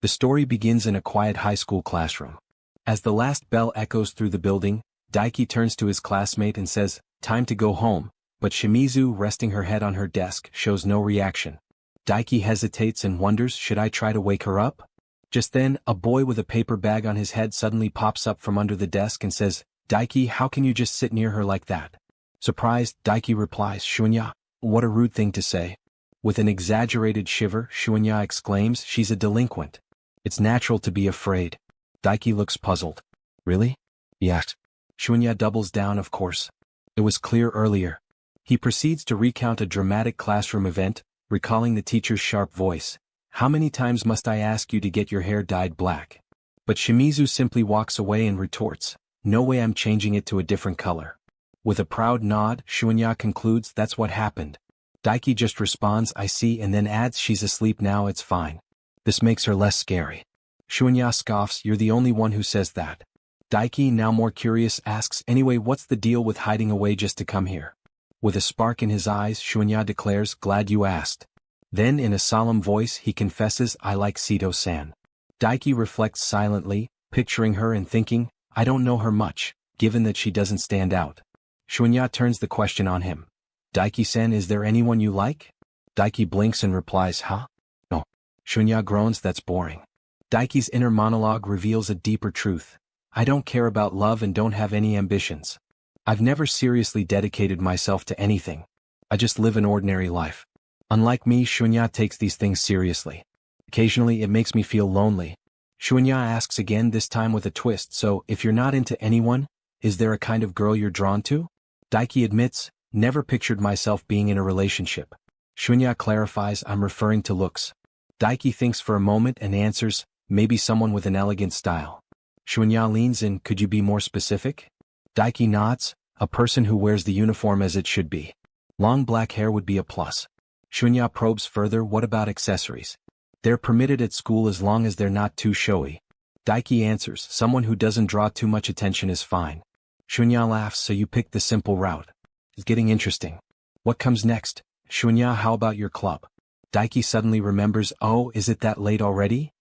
The story begins in a quiet high school classroom. As the last bell echoes through the building, Daiki turns to his classmate and says, "Time to go home," but Shimizu, resting her head on her desk, shows no reaction. Daiki hesitates and wonders, should I try to wake her up? Just then, a boy with a paper bag on his head suddenly pops up from under the desk and says, "Daiki, how can you just sit near her like that?" Surprised, Daiki replies, "Shunya, what a rude thing to say." With an exaggerated shiver, Shunya exclaims, "She's a delinquent. It's natural to be afraid." Daiki looks puzzled. "Really?" "Yes." Shunya doubles down, "Of course. It was clear earlier." He proceeds to recount a dramatic classroom event, recalling the teacher's sharp voice. "How many times must I ask you to get your hair dyed black?" But Shimizu simply walks away and retorts, "No way, I'm changing it to a different color." With a proud nod, Shunya concludes, "That's what happened." Daiki just responds, "I see," and then adds, "She's asleep now, it's fine." This makes her less scary. Shunya scoffs, "You're the only one who says that." Daiki, now more curious, asks, "Anyway, what's the deal with hiding away just to come here?" With a spark in his eyes, Shunya declares, "Glad you asked." Then in a solemn voice he confesses, "I like Sito-san." Daiki reflects silently, picturing her and thinking, "I don't know her much, given that she doesn't stand out." Shunya turns the question on him. "Daiki-san, is there anyone you like?" Daiki blinks and replies, "Huh? No." Shunya groans, "That's boring." Daiki's inner monologue reveals a deeper truth. "I don't care about love and don't have any ambitions. I've never seriously dedicated myself to anything. I just live an ordinary life." Unlike me, Shunya takes these things seriously. Occasionally it makes me feel lonely. Shunya asks again, this time with a twist, "So, if you're not into anyone, is there a kind of girl you're drawn to?" Daiki admits, "Never pictured myself being in a relationship." Shunya clarifies, "I'm referring to looks." Daiki thinks for a moment and answers, "Maybe someone with an elegant style." Shunya leans in, "Could you be more specific?" Daiki nods, "A person who wears the uniform as it should be. Long black hair would be a plus." Shunya probes further, "What about accessories?" "They're permitted at school as long as they're not too showy." Daiki answers, "Someone who doesn't draw too much attention is fine." Shunya laughs, "So you picked the simple route. It's getting interesting. What comes next?" "Shunya, how about your club?" Daiki suddenly remembers, "Oh, is it that late already?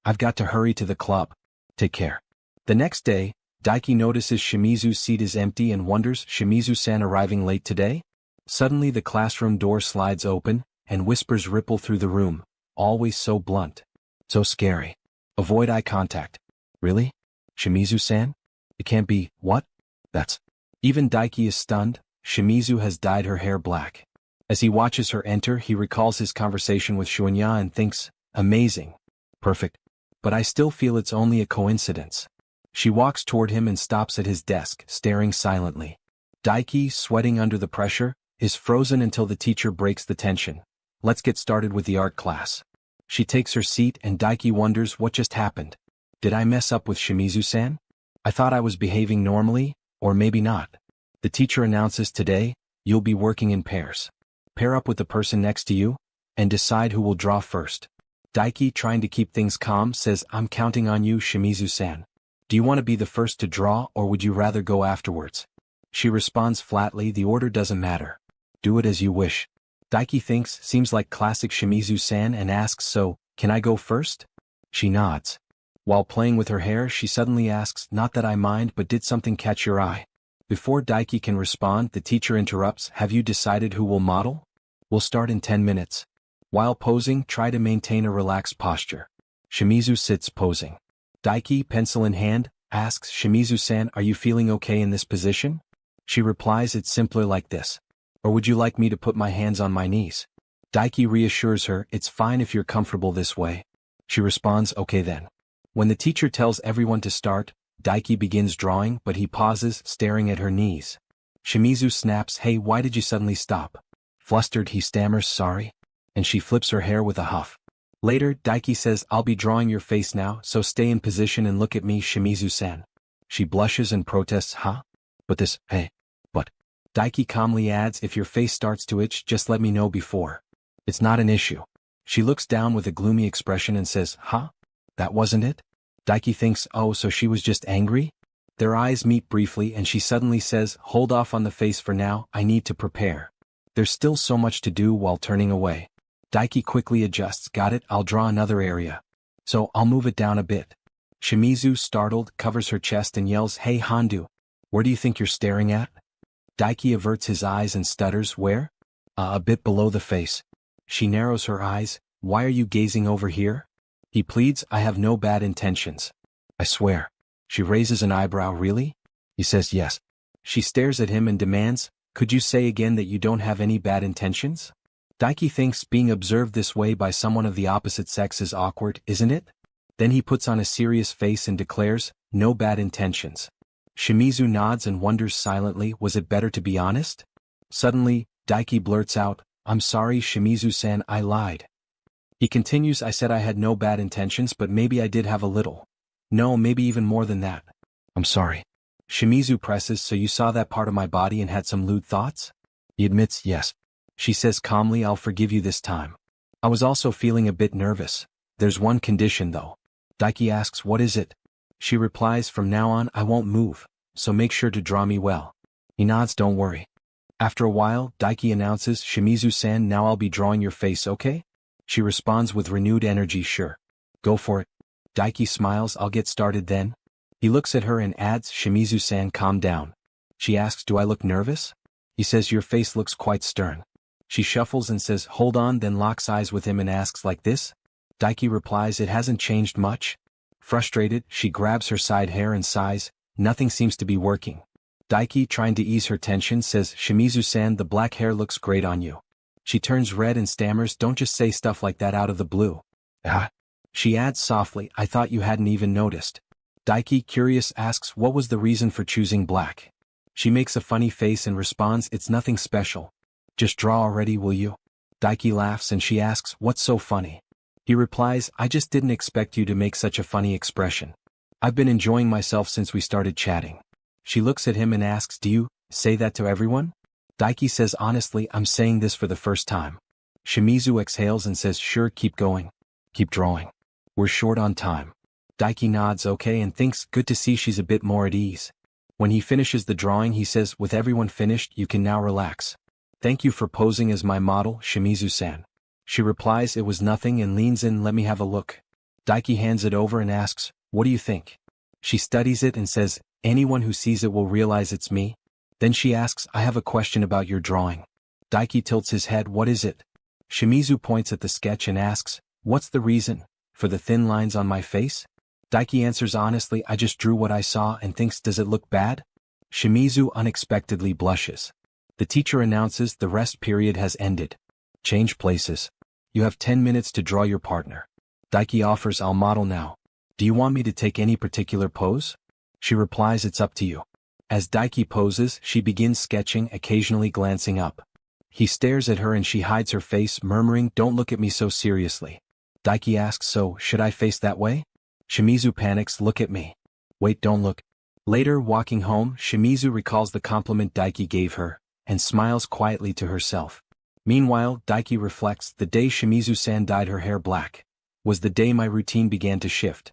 I've got to hurry to the club. Take care." The next day, Daiki notices Shimizu's seat is empty and wonders, "Shimizu-san arriving late today?" Suddenly the classroom door slides open, and whispers ripple through the room, "Always so blunt. So scary. Avoid eye contact." "Really? Shimizu-san? It can't be, what? That's..." Even Daiki is stunned. Shimizu has dyed her hair black. As he watches her enter, he recalls his conversation with Shunya and thinks, "Amazing. Perfect. But I still feel it's only a coincidence." She walks toward him and stops at his desk, staring silently. Daiki, sweating under the pressure, is frozen until the teacher breaks the tension. "Let's get started with the art class." She takes her seat and Daiki wonders, what just happened? Did I mess up with Shimizu-san? I thought I was behaving normally, or maybe not. The teacher announces, "Today, you'll be working in pairs. Pair up with the person next to you, and decide who will draw first." Daiki, trying to keep things calm, says, "I'm counting on you, Shimizu-san. Do you want to be the first to draw, or would you rather go afterwards?" She responds flatly, "The order doesn't matter. Do it as you wish." Daiki thinks, seems like classic Shimizu-san, and asks, "So, can I go first?" She nods. While playing with her hair, she suddenly asks, "Not that I mind, but did something catch your eye?" Before Daiki can respond, the teacher interrupts, "Have you decided who will model? We'll start in 10 minutes. While posing, try to maintain a relaxed posture." Shimizu sits posing. Daiki, pencil in hand, asks, "Shimizu-san, are you feeling okay in this position?" She replies, "It's simpler like this. Or would you like me to put my hands on my knees?" Daiki reassures her, "It's fine if you're comfortable this way." She responds, "Okay then." When the teacher tells everyone to start, Daiki begins drawing, but he pauses, staring at her knees. Shimizu snaps, "Hey, why did you suddenly stop?" Flustered, he stammers, "Sorry." And she flips her hair with a huff. Later, Daiki says, "I'll be drawing your face now, so stay in position and look at me, Shimizu-san." She blushes and protests, "Huh? But this, hey, but..." Daiki calmly adds, "If your face starts to itch, just let me know before. It's not an issue." She looks down with a gloomy expression and says, "Huh? That wasn't it?" Daiki thinks, "Oh, so she was just angry?" Their eyes meet briefly and she suddenly says, "Hold off on the face for now, I need to prepare. There's still so much to do," while turning away. Daiki quickly adjusts, "Got it, I'll draw another area." So I'll move it down a bit. Shimizu, startled, covers her chest and yells, "Hey Handu! Where do you think you're staring at?" Daiki averts his eyes and stutters, "Where?" A bit below the face. She narrows her eyes, "Why are you gazing over here?" He pleads, "I have no bad intentions. I swear." She raises an eyebrow, "Really?" He says yes. She stares at him and demands, "Could you say again that you don't have any bad intentions?" Daiki thinks being observed this way by someone of the opposite sex is awkward, isn't it? Then he puts on a serious face and declares, "No bad intentions." Shimizu nods and wonders silently, was it better to be honest? Suddenly, Daiki blurts out, "I'm sorry Shimizu-san, I lied." He continues, "I said I had no bad intentions, but maybe I did have a little. No, maybe even more than that. I'm sorry." Shimizu presses, "So you saw that part of my body and had some lewd thoughts?" He admits, "Yes." She says calmly, "I'll forgive you this time. I was also feeling a bit nervous. There's one condition though." Daiki asks, "What is it?" She replies, "From now on I won't move, so make sure to draw me well." He nods, "Don't worry." After a while, Daiki announces, "Shimizu-san, now I'll be drawing your face, okay?" She responds with renewed energy, "Sure. Go for it." Daiki smiles, "I'll get started then." He looks at her and adds, "Shimizu-san, calm down." She asks, "Do I look nervous?" He says, "Your face looks quite stern." She shuffles and says, "Hold on," then locks eyes with him and asks, "Like this?" Daiki replies, "It hasn't changed much." Frustrated, she grabs her side hair and sighs, "Nothing seems to be working." Daiki, trying to ease her tension, says, "Shimizu-san, the black hair looks great on you." She turns red and stammers, "Don't just say stuff like that out of the blue." Ah. She adds softly, "I thought you hadn't even noticed." Daiki, curious, asks, "What was the reason for choosing black?" She makes a funny face and responds, "It's nothing special. Just draw already, will you?" Daiki laughs and she asks, "What's so funny?" He replies, "I just didn't expect you to make such a funny expression. I've been enjoying myself since we started chatting." She looks at him and asks, "Do you say that to everyone?" Daiki says, "Honestly, I'm saying this for the first time." Shimizu exhales and says, "Sure, keep going. Keep drawing. We're short on time." Daiki nods okay and thinks, good to see she's a bit more at ease. When he finishes the drawing, he says, "With everyone finished, you can now relax. Thank you for posing as my model, Shimizu-san." She replies, "It was nothing," and leans in, "Let me have a look." Daiki hands it over and asks, "What do you think?" She studies it and says, "Anyone who sees it will realize it's me." Then she asks, "I have a question about your drawing." Daiki tilts his head, "What is it?" Shimizu points at the sketch and asks, "What's the reason for the thin lines on my face?" Daiki answers honestly, "I just drew what I saw," and thinks, "Does it look bad?" Shimizu unexpectedly blushes. The teacher announces the rest period has ended. Change places. You have 10 minutes to draw your partner. Daiki offers, "I'll model now. Do you want me to take any particular pose?" She replies, "It's up to you." As Daiki poses, she begins sketching, occasionally glancing up. He stares at her and she hides her face, murmuring, "Don't look at me so seriously." Daiki asks, "So, should I face that way?" Shimizu panics, "Look at me." "Wait, don't look." Later, walking home, Shimizu recalls the compliment Daiki gave her, and smiles quietly to herself. Meanwhile, Daiki reflects, "The day Shimizu-san dyed her hair black was the day my routine began to shift."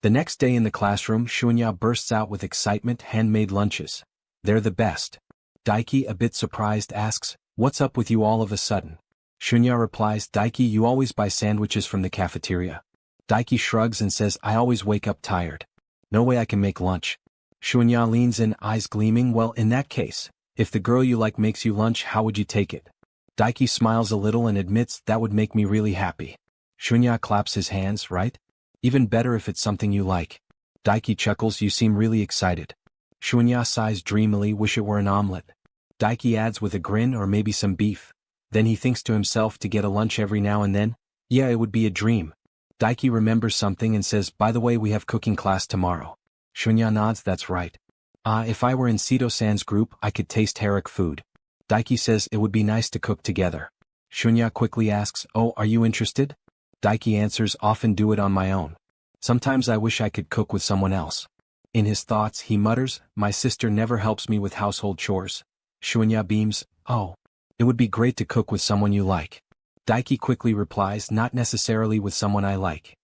The next day in the classroom, Shunya bursts out with excitement, "Handmade lunches. They're the best." Daiki, a bit surprised, asks, "What's up with you all of a sudden?" Shunya replies, "Daiki, you always buy sandwiches from the cafeteria." Daiki shrugs and says, "I always wake up tired. No way I can make lunch." Shunya leans in, eyes gleaming, "Well, in that case, if the girl you like makes you lunch, how would you take it?" Daiki smiles a little and admits, "That would make me really happy." Shunya claps his hands, "Right? Even better if it's something you like." Daiki chuckles, "You seem really excited." Shunya sighs dreamily, "Wish it were an omelet." Daiki adds with a grin, "Or maybe some beef." Then he thinks to himself, to get a lunch every now and then? Yeah, it would be a dream. Daiki remembers something and says, "By the way, we have cooking class tomorrow." Shunya nods, "That's right. If I were in Sito-san's group, I could taste Herrick food." Daiki says, "It would be nice to cook together." Shunya quickly asks, "Oh, are you interested?" Daiki answers, "Often do it on my own. Sometimes I wish I could cook with someone else." In his thoughts, he mutters, "My sister never helps me with household chores." Shunya beams, "Oh. It would be great to cook with someone you like." Daiki quickly replies, "Not necessarily with someone I like."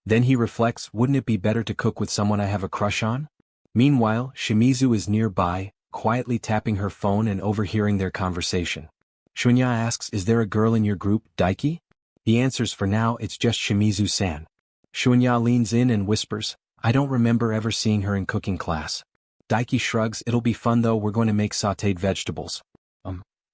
Then he reflects, "Wouldn't it be better to cook with someone I have a crush on?" Meanwhile, Shimizu is nearby, quietly tapping her phone and overhearing their conversation. Shunya asks, "Is there a girl in your group, Daiki?" He answers, "For now, it's just Shimizu-san." Shunya leans in and whispers, I don't remember ever seeing her in cooking class. Daiki shrugs, it'll be fun though, we're going to make sautéed vegetables.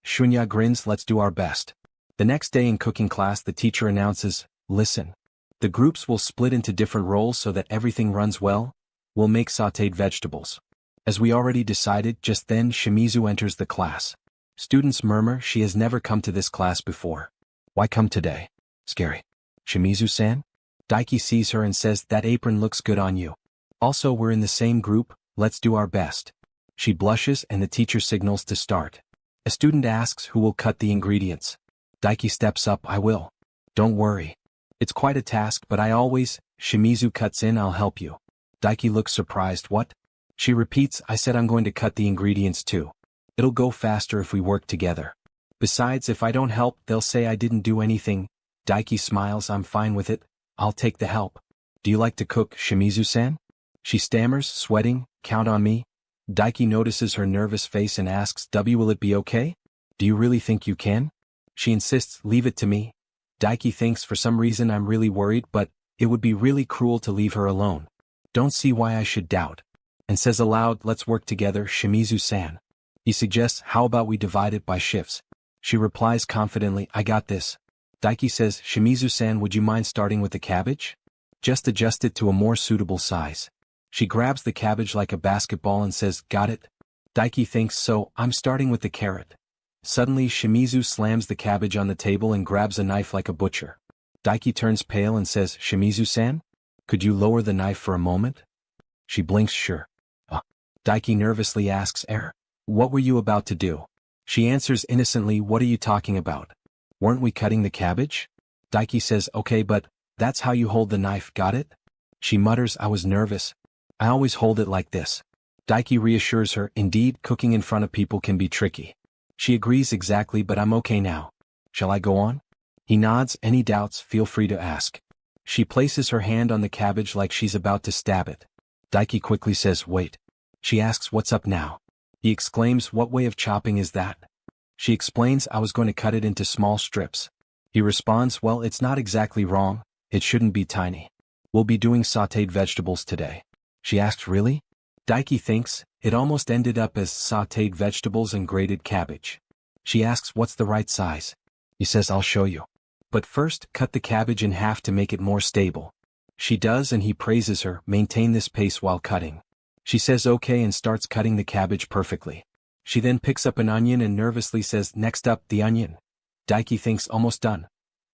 Shunya grins, let's do our best. The next day in cooking class the teacher announces, listen. The groups will split into different roles so that everything runs well. We'll make sautéed vegetables. As we already decided, just then Shimizu enters the class. Students murmur, she has never come to this class before. Why come today? Scary. Shimizu-san? Daiki sees her and says, that apron looks good on you. Also, we're in the same group, let's do our best. She blushes and the teacher signals to start. A student asks who will cut the ingredients. Daiki steps up, I will. Don't worry. It's quite a task, but I always, Shimizu cuts in, I'll help you. Daiki looks surprised, what? She repeats, I said I'm going to cut the ingredients too. It'll go faster if we work together. Besides, if I don't help, they'll say I didn't do anything. Daiki smiles, I'm fine with it. I'll take the help. Do you like to cook, Shimizu-san? She stammers, sweating, count on me. Daiki notices her nervous face and asks, will it be okay? Do you really think you can? She insists, leave it to me. Daiki thinks for some reason I'm really worried, but it would be really cruel to leave her alone. Don't see why I should doubt. And says aloud, let's work together, Shimizu-san. He suggests, how about we divide it by shifts? She replies confidently, I got this. Daiki says, Shimizu-san, would you mind starting with the cabbage? Just adjust it to a more suitable size. She grabs the cabbage like a basketball and says, got it? Daiki thinks, so, I'm starting with the carrot. Suddenly Shimizu slams the cabbage on the table and grabs a knife like a butcher. Daiki turns pale and says, Shimizu-san? Could you lower the knife for a moment? She blinks, sure. Daiki nervously asks, what were you about to do? She answers innocently, what are you talking about? Weren't we cutting the cabbage? Daiki says, okay, but that's how you hold the knife, got it? She mutters, I was nervous. I always hold it like this. Daiki reassures her, indeed, cooking in front of people can be tricky. She agrees exactly, but I'm okay now. Shall I go on? He nods, any doubts, feel free to ask. She places her hand on the cabbage like she's about to stab it. Daiki quickly says, wait. She asks, what's up now? He exclaims, what way of chopping is that? She explains, I was going to cut it into small strips. He responds, well, it's not exactly wrong, it shouldn't be tiny. We'll be doing sautéed vegetables today. She asks, really? Daiki thinks, it almost ended up as sautéed vegetables and grated cabbage. She asks, what's the right size? He says, I'll show you. But first, cut the cabbage in half to make it more stable. She does and he praises her, maintain this pace while cutting. She says okay and starts cutting the cabbage perfectly. She then picks up an onion and nervously says, next up, the onion. Daiki thinks, almost done.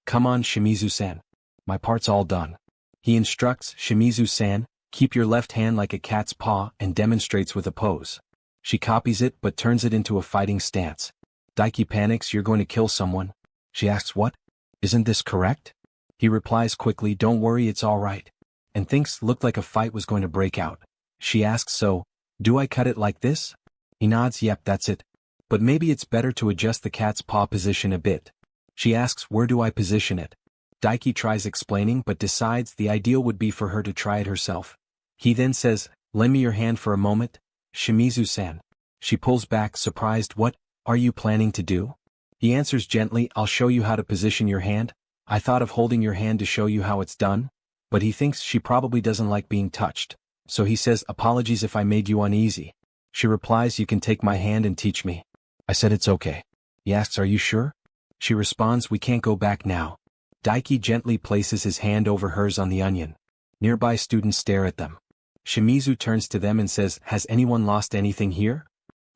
Come on, Shimizu-san. My part's all done. He instructs, Shimizu-san, keep your left hand like a cat's paw, and demonstrates with a pose. She copies it but turns it into a fighting stance. Daiki panics, you're going to kill someone. She asks, what? Isn't this correct? He replies quickly, don't worry, it's all right. And thinks, looked like a fight was going to break out. She asks, so, do I cut it like this? He nods, yep, that's it. But maybe it's better to adjust the cat's paw position a bit. She asks, where do I position it? Daiki tries explaining but decides the ideal would be for her to try it herself. He then says, lend me your hand for a moment, Shimizu-san. She pulls back, surprised, what are you planning to do? He answers gently, I'll show you how to position your hand. I thought of holding your hand to show you how it's done. But he thinks she probably doesn't like being touched. So he says, apologies if I made you uneasy. She replies, you can take my hand and teach me. I said it's okay. He asks, are you sure? She responds, we can't go back now. Daiki gently places his hand over hers on the onion. Nearby students stare at them. Shimizu turns to them and says, has anyone lost anything here?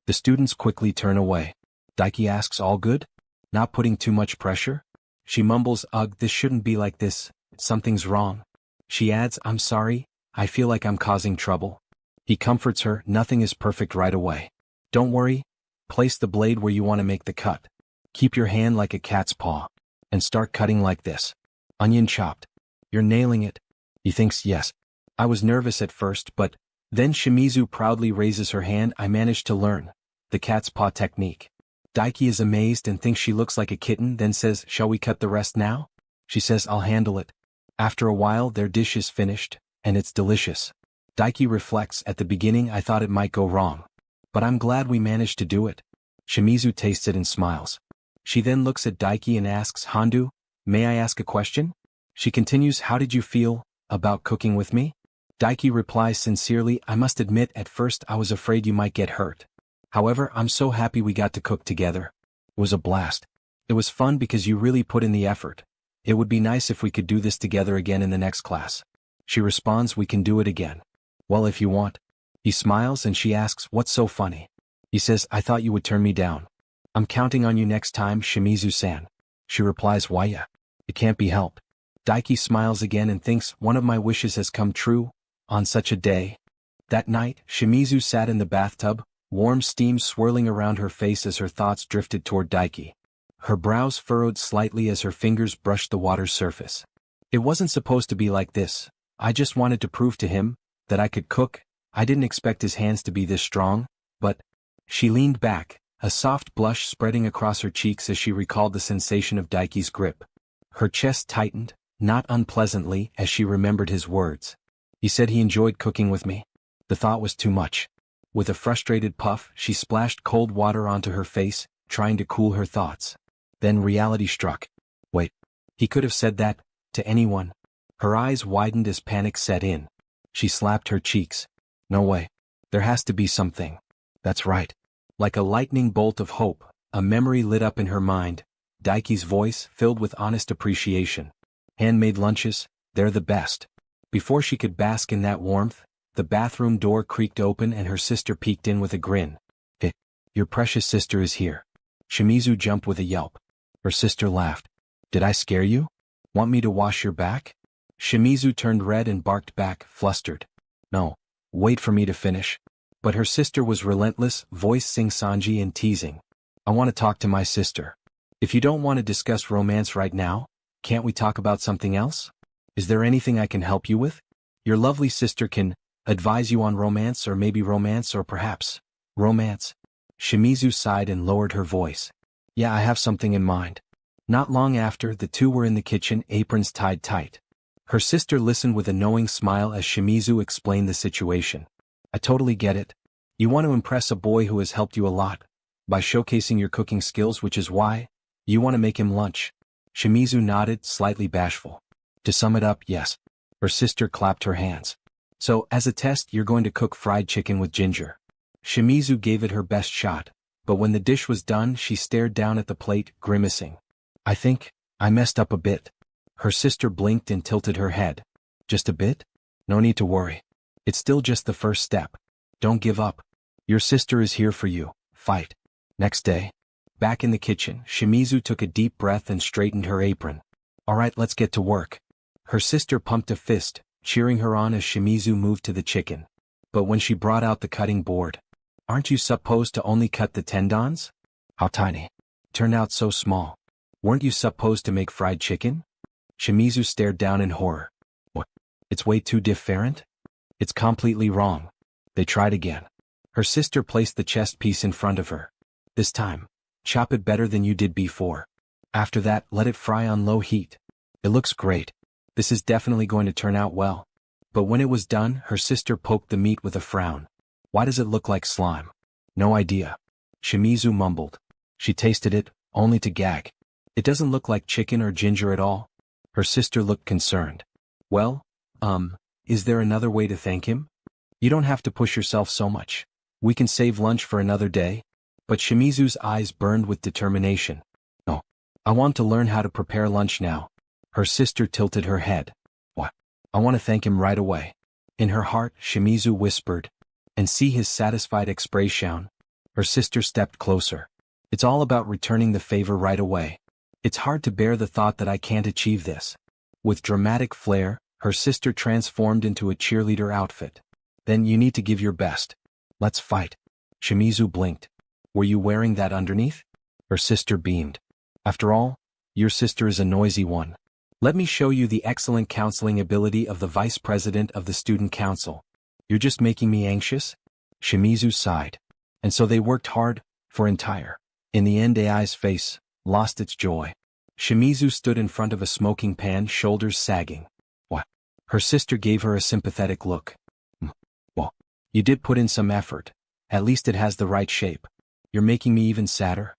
The students quickly turn away. Daiki asks, all good? Not putting too much pressure? She mumbles, ugh, this shouldn't be like this. Something's wrong. She adds, I'm sorry. I feel like I'm causing trouble. He comforts her, nothing is perfect right away. Don't worry. Place the blade where you want to make the cut. Keep your hand like a cat's paw. And start cutting like this. Onion chopped. You're nailing it. He thinks, yes. I was nervous at first, but then Shimizu proudly raises her hand. I managed to learn the cat's paw technique. Daiki is amazed and thinks she looks like a kitten, then says, shall we cut the rest now? She says, I'll handle it. After a while, their dish is finished, and it's delicious. Daiki reflects, at the beginning I thought it might go wrong. But I'm glad we managed to do it. Shimizu tastes it and smiles. She then looks at Daiki and asks, Handu, may I ask a question? She continues, how did you feel About cooking with me? Daiki replies sincerely, I must admit at first I was afraid you might get hurt. However, I'm so happy we got to cook together. It was a blast. It was fun because you really put in the effort. It would be nice if we could do this together again in the next class. She responds, we can do it again. Well, if you want. He smiles and she asks, what's so funny? He says, I thought you would turn me down. I'm counting on you next time, Shimizu-san. She replies, why yeah? It can't be helped. Daiki smiles again and thinks, one of my wishes has come true, on such a day. That night, Shimizu sat in the bathtub, warm steam swirling around her face as her thoughts drifted toward Daiki. Her brows furrowed slightly as her fingers brushed the water's surface. It wasn't supposed to be like this. I just wanted to prove to him that I could cook. I didn't expect his hands to be this strong, but... She leaned back, a soft blush spreading across her cheeks as she recalled the sensation of Daiki's grip. Her chest tightened, not unpleasantly, as she remembered his words. He said he enjoyed cooking with me. The thought was too much. With a frustrated puff, she splashed cold water onto her face, trying to cool her thoughts. Then reality struck. Wait. He could have said that to anyone. Her eyes widened as panic set in. She slapped her cheeks. No way. There has to be something. That's right. Like a lightning bolt of hope, a memory lit up in her mind. Daiki's voice filled with honest appreciation. Handmade lunches, they're the best. Before she could bask in that warmth, the bathroom door creaked open and her sister peeked in with a grin. Your precious sister is here. Shimizu jumped with a yelp. Her sister laughed. Did I scare you? Want me to wash your back? Shimizu turned red and barked back, flustered. No. Wait for me to finish. But her sister was relentless, voice sing-songy and teasing. I want to talk to my sister. If you don't want to discuss romance right now, can't we talk about something else? Is there anything I can help you with? Your lovely sister can advise you on romance or perhaps romance. Shimizu sighed and lowered her voice. Yeah, I have something in mind. Not long after, the two were in the kitchen, aprons tied tight. Her sister listened with a knowing smile as Shimizu explained the situation. I totally get it. You want to impress a boy who has helped you a lot by showcasing your cooking skills, which is why you want to make him lunch. Shimizu nodded, slightly bashful. To sum it up, yes. Her sister clapped her hands. So, as a test, you're going to cook fried chicken with ginger. Shimizu gave it her best shot, but when the dish was done, she stared down at the plate, grimacing. I think I messed up a bit. Her sister blinked and tilted her head. Just a bit? No need to worry. It's still just the first step. Don't give up. Your sister is here for you. Fight. Next day. Back in the kitchen, Shimizu took a deep breath and straightened her apron. All right, let's get to work. Her sister pumped a fist, cheering her on as Shimizu moved to the chicken. But when she brought out the cutting board, aren't you supposed to only cut the tendons? How tiny. Turned out so small. Weren't you supposed to make fried chicken? Shimizu stared down in horror. What? It's way too different? It's completely wrong. They tried again. Her sister placed the chest piece in front of her. This time, chop it better than you did before. After that, let it fry on low heat. It looks great. This is definitely going to turn out well. But when it was done, her sister poked the meat with a frown. Why does it look like slime? No idea. Shimizu mumbled. She tasted it, only to gag. It doesn't look like chicken or ginger at all. Her sister looked concerned. Well, is there another way to thank him? You don't have to push yourself so much. We can save lunch for another day. But Shimizu's eyes burned with determination. No. I want to learn how to prepare lunch now. Her sister tilted her head. What? I want to thank him right away. In her heart, Shimizu whispered. And see his satisfied expression. Her sister stepped closer. It's all about returning the favor right away. It's hard to bear the thought that I can't achieve this. With dramatic flair, her sister transformed into a cheerleader outfit. Then you need to give your best. Let's fight. Shimizu blinked. Were you wearing that underneath? Her sister beamed. After all, your sister is a noisy one. Let me show you the excellent counseling ability of the vice president of the student council. You're just making me anxious? Shimizu sighed. And so they worked hard, for entire. In the end, AI's face lost its joy. Shimizu stood in front of a smoking pan, shoulders sagging. What? Her sister gave her a sympathetic look. Well, you did put in some effort. At least it has the right shape. You're making me even sadder.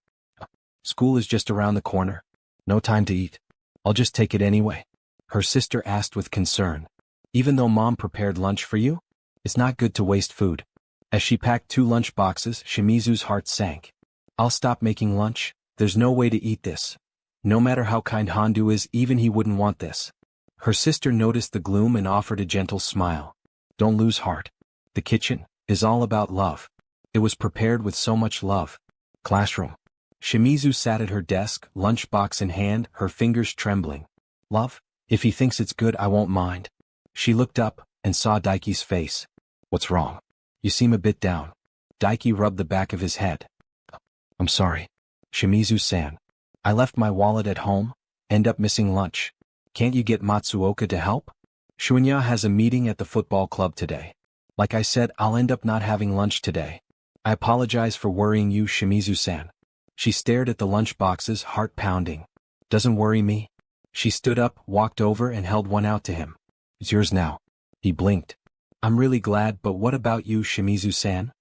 School is just around the corner. No time to eat. I'll just take it anyway. Her sister asked with concern. Even though mom prepared lunch for you? It's not good to waste food. As she packed 2 lunch boxes, Shimizu's heart sank. I'll stop making lunch, there's no way to eat this. No matter how kind Hondu is, even he wouldn't want this. Her sister noticed the gloom and offered a gentle smile. Don't lose heart. The kitchen is all about love. It was prepared with so much love. Classroom. Shimizu sat at her desk, lunchbox in hand, her fingers trembling. Love? If he thinks it's good, I won't mind. She looked up and saw Daiki's face. What's wrong? You seem a bit down. Daiki rubbed the back of his head. I'm sorry. Shimizu-san. I left my wallet at home, end up missing lunch. Can't you get Matsuoka to help? Shunya has a meeting at the football club today. Like I said, I'll end up not having lunch today. I apologize for worrying you, Shimizu-san. She stared at the lunch boxes, heart pounding. Doesn't worry me. She stood up, walked over and held one out to him. It's yours now. He blinked. I'm really glad, but what about you, Shimizu-san?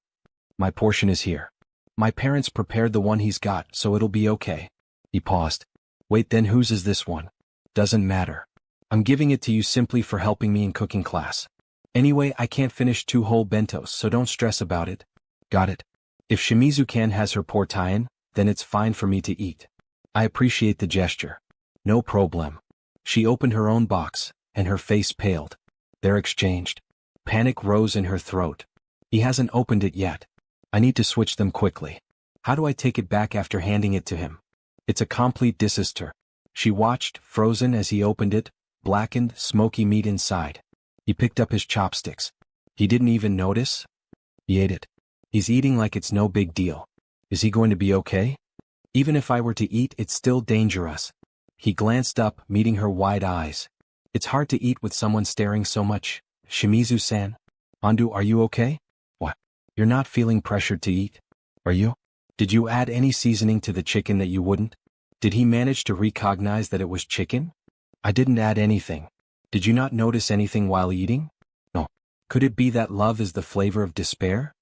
My portion is here. My parents prepared the one he's got, so it'll be okay. He paused. Wait, then whose is this one? Doesn't matter. I'm giving it to you simply for helping me in cooking class. Anyway, I can't finish 2 whole bentos, so don't stress about it. Got it. If Shimizu-kan has her portion, then it's fine for me to eat. I appreciate the gesture. No problem. She opened her own box, and her face paled. They're exchanged. Panic rose in her throat. He hasn't opened it yet. I need to switch them quickly. How do I take it back after handing it to him? It's a complete disaster. She watched, frozen as he opened it, blackened, smoky meat inside. He picked up his chopsticks. He didn't even notice. He ate it. He's eating like it's no big deal. Is he going to be okay? Even if I were to eat, it's still dangerous. He glanced up, meeting her wide eyes. It's hard to eat with someone staring so much. Shimizu-san? Hondu, are you okay? What? You're not feeling pressured to eat? Are you? Did you add any seasoning to the chicken that you wouldn't? Did he manage to recognize that it was chicken? I didn't add anything. Did you not notice anything while eating? No. Could it be that love is the flavor of despair?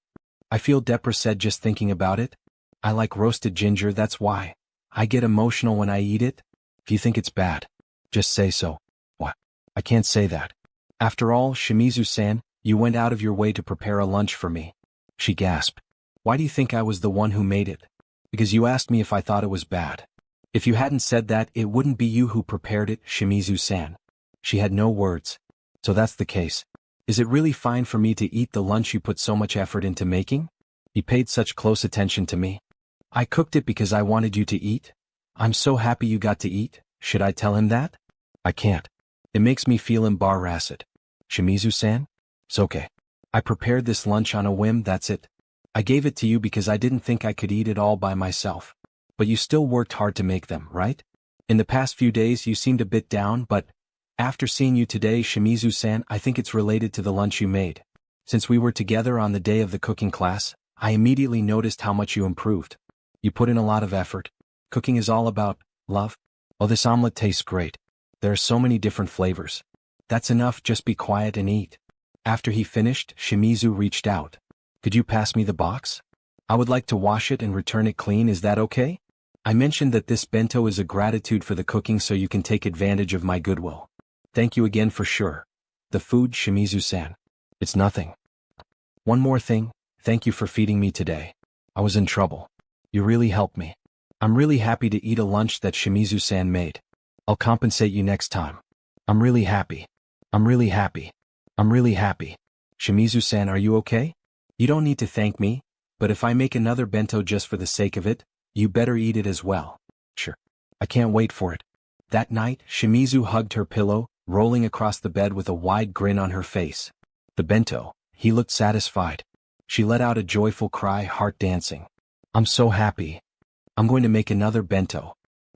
I feel depressed just thinking about it. I like roasted ginger, that's why. I get emotional when I eat it. If you think it's bad, just say so. What? I can't say that. After all, Shimizu-san, you went out of your way to prepare a lunch for me. She gasped. Why do you think I was the one who made it? Because you asked me if I thought it was bad. If you hadn't said that, it wouldn't be you who prepared it, Shimizu-san. She had no words. So that's the case. Is it really fine for me to eat the lunch you put so much effort into making? He paid such close attention to me. I cooked it because I wanted you to eat. I'm so happy you got to eat. Should I tell him that? I can't. It makes me feel embarrassed. Shimizu-san? It's okay. I prepared this lunch on a whim, that's it. I gave it to you because I didn't think I could eat it all by myself. But you still worked hard to make them, right? In the past few days you seemed a bit down, but after seeing you today, Shimizu-san, I think it's related to the lunch you made. Since we were together on the day of the cooking class, I immediately noticed how much you improved. You put in a lot of effort. Cooking is all about love. Oh, this omelet tastes great. There are so many different flavors. That's enough, just be quiet and eat. After he finished, Shimizu reached out. Could you pass me the box? I would like to wash it and return it clean, is that okay? I mentioned that this bento is a gratitude for the cooking so you can take advantage of my goodwill. Thank you again for sure. The food, Shimizu-san. It's nothing. One more thing, thank you for feeding me today. I was in trouble. You really helped me. I'm really happy to eat a lunch that Shimizu-san made. I'll compensate you next time. I'm really happy. I'm really happy. I'm really happy. Shimizu-san, are you okay? You don't need to thank me, but if I make another bento just for the sake of it, you better eat it as well. Sure. I can't wait for it. That night, Shimizu hugged her pillow, rolling across the bed with a wide grin on her face. The bento, he looked satisfied. She let out a joyful cry, heart dancing. I'm so happy. I'm going to make another bento.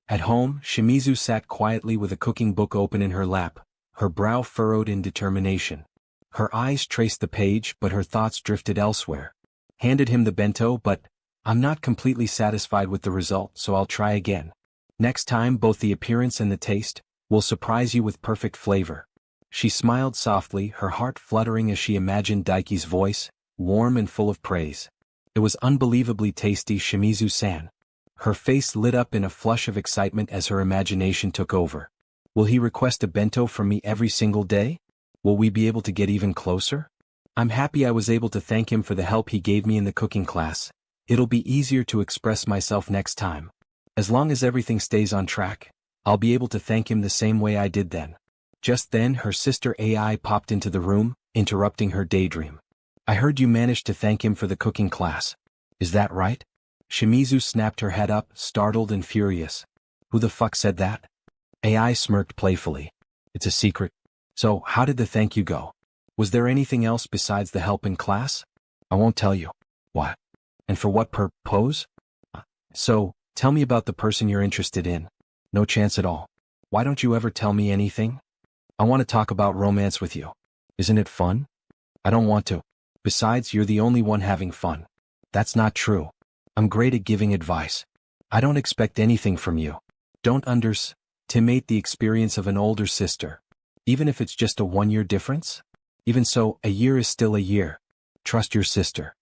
At home, Shimizu sat quietly with a cooking book open in her lap, her brow furrowed in determination. Her eyes traced the page, but her thoughts drifted elsewhere. Handed him the bento, but I'm not completely satisfied with the result, so I'll try again. Next time, both the appearance and the taste will surprise you with perfect flavor. She smiled softly, her heart fluttering as she imagined Daiki's voice, warm and full of praise. It was unbelievably tasty, Shimizu-san. Her face lit up in a flush of excitement as her imagination took over. Will he request a bento from me every single day? Will we be able to get even closer? I'm happy I was able to thank him for the help he gave me in the cooking class. It'll be easier to express myself next time. As long as everything stays on track, I'll be able to thank him the same way I did then. Just then her sister AI popped into the room, interrupting her daydream. I heard you managed to thank him for the cooking class. Is that right? Shimizu snapped her head up, startled and furious. Who the fuck said that? AI smirked playfully. It's a secret. So, how did the thank you go? Was there anything else besides the help in class? I won't tell you. What? And for what purpose? So, tell me about the person you're interested in. No chance at all. Why don't you ever tell me anything? I want to talk about romance with you. Isn't it fun? I don't want to. Besides, you're the only one having fun. That's not true. I'm great at giving advice. I don't expect anything from you. Don't underestimate the experience of an older sister. Even if it's just a 1-year difference? Even so, a year is still a year. Trust your sister.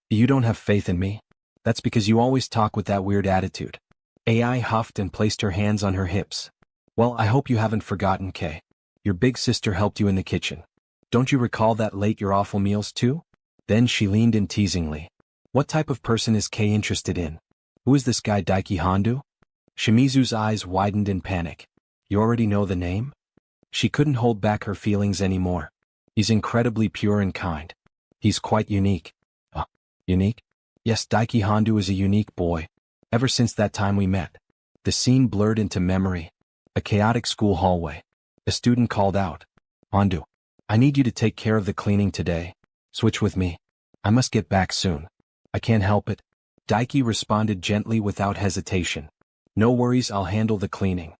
You don't have faith in me? That's because you always talk with that weird attitude. AI huffed and placed her hands on her hips. Well, I hope you haven't forgotten, Kay. Your big sister helped you in the kitchen. Don't you recall that late your awful meals too? Then she leaned in teasingly. What type of person is Kay interested in? Who is this guy Daiki Hondu? Shimizu's eyes widened in panic. You already know the name? She couldn't hold back her feelings anymore. He's incredibly pure and kind. He's quite unique. Unique? Yes, Daiki Hondu is a unique boy. Ever since that time we met. The scene blurred into memory. A chaotic school hallway. A student called out. Hondu, I need you to take care of the cleaning today. Switch with me. I must get back soon. I can't help it. Daiki responded gently without hesitation. No worries, I'll handle the cleaning.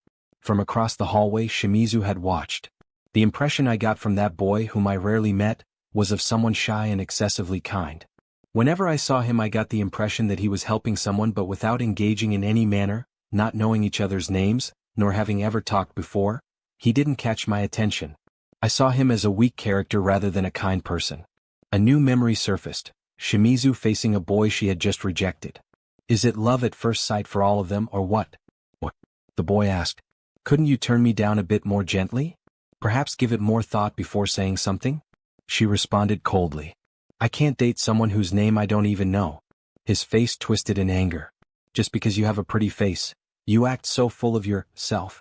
From across the hallway Shimizu had watched. The impression I got from that boy whom I rarely met was of someone shy and excessively kind. Whenever I saw him I got the impression that he was helping someone but without engaging in any manner, not knowing each other's names, nor having ever talked before. He didn't catch my attention. I saw him as a weak character rather than a kind person. A new memory surfaced. Shimizu facing a boy she had just rejected. Is it love at first sight for all of them or what? What? The boy asked. Couldn't you turn me down a bit more gently? Perhaps give it more thought before saying something? She responded coldly. I can't date someone whose name I don't even know. His face twisted in anger. Just because you have a pretty face, you act so full of yourself.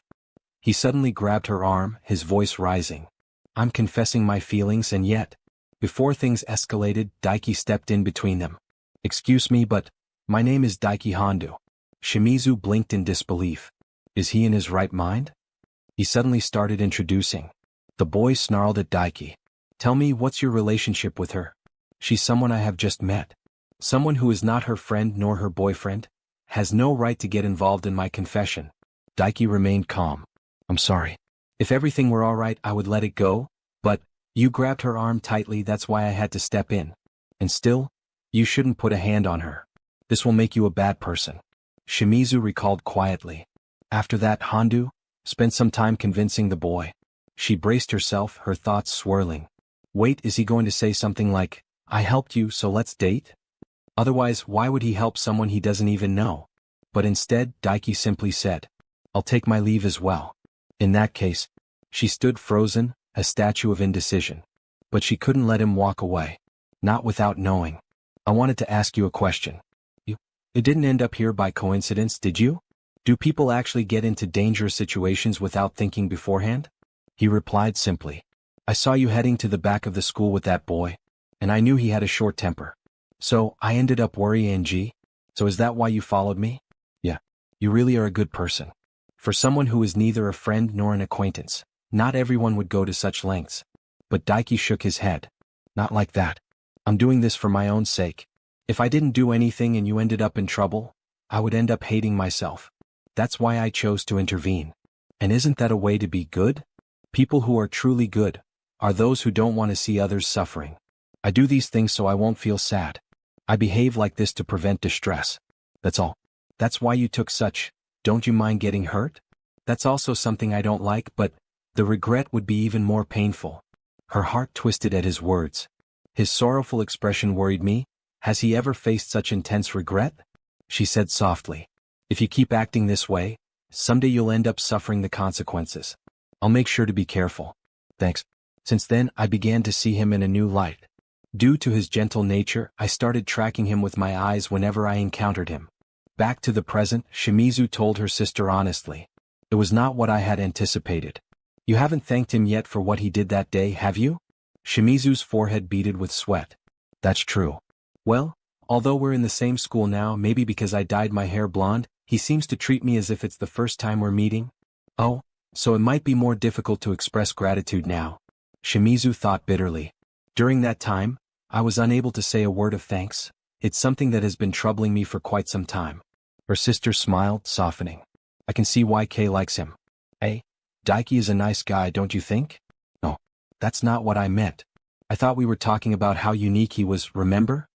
He suddenly grabbed her arm, his voice rising. I'm confessing my feelings and yet. Before things escalated, Daiki stepped in between them. Excuse me, but my name is Daiki Hondu. Shimizu blinked in disbelief. Is he in his right mind? He suddenly started introducing. The boy snarled at Daiki. Tell me, what's your relationship with her? She's someone I have just met. Someone who is not her friend nor her boyfriend. Has no right to get involved in my confession. Daiki remained calm. I'm sorry. If everything were all right I would let it go, but you grabbed her arm tightly, that's why I had to step in. And still, you shouldn't put a hand on her. This will make you a bad person. Shimizu recalled quietly. After that Hondu spent some time convincing the boy. She braced herself, her thoughts swirling. Wait, is he going to say something like, I helped you so let's date? Otherwise, why would he help someone he doesn't even know? But instead, Daiki simply said, I'll take my leave as well. In that case, she stood frozen, a statue of indecision. But she couldn't let him walk away. Not without knowing. I wanted to ask you a question. It didn't end up here by coincidence, did you? Do people actually get into dangerous situations without thinking beforehand? He replied simply. I saw you heading to the back of the school with that boy, and I knew he had a short temper. So, I ended up worrying. So is that why you followed me? Yeah. You really are a good person. For someone who is neither a friend nor an acquaintance, not everyone would go to such lengths. But Daiki shook his head. Not like that. I'm doing this for my own sake. If I didn't do anything and you ended up in trouble, I would end up hating myself. That's why I chose to intervene. And isn't that a way to be good? People who are truly good are those who don't want to see others suffering. I do these things so I won't feel sad. I behave like this to prevent distress. That's all. That's why you took such. Don't you mind getting hurt? That's also something I don't like, but the regret would be even more painful. Her heart twisted at his words. His sorrowful expression worried me. Has he ever faced such intense regret? She said softly. If you keep acting this way, someday you'll end up suffering the consequences. I'll make sure to be careful. Thanks. Since then I began to see him in a new light. Due to his gentle nature, I started tracking him with my eyes whenever I encountered him. Back to the present, Shimizu told her sister honestly. It was not what I had anticipated. You haven't thanked him yet for what he did that day, have you? Shimizu's forehead beaded with sweat. That's true. Well, although we're in the same school now, maybe because I dyed my hair blonde, he seems to treat me as if it's the first time we're meeting. Oh, so it might be more difficult to express gratitude now. Shimizu thought bitterly. During that time, I was unable to say a word of thanks. It's something that has been troubling me for quite some time. Her sister smiled, softening. I can see why Kay likes him. Eh? Daiki is a nice guy, don't you think? No, that's not what I meant. I thought we were talking about how unique he was, remember?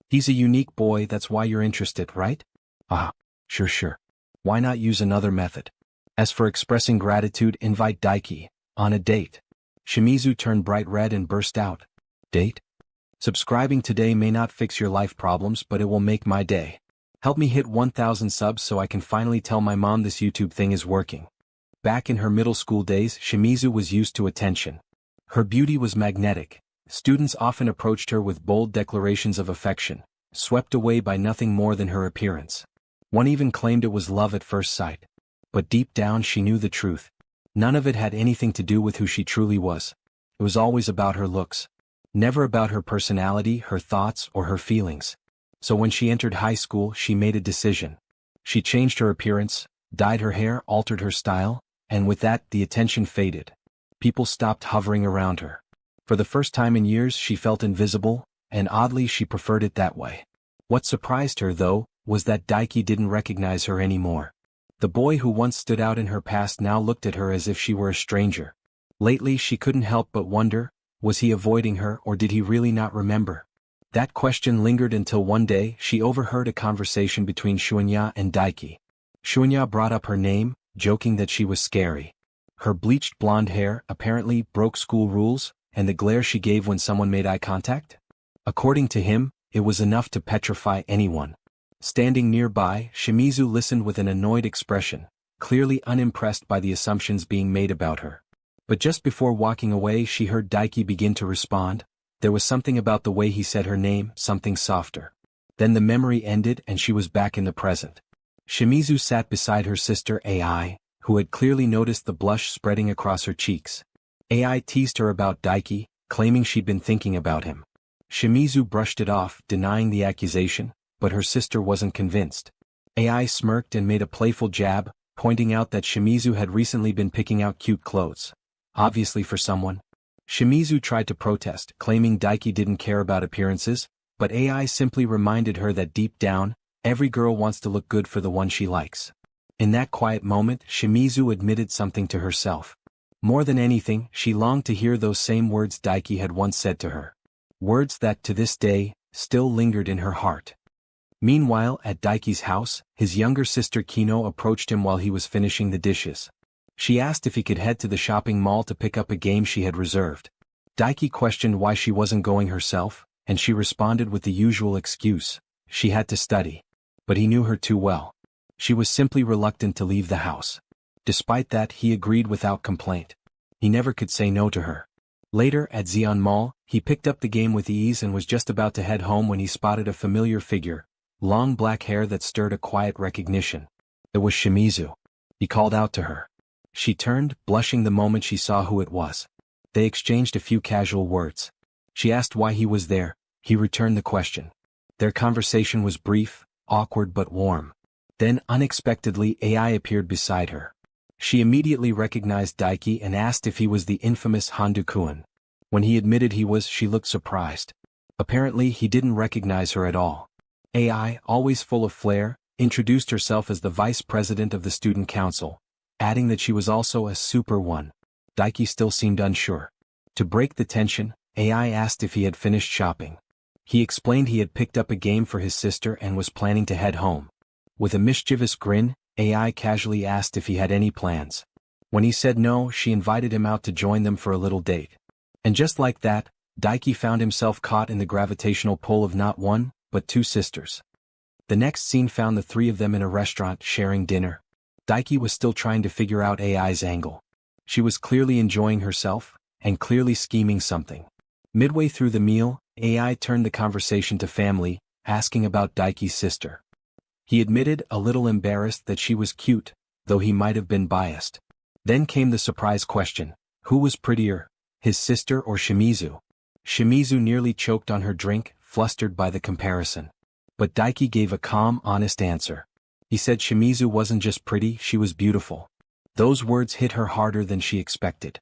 He's a unique boy, that's why you're interested, right? Ah, sure. Why not use another method? As for expressing gratitude, invite Daiki on a date. Shimizu turned bright red and burst out. Date? Subscribing today may not fix your life problems, but it will make my day. Help me hit 1,000 subs so I can finally tell my mom this YouTube thing is working. Back in her middle school days, Shimizu was used to attention. Her beauty was magnetic. Students often approached her with bold declarations of affection, swept away by nothing more than her appearance. One even claimed it was love at first sight. But deep down she knew the truth. None of it had anything to do with who she truly was. It was always about her looks. Never about her personality, her thoughts, or her feelings. So when she entered high school, she made a decision. She changed her appearance, dyed her hair, altered her style, and with that, the attention faded. People stopped hovering around her. For the first time in years, she felt invisible, and oddly, she preferred it that way. What surprised her, though, was that Daiki didn't recognize her anymore. The boy who once stood out in her past now looked at her as if she were a stranger. Lately, she couldn't help but wonder, was he avoiding her or did he really not remember? That question lingered until one day she overheard a conversation between Shunya and Daiki. Shunya brought up her name, joking that she was scary. Her bleached blonde hair apparently broke school rules, and the glare she gave when someone made eye contact? According to him, it was enough to petrify anyone. Standing nearby, Shimizu listened with an annoyed expression, clearly unimpressed by the assumptions being made about her. But just before walking away, she heard Daiki begin to respond. There was something about the way he said her name, something softer. Then the memory ended and she was back in the present. Shimizu sat beside her sister Ai, who had clearly noticed the blush spreading across her cheeks. Ai teased her about Daiki, claiming she'd been thinking about him. Shimizu brushed it off, denying the accusation, but her sister wasn't convinced. Ai smirked and made a playful jab, pointing out that Shimizu had recently been picking out cute clothes. Obviously for someone. Shimizu tried to protest, claiming Daiki didn't care about appearances, but Ai simply reminded her that deep down, every girl wants to look good for the one she likes. In that quiet moment, Shimizu admitted something to herself. More than anything, she longed to hear those same words Daiki had once said to her. Words that, to this day, still lingered in her heart. Meanwhile, at Daiki's house, his younger sister Kino approached him while he was finishing the dishes. She asked if he could head to the shopping mall to pick up a game she had reserved. Daiki questioned why she wasn't going herself, and she responded with the usual excuse, she had to study. But he knew her too well. She was simply reluctant to leave the house. Despite that, he agreed without complaint. He never could say no to her. Later, at Xi'an Mall, he picked up the game with ease and was just about to head home when he spotted a familiar figure, long black hair that stirred a quiet recognition. It was Shimizu. He called out to her. She turned, blushing the moment she saw who it was. They exchanged a few casual words. She asked why he was there. He returned the question. Their conversation was brief, awkward but warm. Then, unexpectedly, Ai appeared beside her. She immediately recognized Daiki and asked if he was the infamous Handu-kun. When he admitted he was, she looked surprised. Apparently, he didn't recognize her at all. Ai, always full of flair, introduced herself as the vice president of the student council, adding that she was also a super one. Daiki still seemed unsure. To break the tension, Ai asked if he had finished shopping. He explained he had picked up a game for his sister and was planning to head home. With a mischievous grin, Ai casually asked if he had any plans. When he said no, she invited him out to join them for a little date. And just like that, Daiki found himself caught in the gravitational pull of not one, but two sisters. The next scene found the three of them in a restaurant sharing dinner. Daiki was still trying to figure out Ai's angle. She was clearly enjoying herself, and clearly scheming something. Midway through the meal, AI turned the conversation to family, asking about Daiki's sister. He admitted, a little embarrassed, that she was cute, though he might have been biased. Then came the surprise question: who was prettier, his sister or Shimizu? Shimizu nearly choked on her drink, flustered by the comparison. But Daiki gave a calm, honest answer. He said Shimizu wasn't just pretty, she was beautiful. Those words hit her harder than she expected.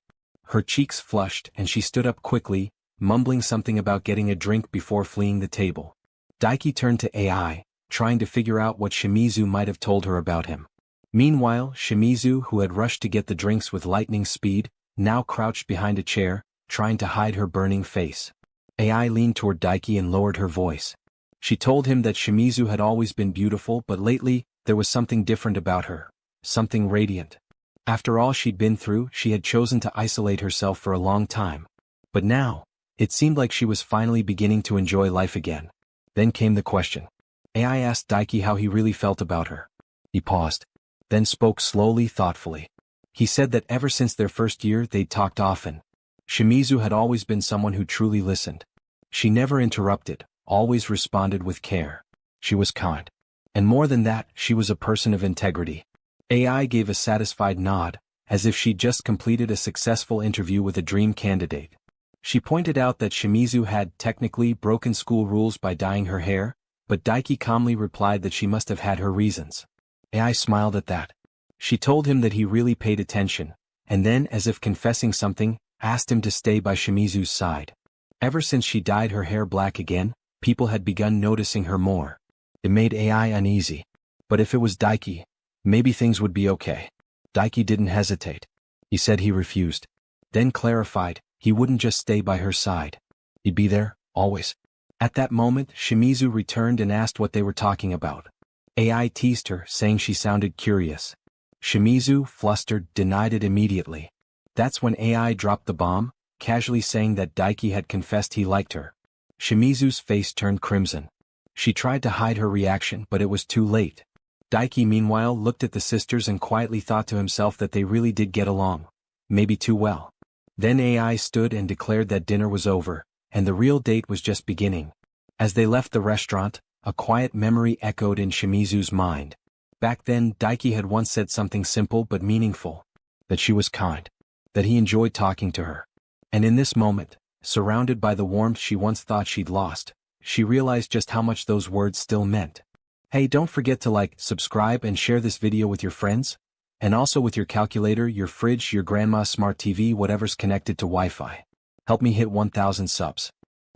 Her cheeks flushed and she stood up quickly, mumbling something about getting a drink before fleeing the table. Daiki turned to AI, trying to figure out what Shimizu might have told her about him. Meanwhile, Shimizu, who had rushed to get the drinks with lightning speed, now crouched behind a chair, trying to hide her burning face. AI leaned toward Daiki and lowered her voice. She told him that Shimizu had always been beautiful, but lately, there was something different about her. Something radiant. After all she'd been through, she had chosen to isolate herself for a long time. But now, it seemed like she was finally beginning to enjoy life again. Then came the question. AI asked Daiki how he really felt about her. He paused, then spoke slowly, thoughtfully. He said that ever since their first year they'd talked often. Shimizu had always been someone who truly listened. She never interrupted, always responded with care. She was kind. And more than that, she was a person of integrity. AI gave a satisfied nod, as if she'd just completed a successful interview with a dream candidate. She pointed out that Shimizu had technically broken school rules by dyeing her hair, but Daiki calmly replied that she must have had her reasons. AI smiled at that. She told him that he really paid attention, and then, as if confessing something, asked him to stay by Shimizu's side. Ever since she dyed her hair black again, people had begun noticing her more. It made AI uneasy. But if it was Daiki, maybe things would be okay. Daiki didn't hesitate. He said he refused. Then clarified, he wouldn't just stay by her side. He'd be there, always. At that moment, Shimizu returned and asked what they were talking about. AI teased her, saying she sounded curious. Shimizu, flustered, denied it immediately. That's when AI dropped the bomb, casually saying that Daiki had confessed he liked her. Shimizu's face turned crimson. She tried to hide her reaction, but it was too late. Daiki meanwhile looked at the sisters and quietly thought to himself that they really did get along. Maybe too well. Then AI stood and declared that dinner was over, and the real date was just beginning. As they left the restaurant, a quiet memory echoed in Shimizu's mind. Back then, Daiki had once said something simple but meaningful. That she was kind. That he enjoyed talking to her. And in this moment, surrounded by the warmth she once thought she'd lost, she realized just how much those words still meant. Hey, don't forget to like, subscribe and share this video with your friends, and also with your calculator, your fridge, your grandma's smart TV, whatever's connected to Wi-Fi. Help me hit 1,000 subs.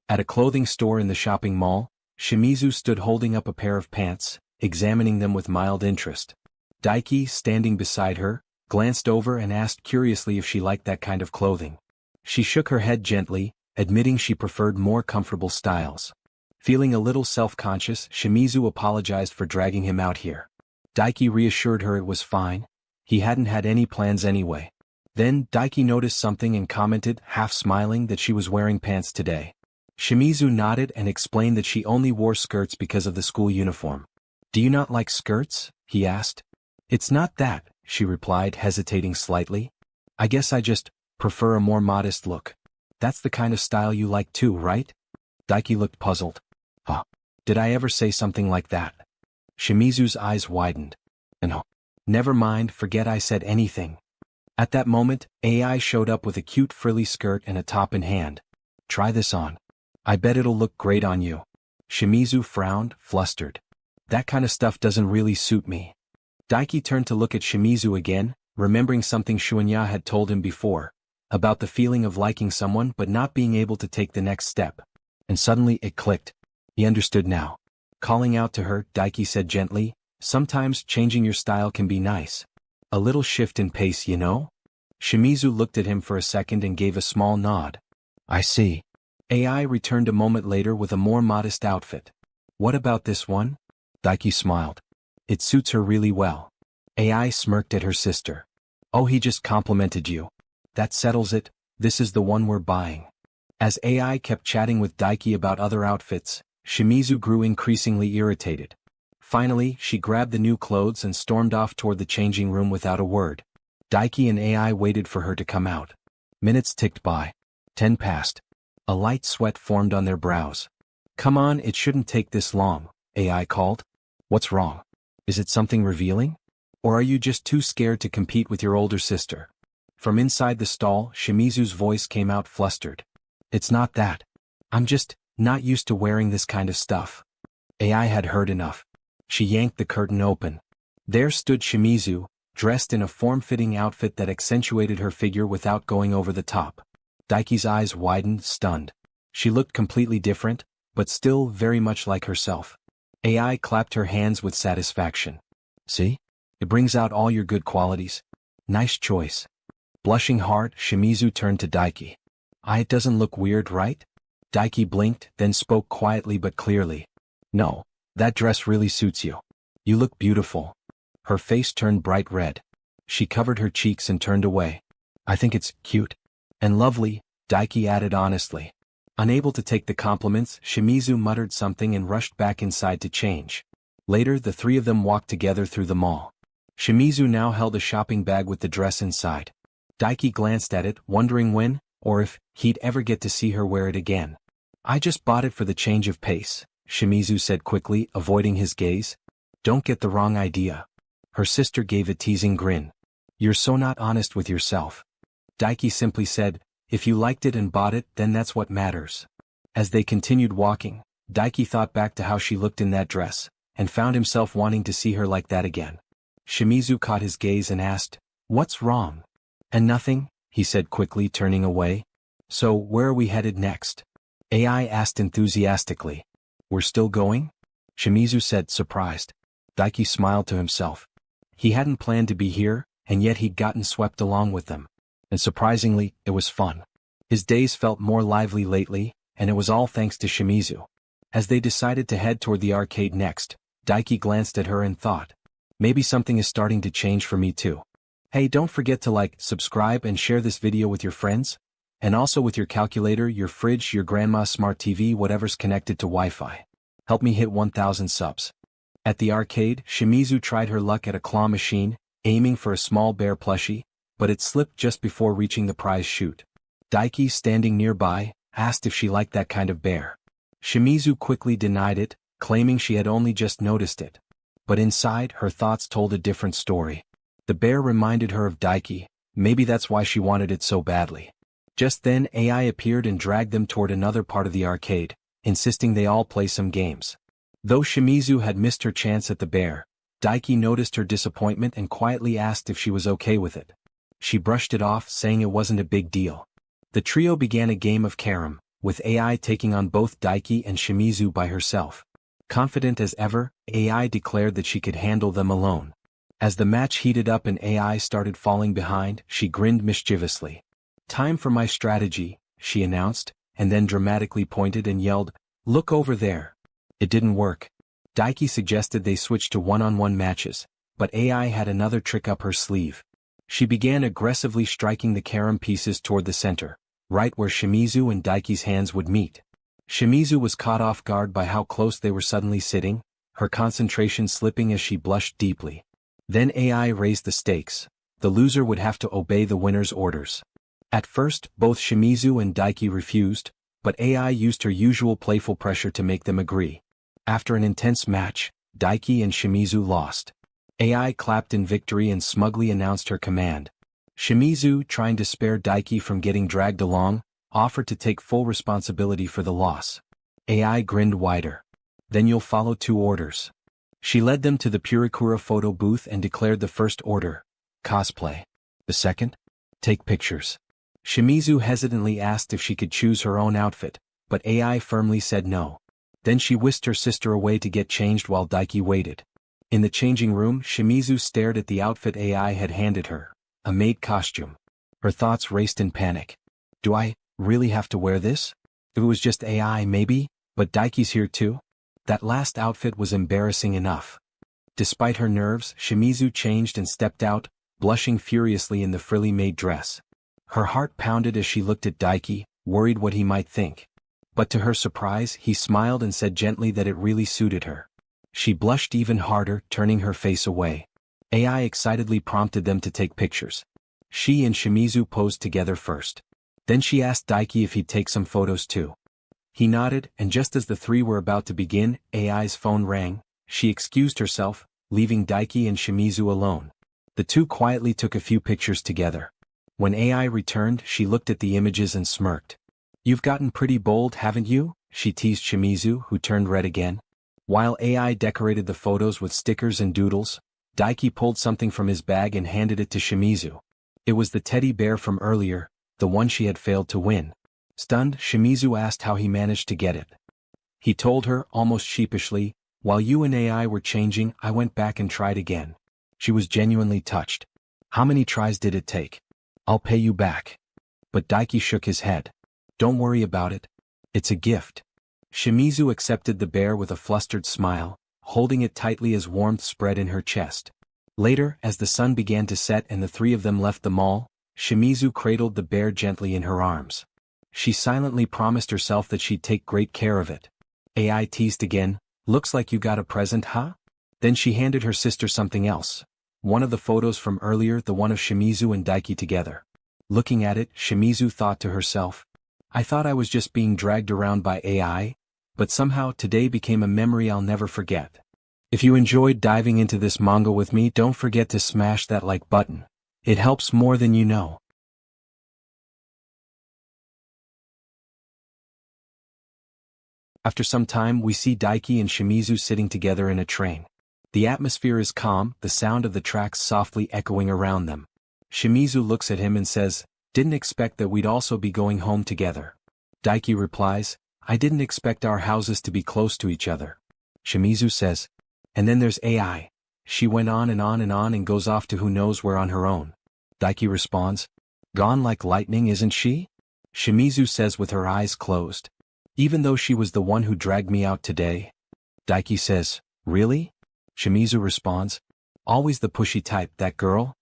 At a clothing store in the shopping mall, Shimizu stood holding up a pair of pants, examining them with mild interest. Daiki, standing beside her, glanced over and asked curiously if she liked that kind of clothing. She shook her head gently, admitting she preferred more comfortable styles. Feeling a little self-conscious, Shimizu apologized for dragging him out here. Daiki reassured her it was fine. He hadn't had any plans anyway. Then, Daiki noticed something and commented, half smiling, that she was wearing pants today. Shimizu nodded and explained that she only wore skirts because of the school uniform. Do you not like skirts? He asked. It's not that, she replied, hesitating slightly. I guess I just prefer a more modest look. That's the kind of style you like too, right? Daiki looked puzzled. Huh. Did I ever say something like that? Shimizu's eyes widened. No. Never mind, forget I said anything. At that moment, AI showed up with a cute frilly skirt and a top in hand. Try this on. I bet it'll look great on you. Shimizu frowned, flustered. That kind of stuff doesn't really suit me. Daiki turned to look at Shimizu again, remembering something Shuanya had told him before, about the feeling of liking someone but not being able to take the next step. And suddenly it clicked. He understood now. Calling out to her, Daiki said gently, sometimes changing your style can be nice. A little shift in pace, you know? Shimizu looked at him for a second and gave a small nod. I see. AI returned a moment later with a more modest outfit. What about this one? Daiki smiled. It suits her really well. AI smirked at her sister. Oh, he just complimented you. That settles it, this is the one we're buying. As AI kept chatting with Daiki about other outfits, Shimizu grew increasingly irritated. Finally, she grabbed the new clothes and stormed off toward the changing room without a word. Daiki and AI waited for her to come out. Minutes ticked by. 10 passed. A light sweat formed on their brows. Come on, it shouldn't take this long, AI called. What's wrong? Is it something revealing? Or are you just too scared to compete with your older sister? From inside the stall, Shimizu's voice came out flustered. It's not that. I'm just not used to wearing this kind of stuff. AI had heard enough. She yanked the curtain open. There stood Shimizu, dressed in a form-fitting outfit that accentuated her figure without going over the top. Daiki's eyes widened, stunned. She looked completely different, but still very much like herself. AI clapped her hands with satisfaction. See? It brings out all your good qualities. Nice choice. Blushing hard, Shimizu turned to Daiki. It doesn't look weird, right? Daiki blinked, then spoke quietly but clearly. No, that dress really suits you. You look beautiful. Her face turned bright red. She covered her cheeks and turned away. I think it's cute. And lovely, Daiki added honestly. Unable to take the compliments, Shimizu muttered something and rushed back inside to change. Later, the three of them walked together through the mall. Shimizu now held a shopping bag with the dress inside. Daiki glanced at it, wondering when, or if, he'd ever get to see her wear it again. I just bought it for the change of pace, Shimizu said quickly, avoiding his gaze. Don't get the wrong idea. Her sister gave a teasing grin. You're so not honest with yourself. Daiki simply said, if you liked it and bought it, then that's what matters. As they continued walking, Daiki thought back to how she looked in that dress, and found himself wanting to see her like that again. Shimizu caught his gaze and asked, what's wrong? And nothing, he said quickly, turning away. So, where are we headed next? AI asked enthusiastically. We're still going? Shimizu said, surprised. Daiki smiled to himself. He hadn't planned to be here, and yet he'd gotten swept along with them. And surprisingly, it was fun. His days felt more lively lately, and it was all thanks to Shimizu. As they decided to head toward the arcade next, Daiki glanced at her and thought, maybe something is starting to change for me too. Hey, don't forget to like, subscribe and share this video with your friends, and also with your calculator, your fridge, your grandma's smart TV, whatever's connected to Wi-Fi. Help me hit 1,000 subs. At the arcade, Shimizu tried her luck at a claw machine, aiming for a small bear plushie, but it slipped just before reaching the prize chute. Daiki, standing nearby, asked if she liked that kind of bear. Shimizu quickly denied it, claiming she had only just noticed it. But inside, her thoughts told a different story. The bear reminded her of Daiki, maybe that's why she wanted it so badly. Just then, AI appeared and dragged them toward another part of the arcade, insisting they all play some games. Though Shimizu had missed her chance at the bear, Daiki noticed her disappointment and quietly asked if she was okay with it. She brushed it off, saying it wasn't a big deal. The trio began a game of carom, with AI taking on both Daiki and Shimizu by herself. Confident as ever, AI declared that she could handle them alone. As the match heated up and AI started falling behind, she grinned mischievously. Time for my strategy, she announced, and then dramatically pointed and yelled, look over there. It didn't work. Daiki suggested they switch to one-on-one matches, but AI had another trick up her sleeve. She began aggressively striking the carom pieces toward the center, right where Shimizu and Daiki's hands would meet. Shimizu was caught off guard by how close they were suddenly sitting, her concentration slipping as she blushed deeply. Then AI raised the stakes. The loser would have to obey the winner's orders. At first, both Shimizu and Daiki refused, but AI used her usual playful pressure to make them agree. After an intense match, Daiki and Shimizu lost. AI clapped in victory and smugly announced her command. Shimizu, trying to spare Daiki from getting dragged along, offered to take full responsibility for the loss. AI grinned wider. Then you'll follow 2 orders. She led them to the Purikura photo booth and declared the first order, cosplay. The second? Take pictures. Shimizu hesitantly asked if she could choose her own outfit, but AI firmly said no. Then she whisked her sister away to get changed while Daiki waited. In the changing room, Shimizu stared at the outfit AI had handed her, a maid costume. Her thoughts raced in panic. Do I really have to wear this? If it was just AI maybe, but Daiki's here too? That last outfit was embarrassing enough. Despite her nerves, Shimizu changed and stepped out, blushing furiously in the frilly maid dress. Her heart pounded as she looked at Daiki, worried what he might think. But to her surprise, he smiled and said gently that it really suited her. She blushed even harder, turning her face away. AI excitedly prompted them to take pictures. She and Shimizu posed together first. Then she asked Daiki if he'd take some photos too. He nodded, and just as the three were about to begin, AI's phone rang. She excused herself, leaving Daiki and Shimizu alone. The two quietly took a few pictures together. When AI returned, she looked at the images and smirked. "You've gotten pretty bold, haven't you?" she teased Shimizu, who turned red again. While AI decorated the photos with stickers and doodles, Daiki pulled something from his bag and handed it to Shimizu. It was the teddy bear from earlier, the one she had failed to win. Stunned, Shimizu asked how he managed to get it. He told her, almost sheepishly, "While you and AI were changing, I went back and tried again." She was genuinely touched. "How many tries did it take?" "I'll pay you back." But Daiki shook his head. "Don't worry about it. It's a gift." Shimizu accepted the bear with a flustered smile, holding it tightly as warmth spread in her chest. Later, as the sun began to set and the three of them left the mall, Shimizu cradled the bear gently in her arms. She silently promised herself that she'd take great care of it. AI teased again, "Looks like you got a present, huh?" Then she handed her sister something else. One of the photos from earlier, the one of Shimizu and Daiki together. Looking at it, Shimizu thought to herself, "I thought I was just being dragged around by AI, but somehow today became a memory I'll never forget." If you enjoyed diving into this manga with me, don't forget to smash that like button. It helps more than you know. After some time, we see Daiki and Shimizu sitting together in a train. The atmosphere is calm, the sound of the tracks softly echoing around them. Shimizu looks at him and says, "Didn't expect that we'd also be going home together." Daiki replies, "I didn't expect our houses to be close to each other." Shimizu says, "And then there's AI. She went on and on and on and goes off to who knows where on her own." Daiki responds, "Gone like lightning, isn't she?" Shimizu says with her eyes closed, "Even though she was the one who dragged me out today." Daiki says, "Really?" Shimizu responds, "Always the pushy type, that girl."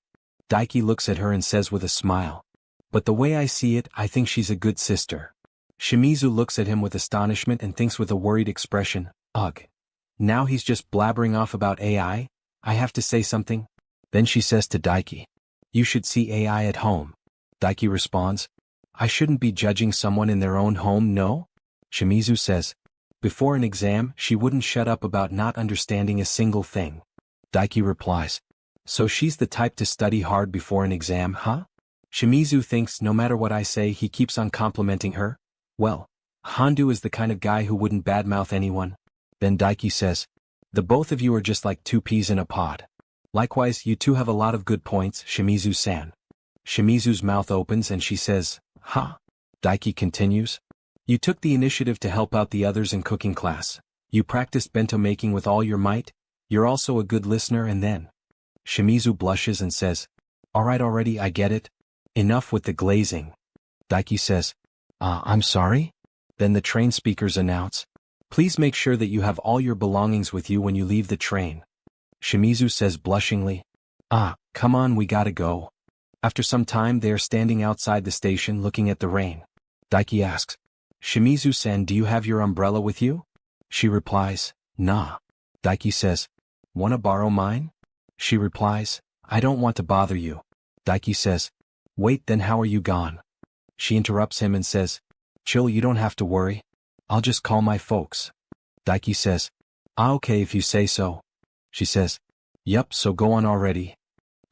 Daiki looks at her and says with a smile, "But the way I see it, I think she's a good sister." Shimizu looks at him with astonishment and thinks with a worried expression, "Ugh. Now he's just blabbering off about AI? I have to say something?" Then she says to Daiki, "You should see AI at home." Daiki responds, "I shouldn't be judging someone in their own home, no?" Shimizu says, "Before an exam, she wouldn't shut up about not understanding a single thing." Daiki replies, "So she's the type to study hard before an exam, huh?" Shimizu thinks no matter what I say he keeps on complimenting her. Well, Handu is the kind of guy who wouldn't badmouth anyone. Then Daiki says, "The both of you are just like two peas in a pod. Likewise, you two have a lot of good points, Shimizu-san." Shimizu's mouth opens and she says, "Huh?" Daiki continues, "You took the initiative to help out the others in cooking class. You practiced bento making with all your might. You're also a good listener and then." Shimizu blushes and says, "Alright already, I get it. Enough with the glazing." Daiki says, I'm sorry?" Then the train speakers announce, "Please make sure that you have all your belongings with you when you leave the train." Shimizu says blushingly, "Come on, we gotta go." After some time they are standing outside the station looking at the rain. Daiki asks, "Shimizu-san, do you have your umbrella with you?" She replies, "Nah." Daiki says, "Wanna borrow mine?" She replies, "I don't want to bother you." Daiki says, "Wait, then how are you gone?" She interrupts him and says, "Chill, you don't have to worry. I'll just call my folks." Daiki says, Okay if you say so." She says, "Yup, so go on already."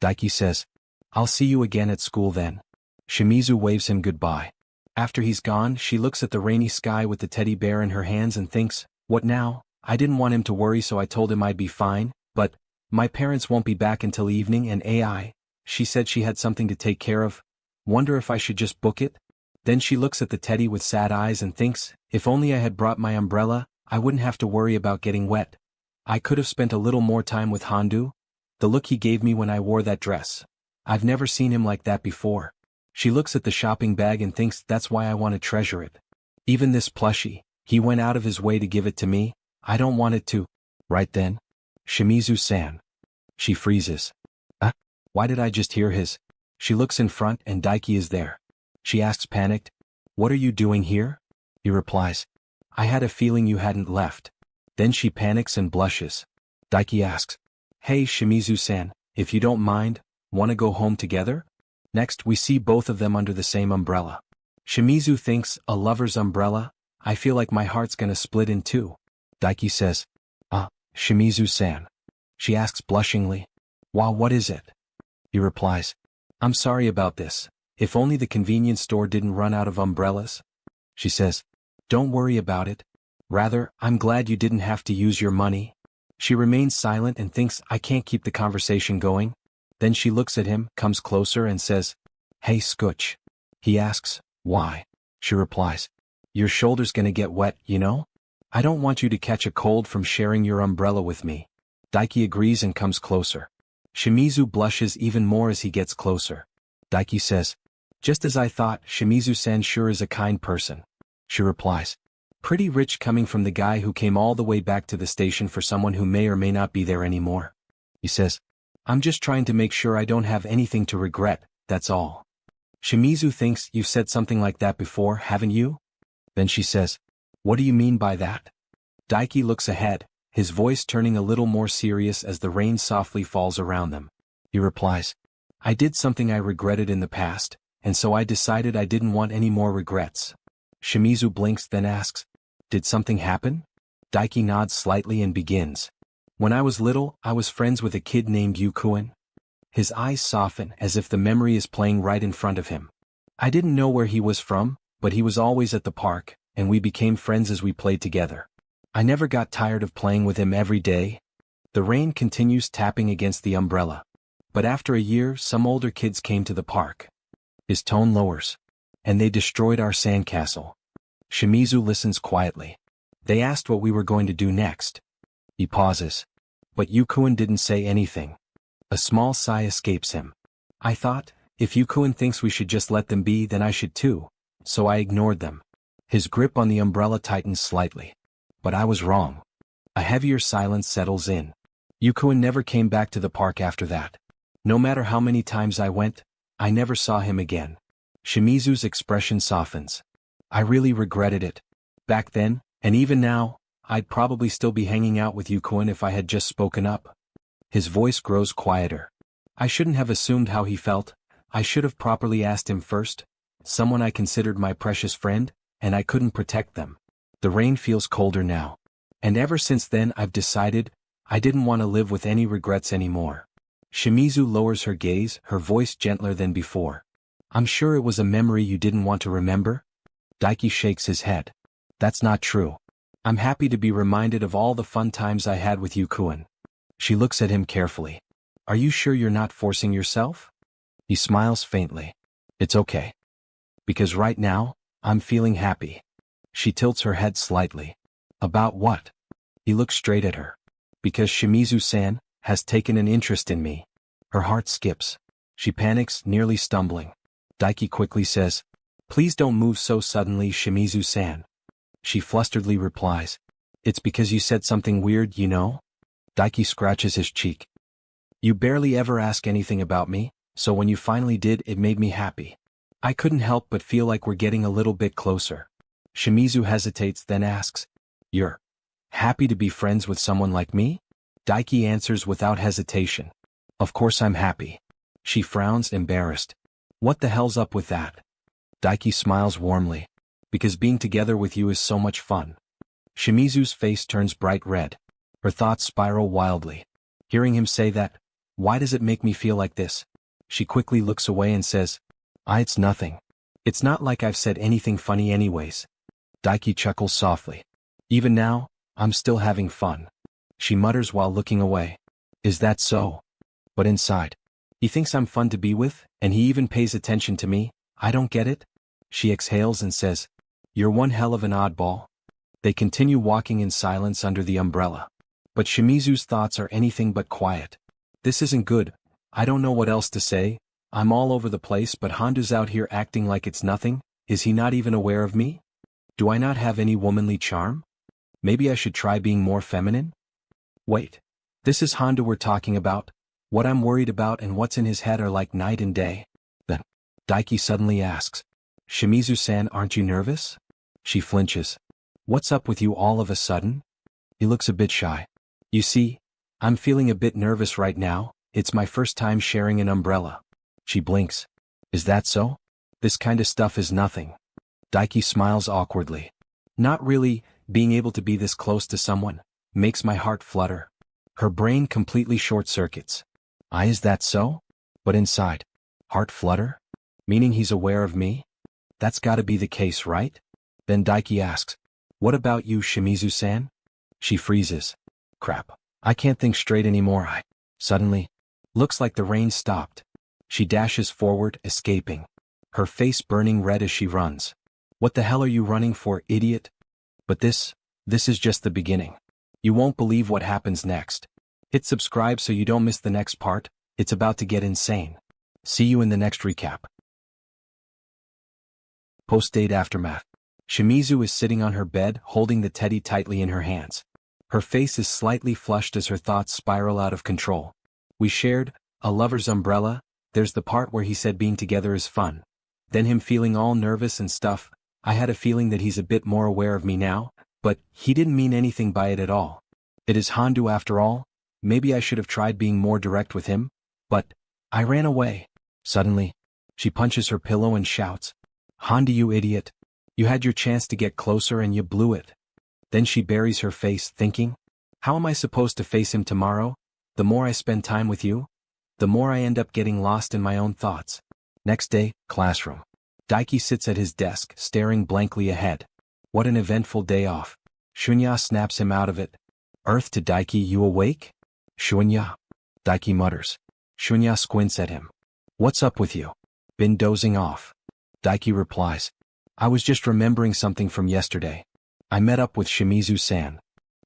Daiki says, "I'll see you again at school then." Shimizu waves him goodbye. After he's gone, she looks at the rainy sky with the teddy bear in her hands and thinks, "What now? I didn't want him to worry, so I told him I'd be fine, but my parents won't be back until evening and AI, she said she had something to take care of. Wonder if I should just book it?" Then she looks at the teddy with sad eyes and thinks, "If only I had brought my umbrella, I wouldn't have to worry about getting wet. I could have spent a little more time with Handu. The look he gave me when I wore that dress. I've never seen him like that before." She looks at the shopping bag and thinks, "That's why I want to treasure it. Even this plushie, he went out of his way to give it to me. I don't want it to." Right then, "Shimizu-san." She freezes. Why did I just hear his? She looks in front and Daiki is there. She asks panicked, "What are you doing here?" He replies, "I had a feeling you hadn't left." Then she panics and blushes. Daiki asks, "Hey Shimizu-san, if you don't mind, wanna go home together?" Next we see both of them under the same umbrella. Shimizu thinks, a lover's umbrella? I feel like my heart's gonna split in two. Daiki says, Shimizu-san. She asks blushingly. Wow, what is it? He replies, I'm sorry about this. If only the convenience store didn't run out of umbrellas. She says, don't worry about it. Rather, I'm glad you didn't have to use your money. She remains silent and thinks, I can't keep the conversation going. Then she looks at him, comes closer and says, Hey Scooch. He asks, why? She replies, your shoulder's gonna get wet, you know? I don't want you to catch a cold from sharing your umbrella with me. Daiki agrees and comes closer. Shimizu blushes even more as he gets closer. Daiki says, just as I thought, Shimizu-san sure is a kind person. She replies, pretty rich coming from the guy who came all the way back to the station for someone who may or may not be there anymore. He says, I'm just trying to make sure I don't have anything to regret, that's all. Shimizu thinks, you've said something like that before, haven't you? Then she says, what do you mean by that? Daiki looks ahead, his voice turning a little more serious as the rain softly falls around them. He replies, I did something I regretted in the past, and so I decided I didn't want any more regrets. Shimizu blinks then asks, did something happen? Daiki nods slightly and begins. When I was little, I was friends with a kid named Yukuin. His eyes soften as if the memory is playing right in front of him. I didn't know where he was from, but he was always at the park, and we became friends as we played together. I never got tired of playing with him every day. The rain continues tapping against the umbrella. But after a year, some older kids came to the park. His tone lowers. And they destroyed our sandcastle. Shimizu listens quietly. They asked what we were going to do next. He pauses. But Yukuin didn't say anything. A small sigh escapes him. I thought, if Yukuin thinks we should just let them be, then I should too. So I ignored them. His grip on the umbrella tightens slightly. But I was wrong. A heavier silence settles in. Yukuin never came back to the park after that. No matter how many times I went, I never saw him again. Shimizu's expression softens. I really regretted it. Back then, and even now, I'd probably still be hanging out with Yukuin if I had just spoken up. His voice grows quieter. I shouldn't have assumed how he felt. I should have properly asked him first. Someone I considered my precious friend, and I couldn't protect them. The rain feels colder now. And ever since then I've decided, I didn't want to live with any regrets anymore. Shimizu lowers her gaze, her voice gentler than before. I'm sure it was a memory you didn't want to remember? Daiki shakes his head. That's not true. I'm happy to be reminded of all the fun times I had with Yukuin. She looks at him carefully. Are you sure you're not forcing yourself? He smiles faintly. It's okay. Because right now, I'm feeling happy. She tilts her head slightly. About what? He looks straight at her. Because Shimizu-san has taken an interest in me. Her heart skips. She panics, nearly stumbling. Daiki quickly says, Please don't move so suddenly, Shimizu-san. She flusteredly replies, It's because you said something weird, you know? Daiki scratches his cheek. You barely ever ask anything about me, so when you finally did, it made me happy. I couldn't help but feel like we're getting a little bit closer. Shimizu hesitates, then asks, You're happy to be friends with someone like me? Daiki answers without hesitation. Of course I'm happy. She frowns, embarrassed. What the hell's up with that? Daiki smiles warmly. Because being together with you is so much fun. Shimizu's face turns bright red. Her thoughts spiral wildly. Hearing him say that, why does it make me feel like this? She quickly looks away and says, It's nothing. It's not like I've said anything funny anyways. Daiki chuckles softly. Even now, I'm still having fun. She mutters while looking away. Is that so? But inside, he thinks I'm fun to be with, and he even pays attention to me. I don't get it. She exhales and says, You're one hell of an oddball. They continue walking in silence under the umbrella. But Shimizu's thoughts are anything but quiet. This isn't good. I don't know what else to say. I'm all over the place, but Hondo's out here acting like it's nothing. Is he not even aware of me? Do I not have any womanly charm? Maybe I should try being more feminine? Wait. This is Hondo we're talking about. What I'm worried about and what's in his head are like night and day. Then, Daiki suddenly asks, Shimizu-san, aren't you nervous? She flinches. What's up with you all of a sudden? He looks a bit shy. You see, I'm feeling a bit nervous right now. It's my first time sharing an umbrella. She blinks. Is that so? This kind of stuff is nothing. Daiki smiles awkwardly. Not really, being able to be this close to someone makes my heart flutter. Her brain completely short-circuits. Is that so? But inside, heart flutter? Meaning he's aware of me? That's gotta be the case, right? Then Daiki asks, what about you, Shimizu-san? She freezes. Crap. I can't think straight anymore. Suddenly, looks like the rain stopped. She dashes forward, escaping. Her face burning red as she runs. What the hell are you running for, idiot? But this is just the beginning. You won't believe what happens next. Hit subscribe so you don't miss the next part. It's about to get insane. See you in the next recap. Post-date aftermath. Shimizu is sitting on her bed, holding the teddy tightly in her hands. Her face is slightly flushed as her thoughts spiral out of control. We shared a lover's umbrella. There's the part where he said being together is fun. Then him feeling all nervous and stuff. I had a feeling that he's a bit more aware of me now, but he didn't mean anything by it at all. It is Handu after all. Maybe I should have tried being more direct with him, but I ran away. Suddenly, she punches her pillow and shouts, Handu, you idiot. You had your chance to get closer and you blew it. Then she buries her face, thinking, how am I supposed to face him tomorrow? The more I spend time with you, the more I end up getting lost in my own thoughts. Next day, classroom. Daiki sits at his desk, staring blankly ahead. What an eventful day off. Shunya snaps him out of it. Earth to Daiki, you awake? Shunya. Daiki mutters. Shunya squints at him. What's up with you? Been dozing off. Daiki replies. I was just remembering something from yesterday. I met up with Shimizu-san.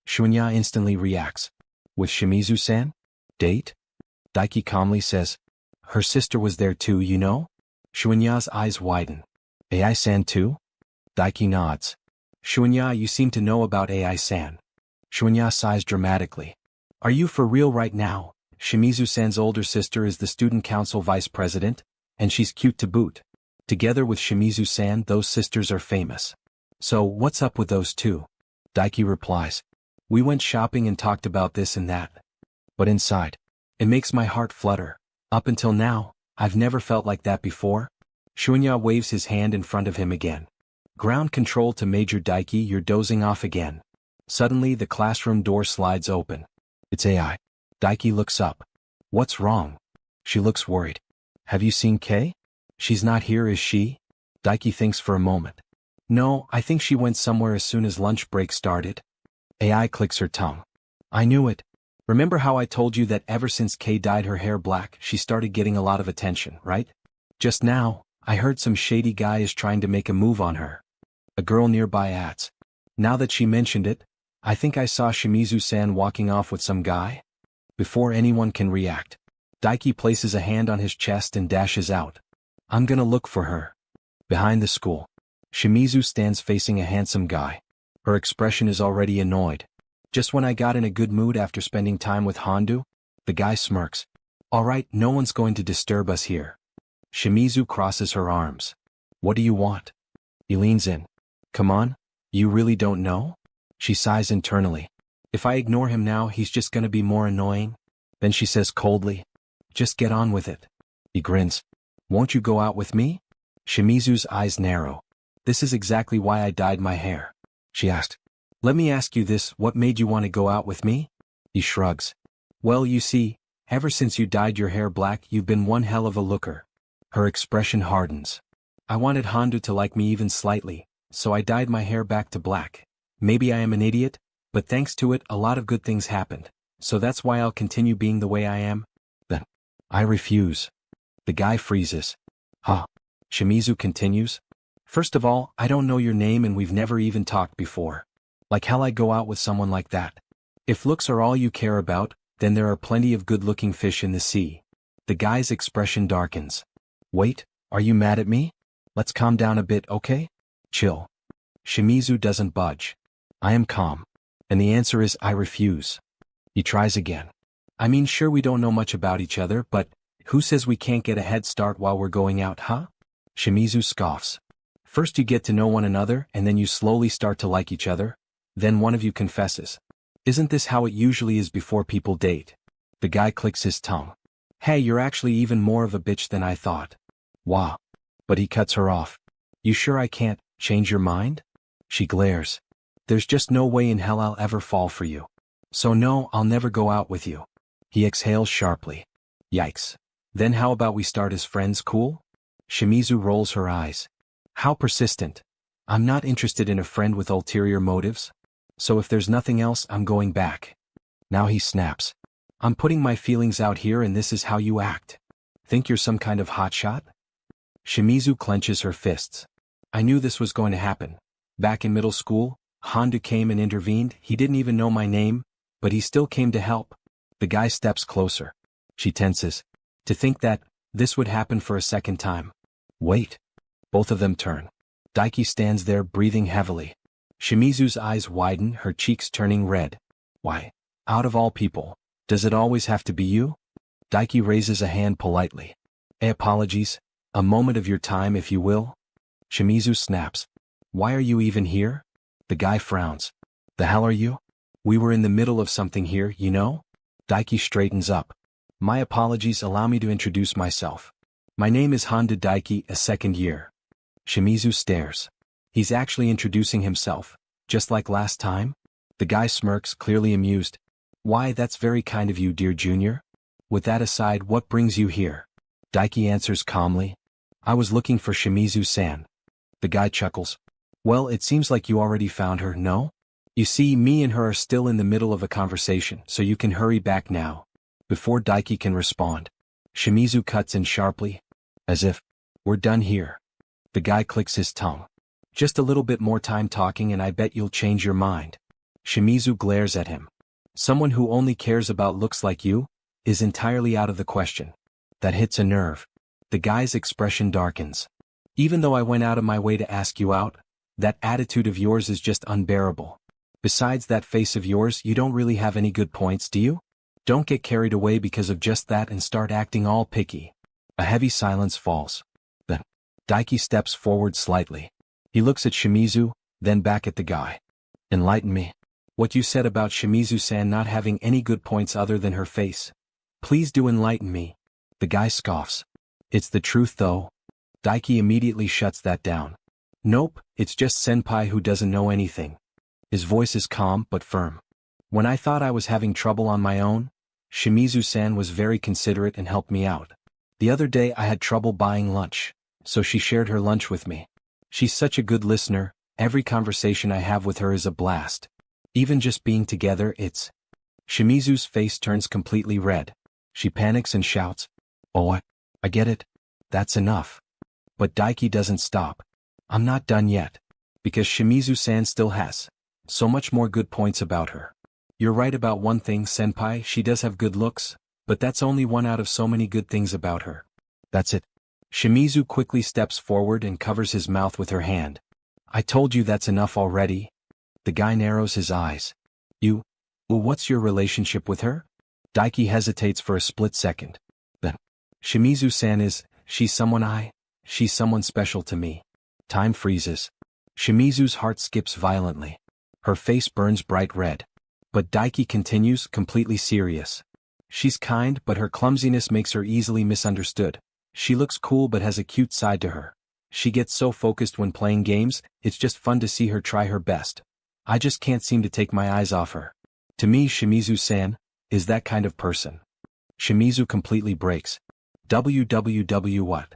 Shunya instantly reacts. With Shimizu-san? Date? Daiki calmly says. Her sister was there too, you know? Shunya's eyes widen. Ai-san too? Daiki nods. Shunya, you seem to know about Ai-san. Shunya sighs dramatically. Are you for real right now? Shimizu-san's older sister is the student council vice president, and she's cute to boot. Together with Shimizu-san, those sisters are famous. So, what's up with those two? Daiki replies. We went shopping and talked about this and that. But inside, it makes my heart flutter. Up until now, I've never felt like that before. Shunya waves his hand in front of him again. Ground control to Major Daiki, you're dozing off again. Suddenly the classroom door slides open. It's AI. Daiki looks up. What's wrong? She looks worried. Have you seen Kei? She's not here, is she? Daiki thinks for a moment. No, I think she went somewhere as soon as lunch break started. AI clicks her tongue. I knew it. Remember how I told you that ever since Kei dyed her hair black, she started getting a lot of attention, right? Just now, I heard some shady guy is trying to make a move on her. A girl nearby adds. Now that she mentioned it, I think I saw Shimizu-san walking off with some guy. Before anyone can react, Daiki places a hand on his chest and dashes out. I'm gonna look for her. Behind the school, Shimizu stands facing a handsome guy. Her expression is already annoyed. Just when I got in a good mood after spending time with Handu, the guy smirks. Alright, no one's going to disturb us here. Shimizu crosses her arms. What do you want? He leans in. Come on, you really don't know? She sighs internally. If I ignore him now, he's just gonna be more annoying. Then she says coldly, just get on with it. He grins. Won't you go out with me? Shimizu's eyes narrow. This is exactly why I dyed my hair. She asked. Let me ask you this, what made you want to go out with me? He shrugs. Well, you see, ever since you dyed your hair black, you've been one hell of a looker. Her expression hardens. I wanted Handu to like me even slightly, so I dyed my hair back to black. Maybe I am an idiot, but thanks to it, a lot of good things happened. So that's why I'll continue being the way I am. Then, I refuse. The guy freezes. Huh. Shimizu continues. First of all, I don't know your name and we've never even talked before. Like hell I go out with someone like that. If looks are all you care about, then there are plenty of good-looking fish in the sea. The guy's expression darkens. Wait, are you mad at me? Let's calm down a bit, okay? Chill. Shimizu doesn't budge. I am calm. And the answer is I refuse. He tries again. I mean, sure we don't know much about each other, but who says we can't get a head start while we're going out, huh? Shimizu scoffs. First you get to know one another and then you slowly start to like each other. Then one of you confesses. Isn't this how it usually is before people date? The guy clicks his tongue. Hey, you're actually even more of a bitch than I thought. Wow. But he cuts her off. You sure I can't? Change your mind? She glares. There's just no way in hell I'll ever fall for you. So no, I'll never go out with you. He exhales sharply. Yikes. Then how about we start as friends, cool? Shimizu rolls her eyes. How persistent. I'm not interested in a friend with ulterior motives. So if there's nothing else, I'm going back. Now he snaps. I'm putting my feelings out here and this is how you act. Think you're some kind of hotshot? Shimizu clenches her fists. I knew this was going to happen. Back in middle school, Honda came and intervened. He didn't even know my name, but he still came to help. The guy steps closer. She tenses. To think that this would happen for a second time. Wait. Both of them turn. Daiki stands there breathing heavily. Shimizu's eyes widen, her cheeks turning red. Why? Out of all people, does it always have to be you? Daiki raises a hand politely. Apologies. A moment of your time if you will. Shimizu snaps. Why are you even here? The guy frowns. The hell are you? We were in the middle of something here, you know? Daiki straightens up. My apologies, allow me to introduce myself. My name is Honda Daiki, a second year. Shimizu stares. He's actually introducing himself, just like last time? The guy smirks, clearly amused. Why, that's very kind of you, dear junior. With that aside, what brings you here? Daiki answers calmly. I was looking for Shimizu-san. The guy chuckles. Well, it seems like you already found her, no? You see, me and her are still in the middle of a conversation, so you can hurry back now. Before Daiki can respond, Shimizu cuts in sharply. As if, we're done here. The guy clicks his tongue. Just a little bit more time talking and I bet you'll change your mind. Shimizu glares at him. Someone who only cares about looks like you is entirely out of the question. That hits a nerve. The guy's expression darkens. Even though I went out of my way to ask you out, that attitude of yours is just unbearable. Besides that face of yours, you don't really have any good points, do you? Don't get carried away because of just that and start acting all picky. A heavy silence falls. Then, Daiki steps forward slightly. He looks at Shimizu, then back at the guy. Enlighten me. What you said about Shimizu-san not having any good points other than her face. Please do enlighten me. The guy scoffs. It's the truth though. Daiki immediately shuts that down. Nope, it's just senpai who doesn't know anything. His voice is calm but firm. When I thought I was having trouble on my own, Shimizu-san was very considerate and helped me out. The other day I had trouble buying lunch, so she shared her lunch with me. She's such a good listener, every conversation I have with her is a blast. Even just being together, it's... Shimizu's face turns completely red. She panics and shouts, Oh, I get it. That's enough. But Daiki doesn't stop. I'm not done yet. Because Shimizu-san still has so much more good points about her. You're right about one thing, senpai, she does have good looks, but that's only one out of so many good things about her. That's it. Shimizu quickly steps forward and covers his mouth with her hand. I told you that's enough already. The guy narrows his eyes. What's your relationship with her? Daiki hesitates for a split second. Then, Shimizu-san she's someone special to me. Time freezes. Shimizu's heart skips violently. Her face burns bright red. But Daiki continues, completely serious. She's kind, but her clumsiness makes her easily misunderstood. She looks cool but has a cute side to her. She gets so focused when playing games, it's just fun to see her try her best. I just can't seem to take my eyes off her. To me, Shimizu-san is that kind of person. Shimizu completely breaks. WWW what?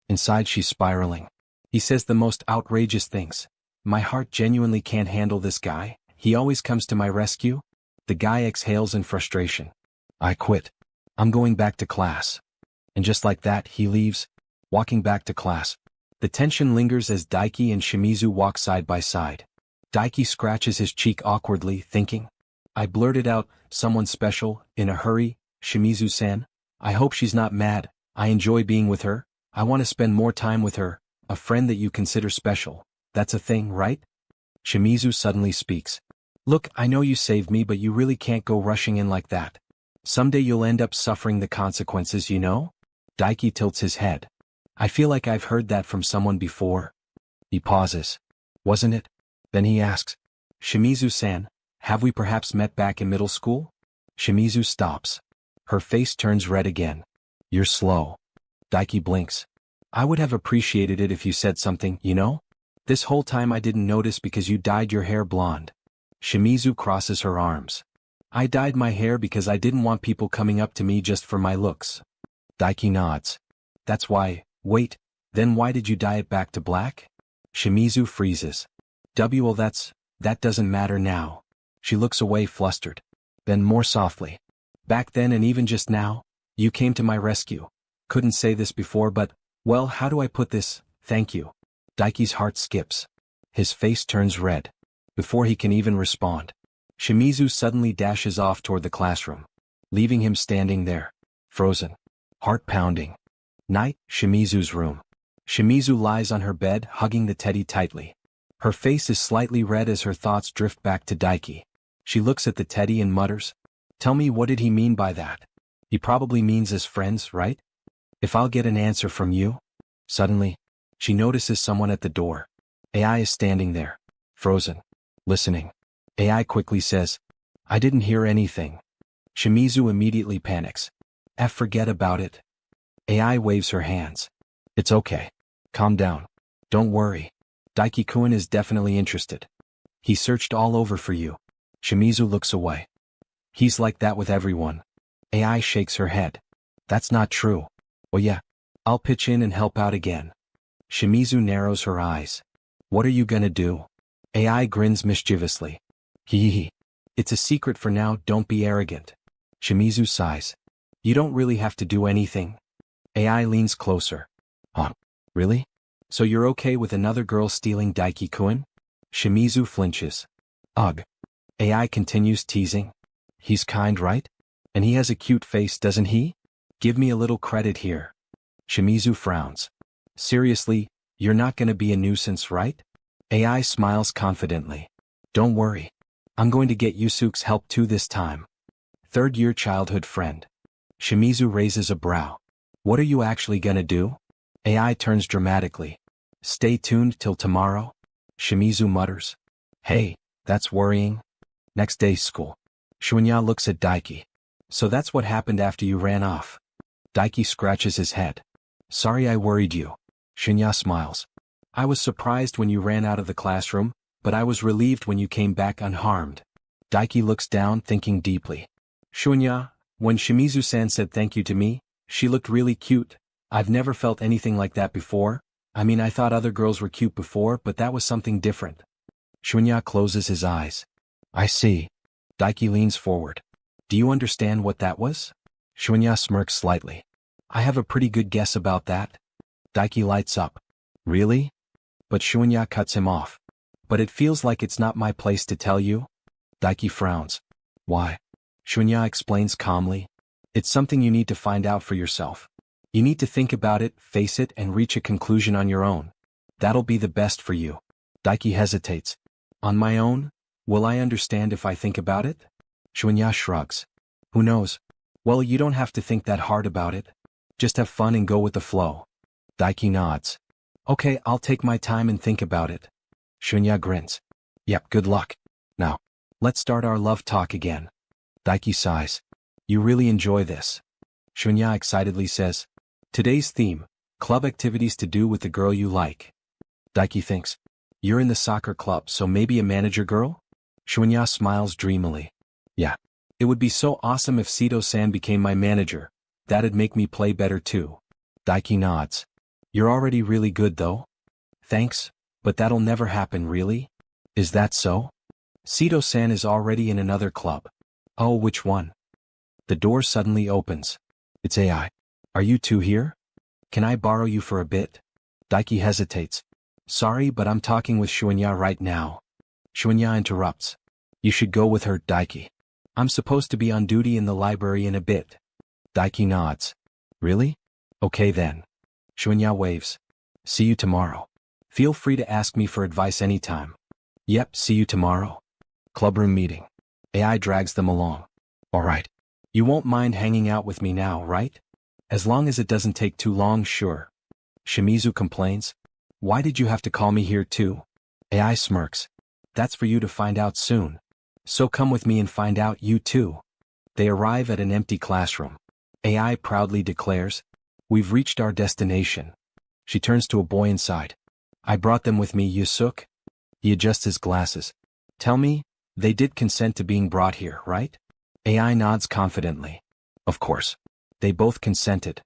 Inside she's spiraling. He says the most outrageous things. My heart genuinely can't handle this guy. He always comes to my rescue. The guy exhales in frustration. I quit. I'm going back to class. And just like that, he leaves, walking back to class. The tension lingers as Daiki and Shimizu walk side by side. Daiki scratches his cheek awkwardly, thinking. I blurted out, someone special, in a hurry. Shimizu-san, I hope she's not mad. I enjoy being with her. I want to spend more time with her. A friend that you consider special. That's a thing, right? Shimizu suddenly speaks. Look, I know you saved me, but you really can't go rushing in like that. Someday you'll end up suffering the consequences, you know? Daiki tilts his head. I feel like I've heard that from someone before. He pauses. Wasn't it? Then he asks. Shimizu-san, have we perhaps met back in middle school? Shimizu stops. Her face turns red again. You're slow. Daiki blinks. I would have appreciated it if you said something, you know? This whole time I didn't notice because you dyed your hair blonde. Shimizu crosses her arms. I dyed my hair because I didn't want people coming up to me just for my looks. Daiki nods. That's why. Wait, then why did you dye it back to black? Shimizu freezes. Well, that doesn't matter now. She looks away flustered. Then more softly. Back then and even just now, you came to my rescue. Couldn't say this before but, well, how do I put this? Thank you. Daiki's heart skips. His face turns red. Before he can even respond, Shimizu suddenly dashes off toward the classroom, leaving him standing there, frozen, heart pounding. Night, Shimizu's room. Shimizu lies on her bed, hugging the teddy tightly. Her face is slightly red as her thoughts drift back to Daiki. She looks at the teddy and mutters, "Tell me, what did he mean by that? He probably means as friends, right? If I'll get an answer from you?" Suddenly, she notices someone at the door. AI is standing there, frozen, listening. AI quickly says, "I didn't hear anything." Shimizu immediately panics. Forget about it. AI waves her hands. It's okay. Calm down. Don't worry. Daiki-kun is definitely interested. He searched all over for you. Shimizu looks away. He's like that with everyone. AI shakes her head. That's not true. Oh yeah. I'll pitch in and help out again. Shimizu narrows her eyes. What are you gonna do? AI grins mischievously. Hee. It's a secret for now, don't be arrogant. Shimizu sighs. You don't really have to do anything. AI leans closer. Really? So you're okay with another girl stealing Daiki-kun? Shimizu flinches. Ugh. AI continues teasing. He's kind, right? And he has a cute face, doesn't he? Give me a little credit here. Shimizu frowns. Seriously, you're not gonna be a nuisance, right? AI smiles confidently. Don't worry. I'm going to get Yusuke's help too this time. Third-year childhood friend. Shimizu raises a brow. What are you actually gonna do? AI turns dramatically. Stay tuned till tomorrow. Shimizu mutters. Hey, that's worrying. Next day school. Shunya looks at Daiki. So that's what happened after you ran off. Daiki scratches his head. Sorry I worried you. Shunya smiles. I was surprised when you ran out of the classroom, but I was relieved when you came back unharmed. Daiki looks down, thinking deeply. Shunya, when Shimizu-san said thank you to me, she looked really cute. I've never felt anything like that before. I mean, I thought other girls were cute before, but that was something different. Shunya closes his eyes. I see. Daiki leans forward. Do you understand what that was? Shunya smirks slightly. I have a pretty good guess about that. Daiki lights up. Really? But Shunya cuts him off. But it feels like it's not my place to tell you. Daiki frowns. Why? Shunya explains calmly. It's something you need to find out for yourself. You need to think about it, face it, and reach a conclusion on your own. That'll be the best for you. Daiki hesitates. On my own? Will I understand if I think about it? Shunya shrugs. Who knows? Well, you don't have to think that hard about it. Just have fun and go with the flow. Daiki nods. Okay, I'll take my time and think about it. Shunya grins. Yep, good luck. Now, let's start our love talk again. Daiki sighs. You really enjoy this. Shunya excitedly says. Today's theme, club activities to do with the girl you like. Daiki thinks. You're in the soccer club, so maybe a manager girl? Shunya smiles dreamily. Yeah. It would be so awesome if Sito-san became my manager. That'd make me play better too. Daiki nods. You're already really good though. Thanks, but that'll never happen really? Is that so? Sito-san is already in another club. Oh, which one? The door suddenly opens. It's AI. Are you two here? Can I borrow you for a bit? Daiki hesitates. Sorry, but I'm talking with Shunya right now. Shunya interrupts. You should go with her, Daiki. I'm supposed to be on duty in the library in a bit. Daiki nods. Really? Okay then. Shunya waves. See you tomorrow. Feel free to ask me for advice anytime. Yep, see you tomorrow. Clubroom meeting. AI drags them along. Alright. You won't mind hanging out with me now, right? As long as it doesn't take too long, sure. Shimizu complains. Why did you have to call me here too? AI smirks. That's for you to find out soon. So come with me and find out you too. They arrive at an empty classroom. AI proudly declares. We've reached our destination. She turns to a boy inside. I brought them with me, Yusuk. He adjusts his glasses. Tell me, they did consent to being brought here, right? AI nods confidently. Of course. They both consented.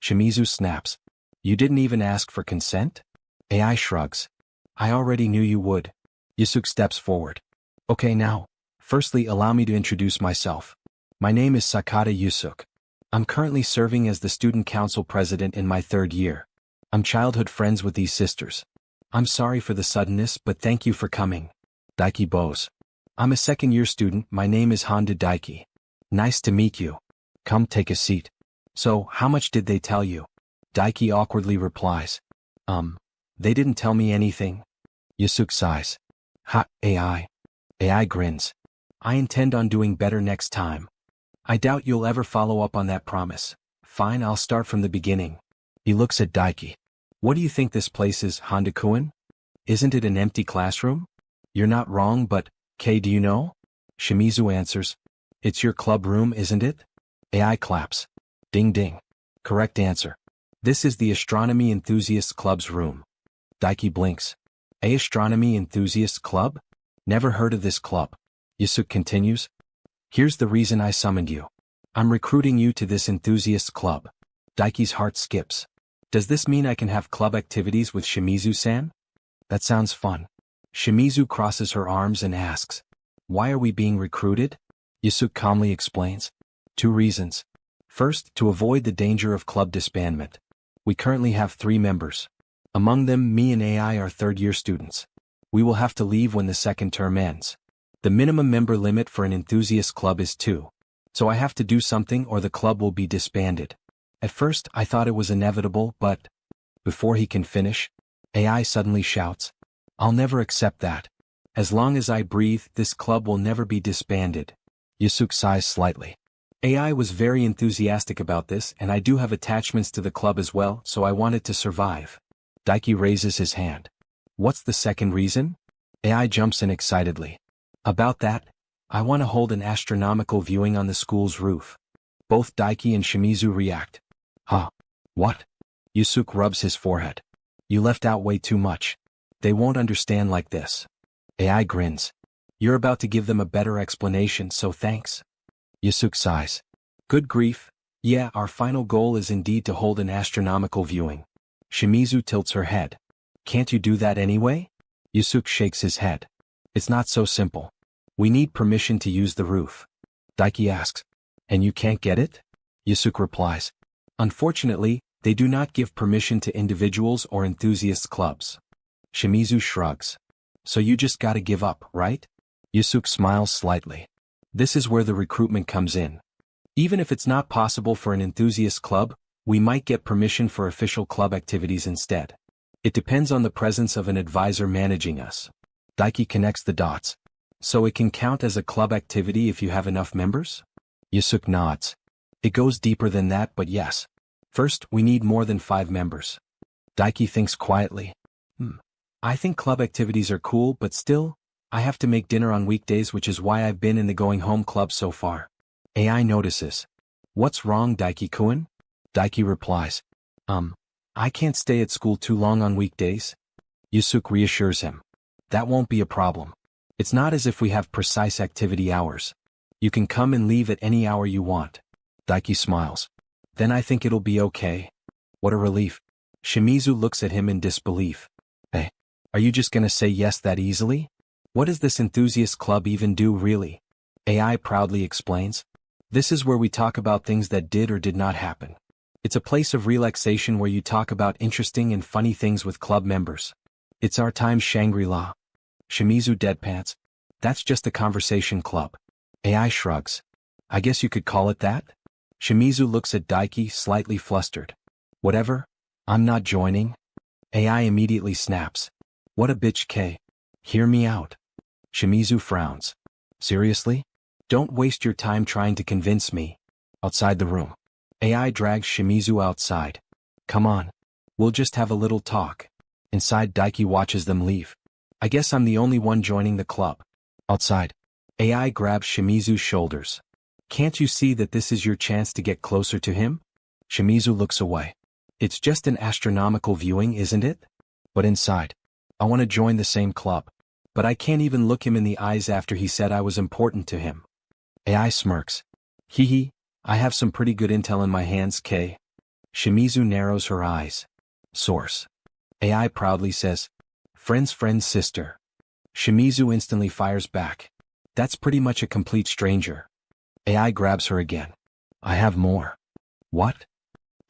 Shimizu snaps. You didn't even ask for consent? AI shrugs. I already knew you would. Yusuk steps forward. Okay now. Firstly, allow me to introduce myself. My name is Sakata Yusuk. I'm currently serving as the student council president in my 3rd year. I'm childhood friends with these sisters. I'm sorry for the suddenness, but thank you for coming. Daiki bows. I'm a 2nd-year student, my name is Honda Daiki. Nice to meet you. Come take a seat. So, how much did they tell you? Daiki awkwardly replies. They didn't tell me anything. Yusuk sighs. Ha, AI. AI grins. I intend on doing better next time. I doubt you'll ever follow up on that promise. Fine, I'll start from the beginning. He looks at Daiki. What do you think this place is, Honda-kun? Isn't it an empty classroom? You're not wrong, but, Kei, do you know? Shimizu answers. It's your club room, isn't it? AI claps. Ding ding. Correct answer. This is the Astronomy Enthusiasts Club's room. Daiki blinks. A Astronomy Enthusiasts Club? Never heard of this club. Yusuk continues. Here's the reason I summoned you. I'm recruiting you to this enthusiasts club. Daiki's heart skips. Does this mean I can have club activities with Shimizu-san? That sounds fun. Shimizu crosses her arms and asks. Why are we being recruited? Yusuk calmly explains. 2 reasons. First, to avoid the danger of club disbandment. We currently have 3 members. Among them, me and AI are 3rd-year students. We will have to leave when the 2nd term ends. The minimum member limit for an enthusiast club is 2. So I have to do something or the club will be disbanded. At first, I thought it was inevitable, but... Before he can finish, AI suddenly shouts. I'll never accept that. As long as I breathe, this club will never be disbanded. Yusuk sighs slightly. AI was very enthusiastic about this, and I do have attachments to the club as well, so I want it to survive. Daiki raises his hand. What's the 2nd reason? AI jumps in excitedly. About that, I want to hold an astronomical viewing on the school's roof. Both Daiki and Shimizu react. Huh? What? Yusuk rubs his forehead. You left out way too much. They won't understand like this. AI grins. You're about to give them a better explanation, so thanks. Yusuk sighs. Good grief. Yeah, our final goal is indeed to hold an astronomical viewing. Shimizu tilts her head. Can't you do that anyway? Yusuk shakes his head. It's not so simple. We need permission to use the roof. Daiki asks. And you can't get it? Yusuk replies. Unfortunately, they do not give permission to individuals or enthusiast clubs. Shimizu shrugs. So you just gotta give up, right? Yusuk smiles slightly. This is where the recruitment comes in. Even if it's not possible for an enthusiast club, we might get permission for official club activities instead. It depends on the presence of an advisor managing us. Daiki connects the dots. So it can count as a club activity if you have enough members? Yusuk nods. It goes deeper than that, but yes. First, we need more than 5 members. Daiki thinks quietly. I think club activities are cool, but still, I have to make dinner on weekdays, which is why I've been in the going home club so far. AI notices. What's wrong, Daiki-kun? Daiki replies. I can't stay at school too long on weekdays. Yusuk reassures him. That won't be a problem. It's not as if we have precise activity hours. You can come and leave at any hour you want. Daiki smiles. Then I think it'll be okay. What a relief. Shimizu looks at him in disbelief. Hey, are you just gonna say yes that easily? What does this enthusiast club even do really? AI proudly explains. This is where we talk about things that did or did not happen. It's a place of relaxation where you talk about interesting and funny things with club members. It's our time Shangri-La. Shimizu deadpans. That's just a conversation club. AI shrugs. I guess you could call it that? Shimizu looks at Daiki, slightly flustered. Whatever. I'm not joining. AI immediately snaps. What a bitch, K. Hear me out. Shimizu frowns. Seriously? Don't waste your time trying to convince me. Outside the room. AI drags Shimizu outside. Come on. We'll just have a little talk. Inside, Daiki watches them leave. I guess I'm the only one joining the club. Outside. AI grabs Shimizu's shoulders. Can't you see that this is your chance to get closer to him? Shimizu looks away. It's just an astronomical viewing, isn't it? But inside, I want to join the same club. But I can't even look him in the eyes after he said I was important to him. AI smirks. Hee, I have some pretty good intel in my hands, K. Shimizu narrows her eyes. Source. AI proudly says, friend's sister. Shimizu instantly fires back. That's pretty much a complete stranger. AI grabs her again. I have more. What?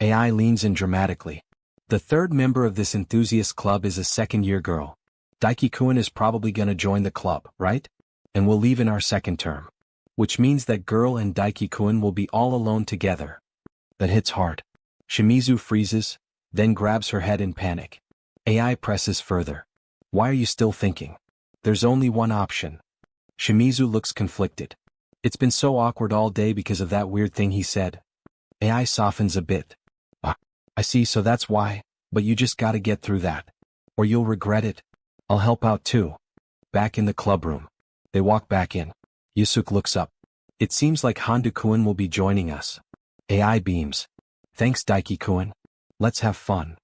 AI leans in dramatically. The third member of this enthusiast club is a second-year girl. Daiki-kun is probably gonna join the club, right? And we'll leave in our second term. Which means that girl and Daiki-kun will be all alone together. That hits hard. Shimizu freezes, then grabs her head in panic. AI presses further. Why are you still thinking? There's only one option. Shimizu looks conflicted. It's been so awkward all day because of that weird thing he said. AI softens a bit. I see, so that's why, but you just gotta get through that. Or you'll regret it. I'll help out too. Back in the club room. They walk back in. Yusuke looks up. It seems like Hondo-kun will be joining us. AI beams. Thanks, Daiki-kun. Let's have fun.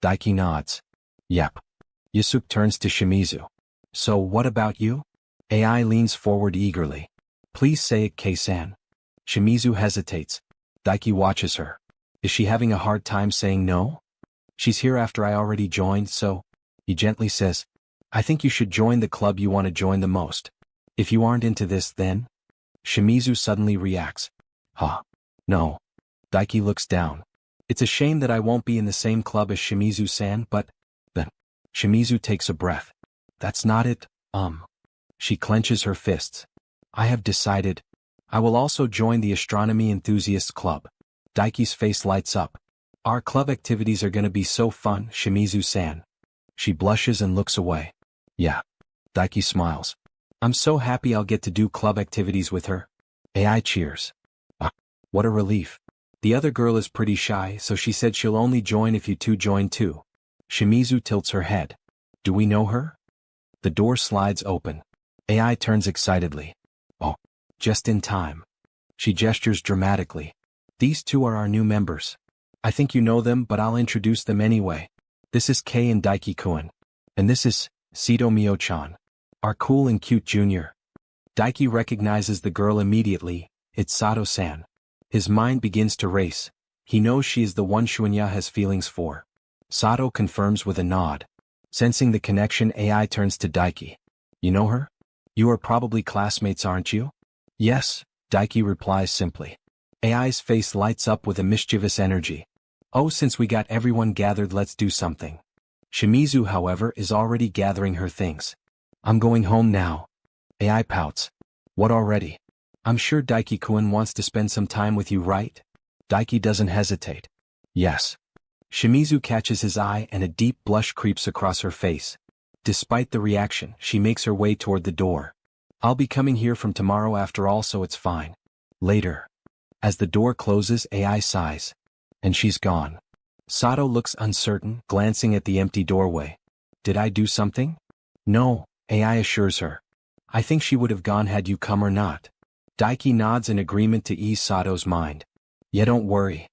Daiki nods. Yep. Yusuke turns to Shimizu. So what about you? AI leans forward eagerly. Please say it, K-san. Shimizu hesitates. Daiki watches her. Is she having a hard time saying no? She's here after I already joined, so... He gently says, I think you should join the club you want to join the most. If you aren't into this, then... Shimizu suddenly reacts. Huh. No. Daiki looks down. It's a shame that I won't be in the same club as Shimizu-san, but... Shimizu takes a breath. That's not it, She clenches her fists. I have decided. I will also join the Astronomy Enthusiasts Club. Daiki's face lights up. Our club activities are gonna be so fun, Shimizu-san. She blushes and looks away. Yeah. Daiki smiles. I'm so happy I'll get to do club activities with her. AI cheers. What a relief. The other girl is pretty shy, so she said she'll only join if you two join too. Shimizu tilts her head. Do we know her? The door slides open. AI turns excitedly. Oh, just in time. She gestures dramatically. These two are our new members. I think you know them, but I'll introduce them anyway. This is Kei and Daiki-kun. And this is Sito Mio-chan. Our cool and cute junior. Daiki recognizes the girl immediately. It's Sato-san. His mind begins to race. He knows she is the one Shunya has feelings for. Sato confirms with a nod. Sensing the connection, AI turns to Daiki. You know her? You are probably classmates, aren't you? Yes, Daiki replies simply. AI's face lights up with a mischievous energy. Oh, since we got everyone gathered, let's do something. Shimizu, however, is already gathering her things. I'm going home now. AI pouts. What already? I'm sure Daiki-kun wants to spend some time with you, right? Daiki doesn't hesitate. Yes. Shimizu catches his eye and a deep blush creeps across her face. Despite the reaction, she makes her way toward the door. I'll be coming here from tomorrow after all, so it's fine. Later. As the door closes, AI sighs. And she's gone. Sato looks uncertain, glancing at the empty doorway. Did I do something? No, AI assures her. I think she would have gone had you come or not. Daiki nods in agreement to ease Sato's mind. Yeah, don't worry.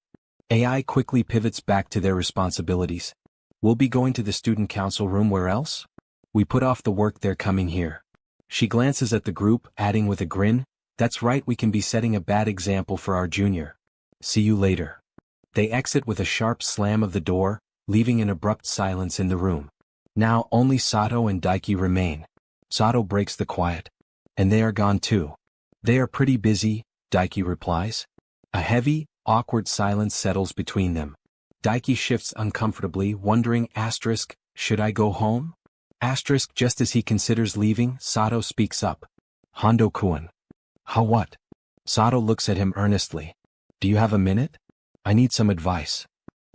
AI quickly pivots back to their responsibilities. We'll be going to the student council room. Where else? We put off the work, they're coming here. She glances at the group, adding with a grin, that's right, we can be setting a bad example for our junior. See you later. They exit with a sharp slam of the door, leaving an abrupt silence in the room. Now only Sato and Daiki remain. Sato breaks the quiet. And they are gone too. They are pretty busy, Daiki replies. A heavy, awkward silence settles between them. Daiki shifts uncomfortably, wondering, should I go home? Just as he considers leaving, Sato speaks up. Hondo-kun. How what? Sato looks at him earnestly. Do you have a minute? I need some advice.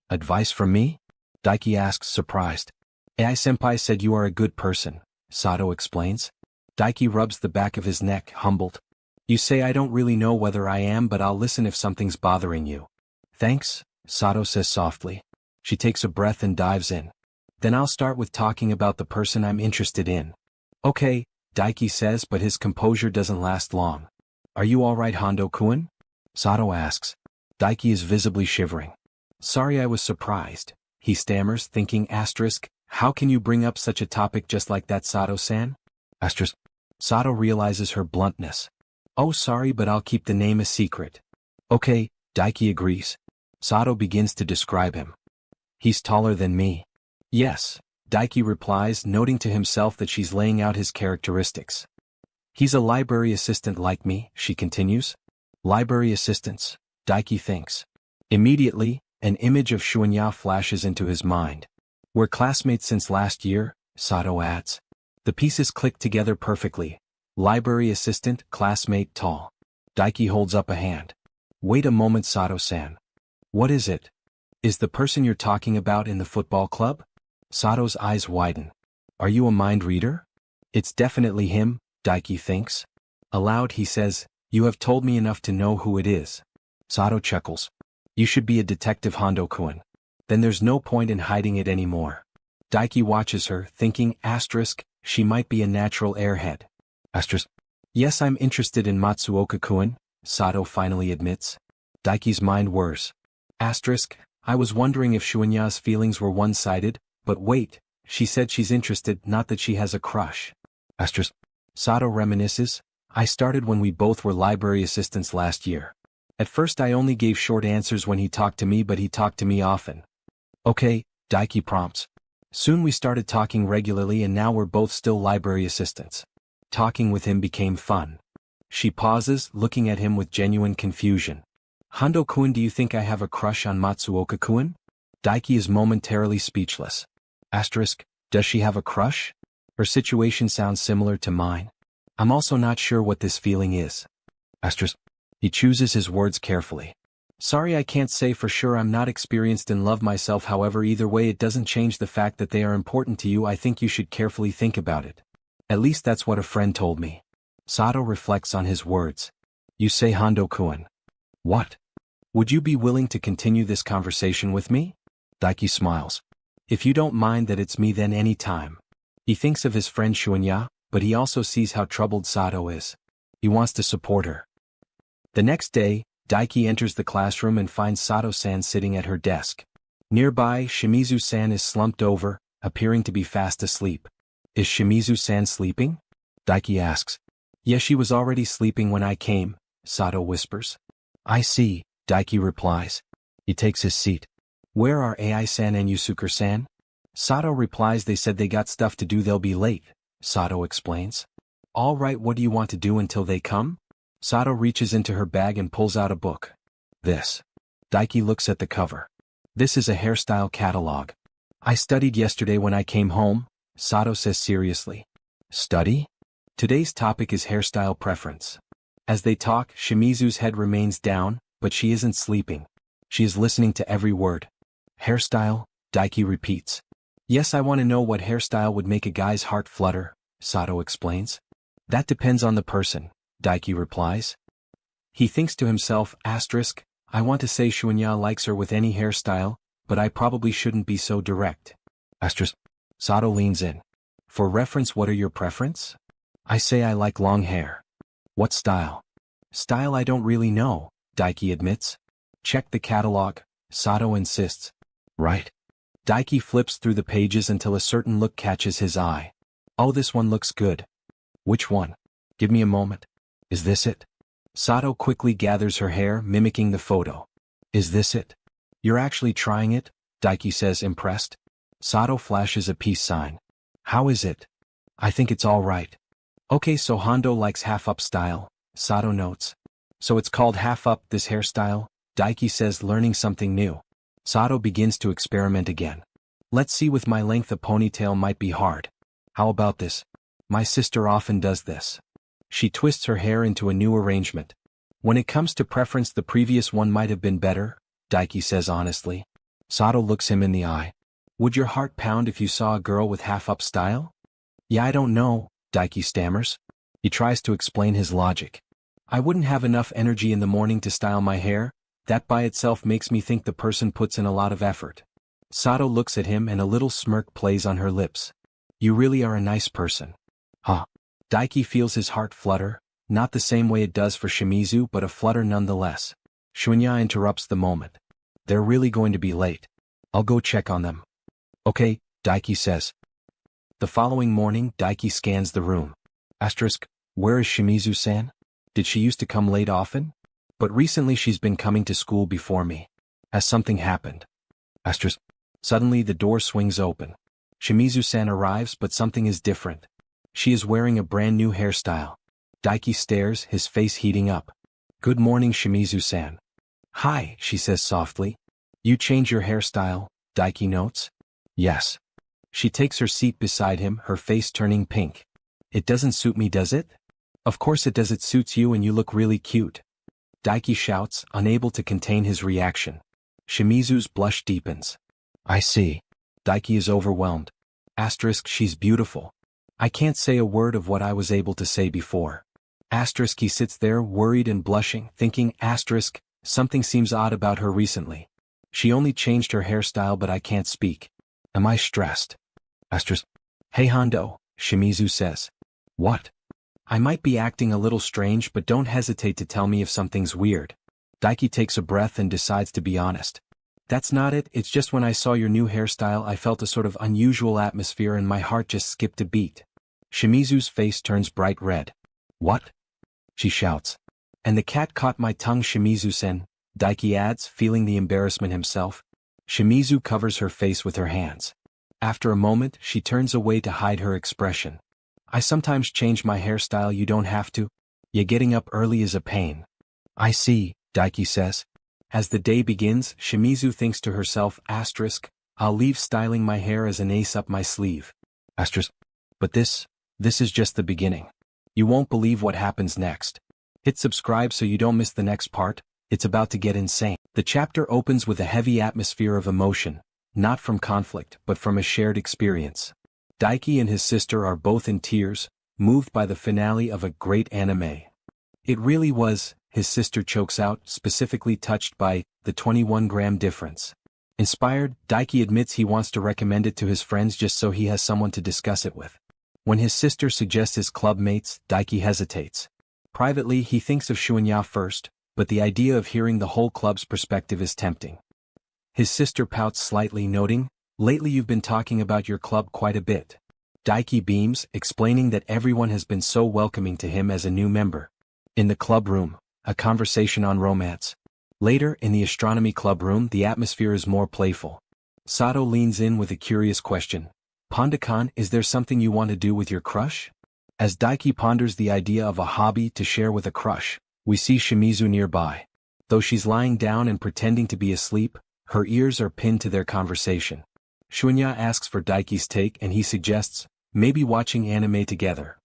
Advice from me? Daiki asks, surprised. AI-senpai said you are a good person, Sato explains. Daiki rubs the back of his neck, humbled. You say I don't really know whether I am, but I'll listen if something's bothering you. Thanks, Sato says softly. She takes a breath and dives in. Then I'll start with talking about the person I'm interested in. Okay, Daiki says, but his composure doesn't last long. Are you alright, Hondo-kun? Sato asks. Daiki is visibly shivering. Sorry, I was surprised, he stammers, thinking, How can you bring up such a topic just like that, Sato-san? Asterisk. Sato realizes her bluntness. Oh, sorry, but I'll keep the name a secret. Okay, Daiki agrees. Sato begins to describe him. He's taller than me. Yes, Daiki replies, noting to himself that she's laying out his characteristics. He's a library assistant like me, she continues. Library assistants, Daiki thinks. Immediately, an image of Shunya flashes into his mind. We're classmates since last year, Sato adds. The pieces click together perfectly. Library assistant, classmate, tall. Daiki holds up a hand. Wait a moment, Sato-san. What is it? Is the person you're talking about in the football club? Sato's eyes widen. Are you a mind reader? It's definitely him, Daiki thinks. Aloud he says, you have told me enough to know who it is. Sato chuckles. You should be a detective, Hondo-kun. Then there's no point in hiding it anymore. Daiki watches her, thinking, asterisk, she might be a natural airhead. Asterisk. Yes, I'm interested in Matsuoka-kun, Sato finally admits. Daiki's mind whirs. Asterisk, I was wondering if Shunya's feelings were one-sided, but wait, she said she's interested, not that she has a crush. Asterisk. Sato reminisces, I started when we both were library assistants last year. At first I only gave short answers when he talked to me, but he talked to me often. Okay, Daiki prompts. Soon we started talking regularly and now we're both still library assistants. Talking with him became fun. She pauses, looking at him with genuine confusion. Hondo-kun, do you think I have a crush on Matsuoka-kun? Daiki is momentarily speechless. Asterisk, does she have a crush? Her situation sounds similar to mine. I'm also not sure what this feeling is. Asterisk. He chooses his words carefully. Sorry, I can't say for sure. I'm not experienced in love myself. However, either way it doesn't change the fact that they are important to you. I think you should carefully think about it. At least that's what a friend told me. Sato reflects on his words. You say, Hondo-kun. What? Would you be willing to continue this conversation with me? Daiki smiles. If you don't mind that it's me, then any time. He thinks of his friend Shunya, but he also sees how troubled Sato is. He wants to support her. The next day, Daiki enters the classroom and finds Sato-san sitting at her desk. Nearby, Shimizu-san is slumped over, appearing to be fast asleep. Is Shimizu-san sleeping? Daiki asks. Yes, she was already sleeping when I came, Sato whispers. I see, Daiki replies. He takes his seat. Where are Ai-san and Yusuke-san? Sato replies they said they got stuff to do, they'll be late, Sato explains. All right, what do you want to do until they come? Sato reaches into her bag and pulls out a book. This. Daiki looks at the cover. This is a hairstyle catalog. I studied yesterday when I came home, Sato says seriously. Study? Today's topic is hairstyle preference. As they talk, Shimizu's head remains down, but she isn't sleeping. She is listening to every word. Hairstyle, Daiki repeats. Yes, I want to know what hairstyle would make a guy's heart flutter, Sato explains. That depends on the person, Daiki replies. He thinks to himself, asterisk, I want to say Shunya likes her with any hairstyle, but I probably shouldn't be so direct. Asterisk. Sato leans in. For reference, what are your preference? I say I like long hair. What style? Style I don't really know, Daiki admits. Check the catalog, Sato insists. Right. Daiki flips through the pages until a certain look catches his eye. Oh, this one looks good. Which one? Give me a moment. Is this it? Sato quickly gathers her hair, mimicking the photo. Is this it? You're actually trying it? Daiki says, impressed. Sato flashes a peace sign. How is it? I think it's all right. Okay, so Hondo likes half-up style, Sato notes. So it's called half-up, this hairstyle? Daiki says, learning something new. Sato begins to experiment again. Let's see, with my length a ponytail might be hard. How about this? My sister often does this. She twists her hair into a new arrangement. When it comes to preference, the previous one might have been better, Daiki says honestly. Sato looks him in the eye. Would your heart pound if you saw a girl with half-up style? Yeah, I don't know, Daiki stammers. He tries to explain his logic. I wouldn't have enough energy in the morning to style my hair. That by itself makes me think the person puts in a lot of effort. Sato looks at him and a little smirk plays on her lips. You really are a nice person. Huh. Daiki feels his heart flutter, not the same way it does for Shimizu, but a flutter nonetheless. Shunya interrupts the moment. They're really going to be late. I'll go check on them. Okay, Daiki says. The following morning, Daiki scans the room. Asterisk, where is Shimizu-san? Did she used to come late often? But recently she's been coming to school before me. Has something happened? Asterisk. Suddenly the door swings open. Shimizu-san arrives, but something is different. She is wearing a brand new hairstyle. Daiki stares, his face heating up. Good morning, Shimizu-san. Hi, she says softly. You change your hairstyle, Daiki notes. Yes. She takes her seat beside him, her face turning pink. It doesn't suit me, does it? Of course it does, it suits you and you look really cute. Daiki shouts, unable to contain his reaction. Shimizu's blush deepens. I see. Daiki is overwhelmed. Asterisk, she's beautiful. I can't say a word of what I was able to say before. Asterisk, he sits there worried and blushing, thinking, asterisk, something seems odd about her recently. She only changed her hairstyle, but I can't speak. Am I stressed? Asterisk. Hey Hondo, Shimizu says. What? I might be acting a little strange, but don't hesitate to tell me if something's weird. Daiki takes a breath and decides to be honest. That's not it, it's just when I saw your new hairstyle I felt a sort of unusual atmosphere and my heart just skipped a beat. Shimizu's face turns bright red. What? She shouts. And the cat caught my tongue, Shimizu-sen, Daiki adds, feeling the embarrassment himself. Shimizu covers her face with her hands. After a moment, she turns away to hide her expression. I sometimes change my hairstyle, you don't have to. Yeah, getting up early is a pain. I see, Daiki says. As the day begins, Shimizu thinks to herself, asterisk, I'll leave styling my hair as an ace up my sleeve. Asterisk. But this is just the beginning. You won't believe what happens next. Hit subscribe so you don't miss the next part, it's about to get insane. The chapter opens with a heavy atmosphere of emotion, not from conflict but from a shared experience. Daiki and his sister are both in tears, moved by the finale of a great anime. It really was, his sister chokes out, specifically touched by the 21-gram difference. Inspired, Daiki admits he wants to recommend it to his friends just so he has someone to discuss it with. When his sister suggests his club mates, Daiki hesitates. Privately, he thinks of Shunya first, but the idea of hearing the whole club's perspective is tempting. His sister pouts slightly, noting, lately you've been talking about your club quite a bit. Daiki beams, explaining that everyone has been so welcoming to him as a new member. In the club room, a conversation on romance. Later, in the astronomy club room, the atmosphere is more playful. Sato leans in with a curious question. Panda-kan, is there something you want to do with your crush? As Daiki ponders the idea of a hobby to share with a crush, we see Shimizu nearby. Though she's lying down and pretending to be asleep, her ears are pinned to their conversation. Shunya asks for Daiki's take and he suggests, maybe watching anime together.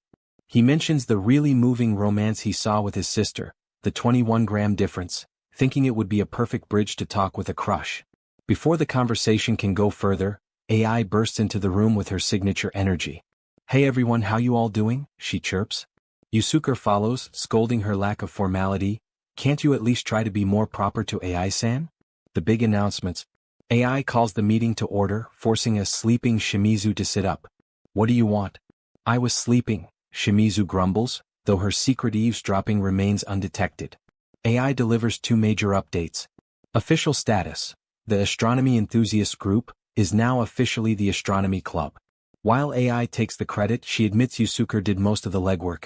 He mentions the really moving romance he saw with his sister, the 21-gram difference, thinking it would be a perfect bridge to talk with a crush. Before the conversation can go further, AI bursts into the room with her signature energy. Hey everyone, how you all doing? She chirps. Yusuke follows, scolding her lack of formality. Can't you at least try to be more proper to AI-san? The big announcements. AI calls the meeting to order, forcing a sleeping Shimizu to sit up. What do you want? I was sleeping, Shimizu grumbles, though her secret eavesdropping remains undetected. AI delivers two major updates. Official status. The Astronomy Enthusiast Group is now officially the Astronomy Club. While AI takes the credit, she admits Yusuke did most of the legwork.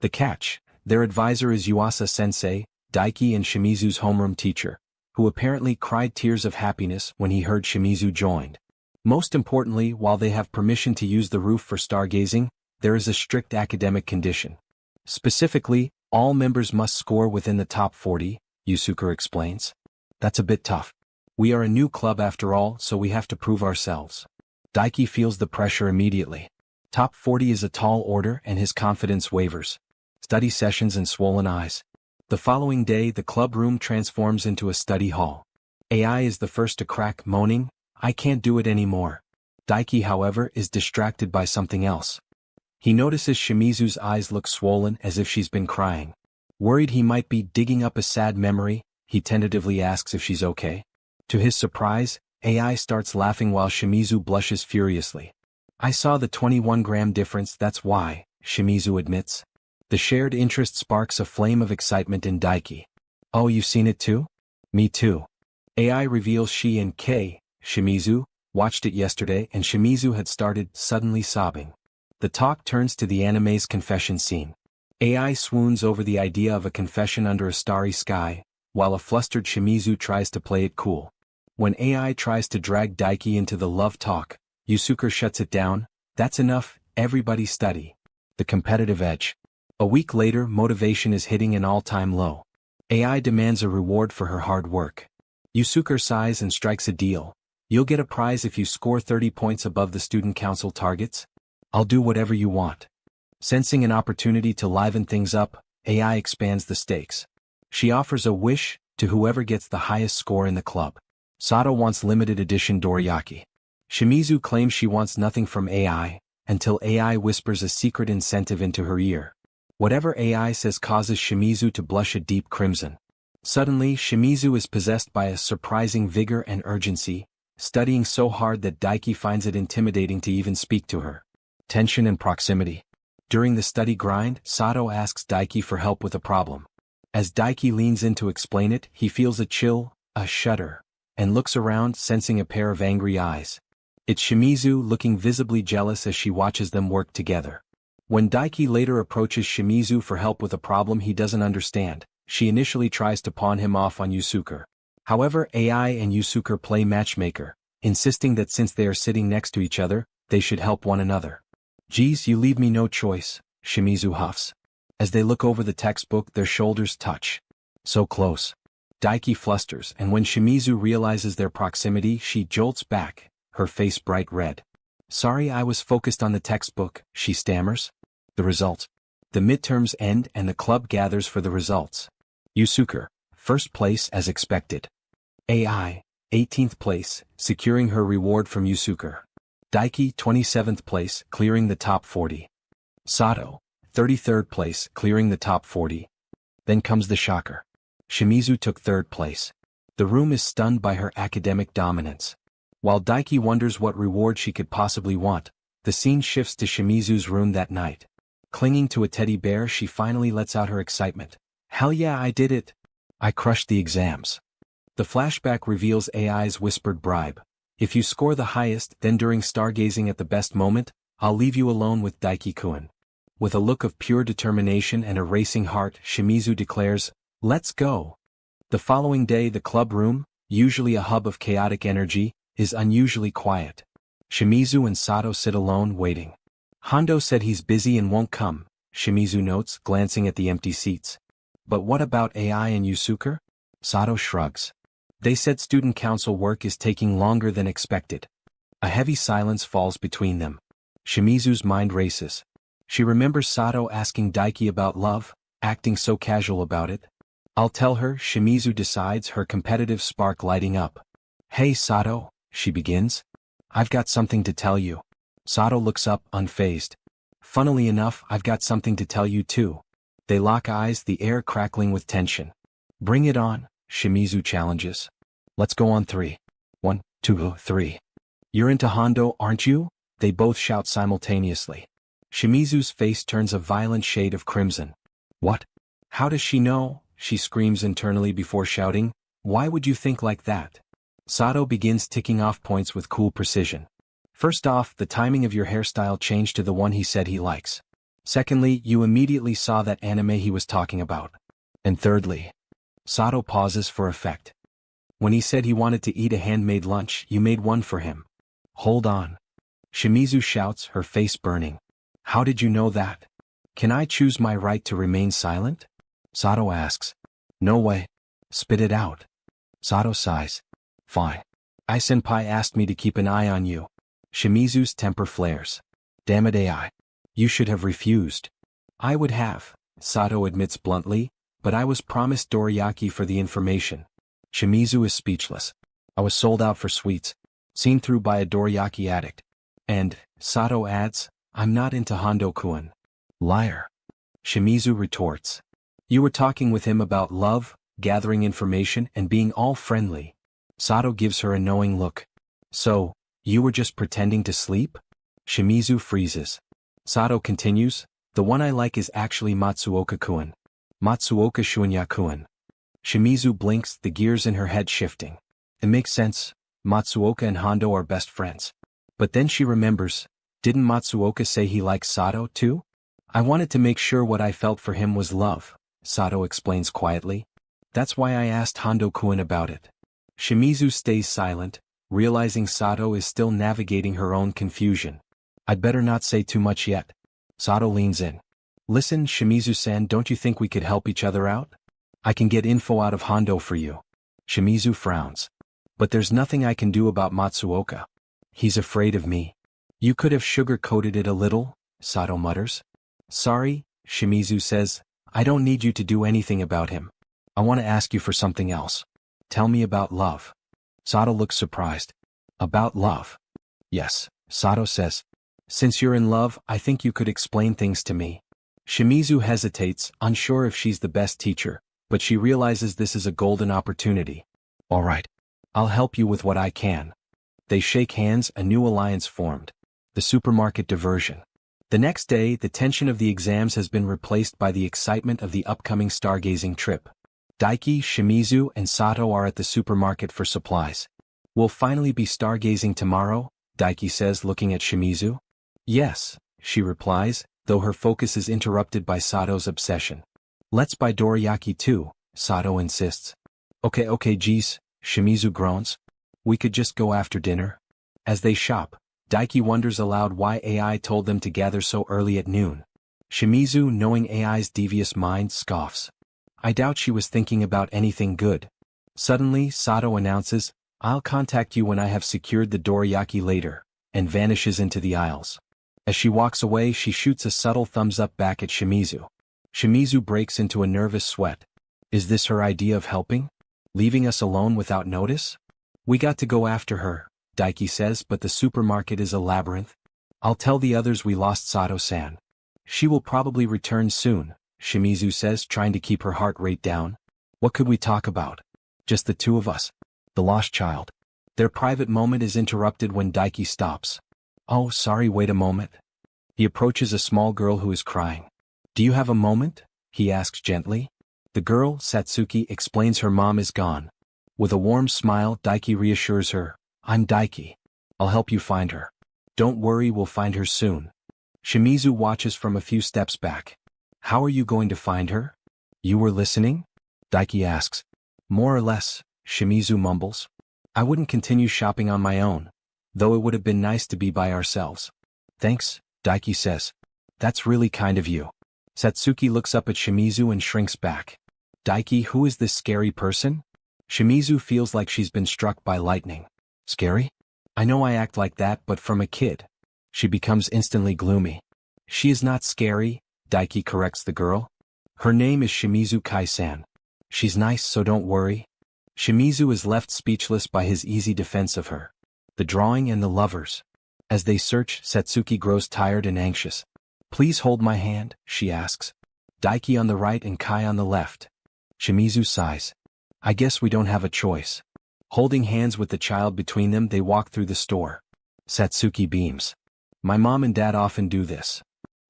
The catch, their advisor is Yuasa-sensei, Daiki and Shimizu's homeroom teacher, who apparently cried tears of happiness when he heard Shimizu joined. Most importantly, while they have permission to use the roof for stargazing, there is a strict academic condition. Specifically, all members must score within the top 40, Yusuke explains. That's a bit tough. We are a new club after all, so we have to prove ourselves. Daiki feels the pressure immediately. Top 40 is a tall order and his confidence wavers. Study sessions and swollen eyes. The following day, the club room transforms into a study hall. AI is the first to crack, moaning, I can't do it anymore. Daiki, however, is distracted by something else. He notices Shimizu's eyes look swollen as if she's been crying. Worried he might be digging up a sad memory, he tentatively asks if she's okay. To his surprise, AI starts laughing while Shimizu blushes furiously. I saw the 21-gram difference, that's why, Shimizu admits. The shared interest sparks a flame of excitement in Daiki. Oh, you've seen it too? Me too. AI reveals she and Shimizu, Watched it yesterday and Shimizu had started suddenly sobbing. The talk turns to the anime's confession scene. AI swoons over the idea of a confession under a starry sky, while a flustered Shimizu tries to play it cool. When AI tries to drag Daiki into the love talk, Yusuke shuts it down. That's enough, everybody study. The competitive edge. A week later, motivation is hitting an all-time low. AI demands a reward for her hard work. Yusuke sighs and strikes a deal. You'll get a prize if you score 30 points above the student council targets. I'll do whatever you want. Sensing an opportunity to liven things up, AI expands the stakes. She offers a wish to whoever gets the highest score in the club. Sato wants limited edition dorayaki. Shimizu claims she wants nothing from AI, until AI whispers a secret incentive into her ear. Whatever AI says causes Shimizu to blush a deep crimson. Suddenly, Shimizu is possessed by a surprising vigor and urgency, studying so hard that Daiki finds it intimidating to even speak to her. Tension and proximity. During the study grind, Sato asks Daiki for help with a problem. As Daiki leans in to explain it, he feels a chill, a shudder, and looks around, sensing a pair of angry eyes. It's Shimizu looking visibly jealous as she watches them work together. When Daiki later approaches Shimizu for help with a problem he doesn't understand, she initially tries to pawn him off on Yusuke. However, AI and Yusuke play matchmaker, insisting that since they are sitting next to each other, they should help one another. Geez, you leave me no choice, Shimizu huffs. As they look over the textbook, their shoulders touch. So close. Daiki flusters, and when Shimizu realizes their proximity, she jolts back, her face bright red. Sorry, I was focused on the textbook, she stammers. The result. The midterms end and the club gathers for the results. Yusuke, first place as expected. AI, 18th place, securing her reward from Yusuke. Daiki, 27th place, clearing the top 40. Sato, 33rd place, clearing the top 40. Then comes the shocker. Shimizu took 3rd place. The room is stunned by her academic dominance. While Daiki wonders what reward she could possibly want, the scene shifts to Shimizu's room that night. Clinging to a teddy bear, she finally lets out her excitement. Hell yeah, I did it! I crushed the exams. The flashback reveals AI's whispered bribe. If you score the highest, then during stargazing at the best moment, I'll leave you alone with Daiki-kun. With a look of pure determination and a racing heart, Shimizu declares, let's go. The following day, the club room, usually a hub of chaotic energy, is unusually quiet. Shimizu and Sato sit alone, waiting. Hondo said he's busy and won't come, Shimizu notes, glancing at the empty seats. But what about AI and Yusuke? Sato shrugs. They said student council work is taking longer than expected. A heavy silence falls between them. Shimizu's mind races. She remembers Sato asking Daiki about love, acting so casual about it. I'll tell her, Shimizu decides, her competitive spark lighting up. Hey Sato, she begins. I've got something to tell you. Sato looks up, unfazed. Funnily enough, I've got something to tell you too. They lock eyes, the air crackling with tension. Bring it on, Shimizu challenges. Let's go on 3. 1, 2, 3. You're into Hondo, aren't you? They both shout simultaneously. Shimizu's face turns a violent shade of crimson. What? How does she know? She screams internally before shouting. Why would you think like that? Sato begins ticking off points with cool precision. First off, the timing of your hairstyle changed to the one he said he likes. Secondly, you immediately saw that anime he was talking about. And thirdly, Sato pauses for effect. When he said he wanted to eat a handmade lunch, you made one for him. Hold on. Shimizu shouts, her face burning. How did you know that? Can I choose my right to remain silent? Sato asks. No way. Spit it out. Sato sighs. Fine. Ai-senpai asked me to keep an eye on you. Shimizu's temper flares. Damn it, AI. You should have refused. I would have, Sato admits bluntly, but I was promised dorayaki for the information. Shimizu is speechless. I was sold out for sweets, seen through by a dorayaki addict. And, Sato adds, I'm not into Hondo-kun. Liar. Shimizu retorts. You were talking with him about love, gathering information, and being all friendly. Sato gives her a knowing look. So, you were just pretending to sleep? Shimizu freezes. Sato continues, the one I like is actually Matsuoka-kun. Matsuoka Shunya-kun. Shimizu blinks, the gears in her head shifting. It makes sense. Matsuoka and Hondo are best friends. But then she remembers, didn't Matsuoka say he likes Sato too? I wanted to make sure what I felt for him was love, Sato explains quietly. That's why I asked Hondo-kun about it. Shimizu stays silent, realizing Sato is still navigating her own confusion. I'd better not say too much yet. Sato leans in. Listen, Shimizu-san, don't you think we could help each other out? I can get info out of Hondo for you. Shimizu frowns. But there's nothing I can do about Matsuoka. He's afraid of me. You could have sugar-coated it a little, Sato mutters. Sorry, Shimizu says, I don't need you to do anything about him. I want to ask you for something else. Tell me about love. Sato looks surprised. About love? Yes, Sato says. Since you're in love, I think you could explain things to me. Shimizu hesitates, unsure if she's the best teacher, but she realizes this is a golden opportunity. All right. I'll help you with what I can. They shake hands, a new alliance formed. The supermarket diversion. The next day, the tension of the exams has been replaced by the excitement of the upcoming stargazing trip. Daiki, Shimizu, and Sato are at the supermarket for supplies. We'll finally be stargazing tomorrow, Daiki says, looking at Shimizu. Yes, she replies, though her focus is interrupted by Sato's obsession. Let's buy dorayaki too, Sato insists. Okay geez, Shimizu groans. We could just go after dinner. As they shop, Daiki wonders aloud why AI told them to gather so early at noon. Shimizu, knowing AI's devious mind, scoffs. I doubt she was thinking about anything good. Suddenly, Sato announces, I'll contact you when I have secured the dorayaki later, and vanishes into the aisles. As she walks away, she shoots a subtle thumbs up back at Shimizu. Shimizu breaks into a nervous sweat. Is this her idea of helping? Leaving us alone without notice? We got to go after her, Daiki says, but the supermarket is a labyrinth. I'll tell the others we lost Sato-san. She will probably return soon, Shimizu says, trying to keep her heart rate down. What could we talk about? Just the two of us. The lost child. Their private moment is interrupted when Daiki stops. Oh, sorry, wait a moment. He approaches a small girl who is crying. Do you have a moment? He asks gently. The girl, Satsuki, explains her mom is gone. With a warm smile, Daiki reassures her, I'm Daiki. I'll help you find her. Don't worry, we'll find her soon. Shimizu watches from a few steps back. How are you going to find her? You were listening? Daiki asks. More or less, Shimizu mumbles. I wouldn't continue shopping on my own, though it would have been nice to be by ourselves. Thanks, Daiki says. That's really kind of you. Satsuki looks up at Shimizu and shrinks back. Daiki, who is this scary person? Shimizu feels like she's been struck by lightning. Scary? I know I act like that, but from a kid. She becomes instantly gloomy. She is not scary, Daiki corrects the girl. Her name is Shimizu Kai-san. She's nice, so don't worry. Shimizu is left speechless by his easy defense of her. The drawing and the lovers. As they search, Satsuki grows tired and anxious. Please hold my hand, she asks. Daiki on the right and Kai on the left. Shimizu sighs. I guess we don't have a choice. Holding hands with the child between them, they walk through the store. Satsuki beams. My mom and dad often do this.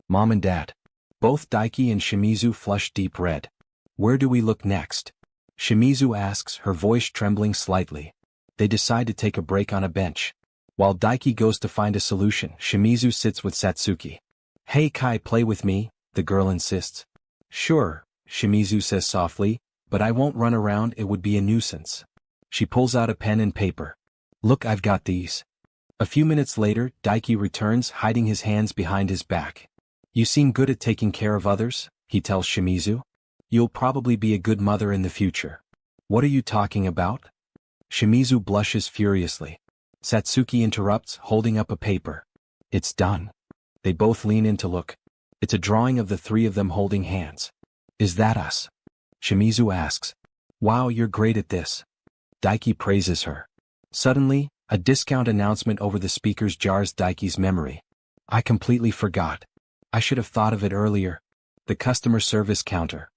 Mom and dad. Both Daiki and Shimizu flush deep red. Where do we look next? Shimizu asks, her voice trembling slightly. They decide to take a break on a bench. While Daiki goes to find a solution, Shimizu sits with Satsuki. Hey Kai, play with me, the girl insists. Sure, Shimizu says softly, but I won't run around, it would be a nuisance. She pulls out a pen and paper. Look, I've got these. A few minutes later, Daiki returns, hiding his hands behind his back. You seem good at taking care of others, he tells Shimizu. You'll probably be a good mother in the future. What are you talking about? Shimizu blushes furiously. Satsuki interrupts, holding up a paper. It's done. They both lean in to look. It's a drawing of the three of them holding hands. Is that us? Shimizu asks. Wow, you're great at this. Daiki praises her. Suddenly, a discount announcement over the speakers jars Daiki's memory. I completely forgot. I should have thought of it earlier. The customer service counter.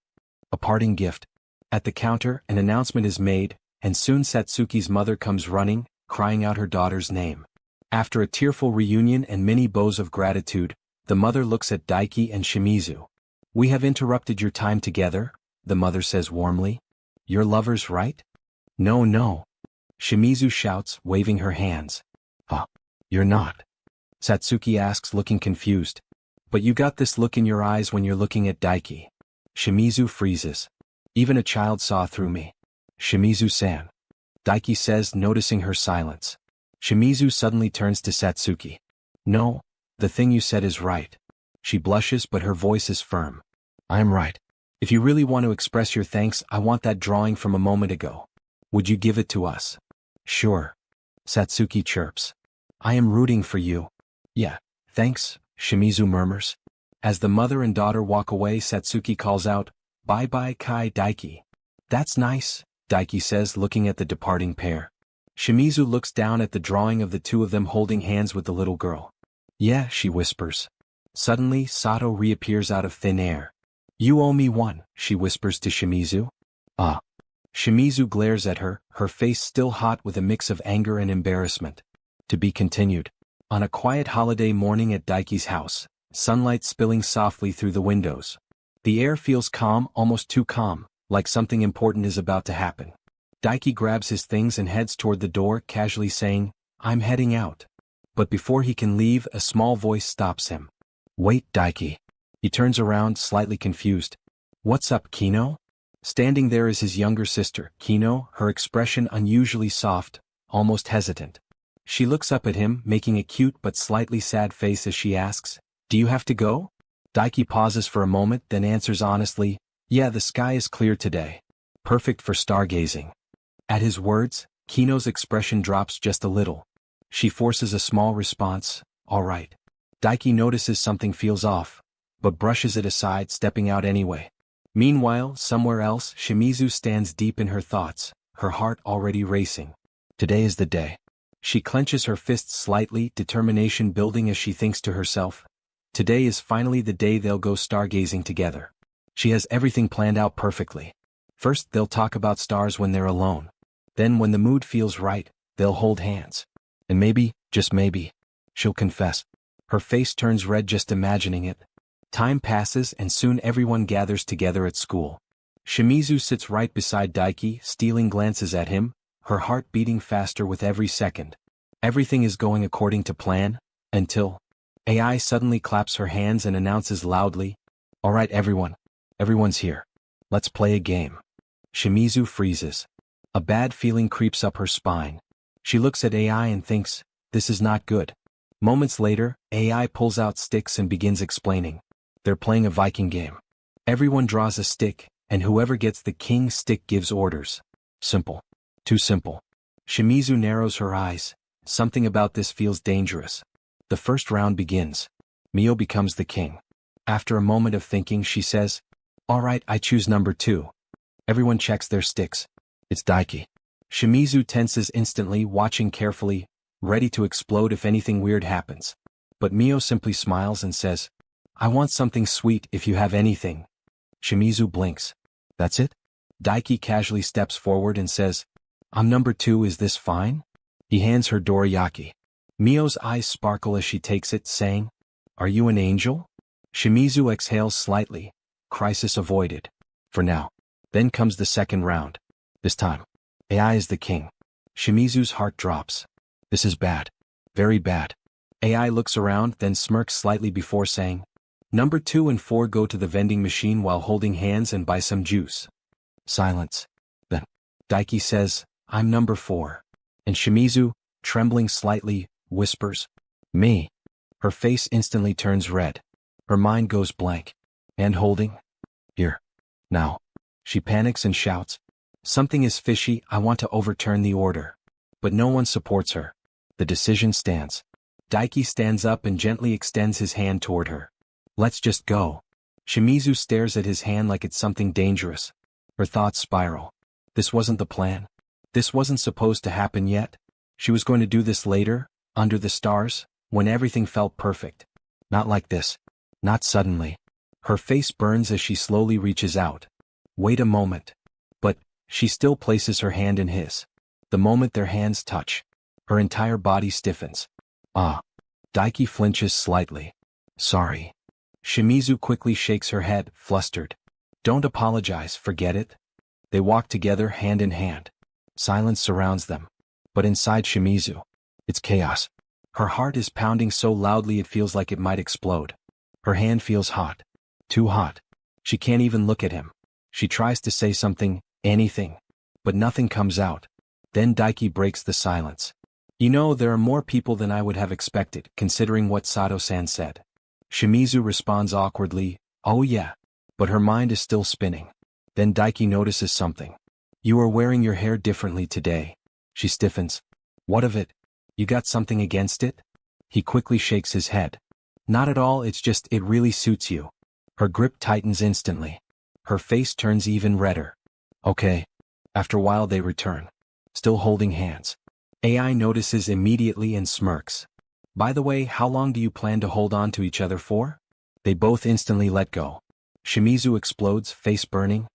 A parting gift. At the counter, an announcement is made, and soon Satsuki's mother comes running, crying out her daughter's name. After a tearful reunion and many bows of gratitude, the mother looks at Daiki and Shimizu. We have interrupted your time together, the mother says warmly. You're lovers, right? No. Shimizu shouts, waving her hands. Huh. You're not. Satsuki asks, looking confused. But you got this look in your eyes when you're looking at Daiki. Shimizu freezes. Even a child saw through me. Shimizu-san. Daiki says, noticing her silence. Shimizu suddenly turns to Satsuki. No, the thing you said is right. She blushes, but her voice is firm. I'm right. If you really want to express your thanks, I want that drawing from a moment ago. Would you give it to us? Sure. Satsuki chirps. I am rooting for you. Yeah, thanks, Shimizu murmurs. As the mother and daughter walk away, Satsuki calls out, Bye-bye Kai Daiki. That's nice, Daiki says, looking at the departing pair. Shimizu looks down at the drawing of the two of them holding hands with the little girl. Yeah, she whispers. Suddenly, Sato reappears out of thin air. You owe me one, she whispers to Shimizu. Ah. Shimizu glares at her, her face still hot with a mix of anger and embarrassment. To be continued. On a quiet holiday morning at Daiki's house, sunlight spilling softly through the windows. The air feels calm, almost too calm, like something important is about to happen. Daiki grabs his things and heads toward the door, casually saying, I'm heading out. But before he can leave, a small voice stops him. Wait, Daiki. He turns around, slightly confused. What's up, Kino? Standing there is his younger sister, Kino, her expression unusually soft, almost hesitant. She looks up at him, making a cute but slightly sad face as she asks, Do you have to go? Daiki pauses for a moment, then answers honestly, Yeah, the sky is clear today. Perfect for stargazing. At his words, Kino's expression drops just a little. She forces a small response, all right. Daiki notices something feels off, but brushes it aside, stepping out anyway. Meanwhile, somewhere else, Shimizu stands deep in her thoughts, her heart already racing. Today is the day. She clenches her fists slightly, determination building as she thinks to herself. Today is finally the day they'll go stargazing together. She has everything planned out perfectly. First, they'll talk about stars when they're alone. Then, when the mood feels right, they'll hold hands. And maybe, just maybe, she'll confess. Her face turns red just imagining it. Time passes and soon everyone gathers together at school. Shimizu sits right beside Daiki, stealing glances at him, her heart beating faster with every second. Everything is going according to plan, until AI suddenly claps her hands and announces loudly, All right everyone, everyone's here. Let's play a game. Shimizu freezes. A bad feeling creeps up her spine. She looks at AI and thinks, this is not good. Moments later, AI pulls out sticks and begins explaining. They're playing a Viking game. Everyone draws a stick, and whoever gets the king's stick gives orders. Simple. Too simple. Shimizu narrows her eyes. Something about this feels dangerous. The first round begins. Mio becomes the king. After a moment of thinking, she says, All right, I choose number 2. Everyone checks their sticks. It's Daiki. Shimizu tenses instantly, watching carefully, ready to explode if anything weird happens. But Mio simply smiles and says, I want something sweet if you have anything. Shimizu blinks. That's it? Daiki casually steps forward and says, I'm number 2, is this fine? He hands her dorayaki. Mio's eyes sparkle as she takes it, saying, Are you an angel? Shimizu exhales slightly. Crisis avoided. For now. Then comes the second round. This time, AI is the king. Shimizu's heart drops. This is bad. Very bad. AI looks around, then smirks slightly before saying, Number 2 and 4 go to the vending machine while holding hands and buy some juice. Silence. Then, Daiki says, I'm number 4. And Shimizu, trembling slightly, whispers, Me. Her face instantly turns red. Her mind goes blank. And holding? Here. Now. She panics and shouts, Something is fishy, I want to overturn the order. But no one supports her. The decision stands. Daiki stands up and gently extends his hand toward her. Let's just go. Shimizu stares at his hand like it's something dangerous. Her thoughts spiral. This wasn't the plan. This wasn't supposed to happen yet. She was going to do this later, under the stars, when everything felt perfect. Not like this. Not suddenly. Her face burns as she slowly reaches out. Wait a moment. But, she still places her hand in his. The moment their hands touch, her entire body stiffens. Ah. Daiki flinches slightly. Sorry. Shimizu quickly shakes her head, flustered. Don't apologize, forget it. They walk together hand in hand. Silence surrounds them. But inside Shimizu, it's chaos. Her heart is pounding so loudly it feels like it might explode. Her hand feels hot. Too hot. She can't even look at him. She tries to say something, anything. But nothing comes out. Then Daiki breaks the silence. You know, there are more people than I would have expected, considering what Sato-san said. Shimizu responds awkwardly, oh yeah. But her mind is still spinning. Then Daiki notices something. You are wearing your hair differently today. She stiffens. What of it? You got something against it? He quickly shakes his head. Not at all, it's just it really suits you. Her grip tightens instantly. Her face turns even redder. Okay. After a while they return. Still holding hands. AI notices immediately and smirks. By the way, how long do you plan to hold on to each other for? They both instantly let go. Shimizu explodes, face burning.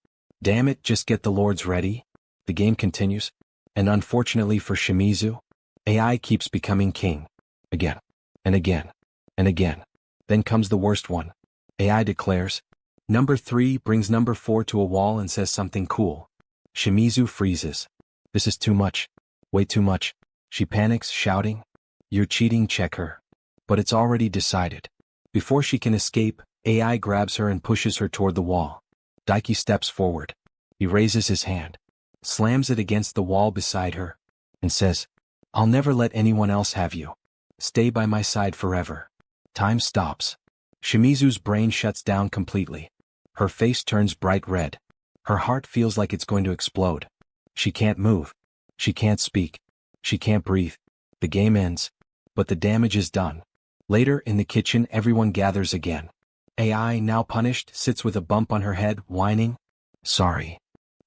Damn it, just get the lords ready. The game continues. And unfortunately for Shimizu, AI keeps becoming king. Again. And again. And again. Then comes the worst one. AI declares. Number 3 brings number 4 to a wall and says something cool. Shimizu freezes. This is too much. Way too much. She panics, shouting. You're cheating, check her. But it's already decided. Before she can escape, AI grabs her and pushes her toward the wall. Daiki steps forward. He raises his hand, slams it against the wall beside her, and says, I'll never let anyone else have you. Stay by my side forever. Time stops. Shimizu's brain shuts down completely. Her face turns bright red. Her heart feels like it's going to explode. She can't move. She can't speak. She can't breathe. The game ends. But the damage is done. Later, in the kitchen, everyone gathers again. AI, now punished, sits with a bump on her head, whining. Sorry.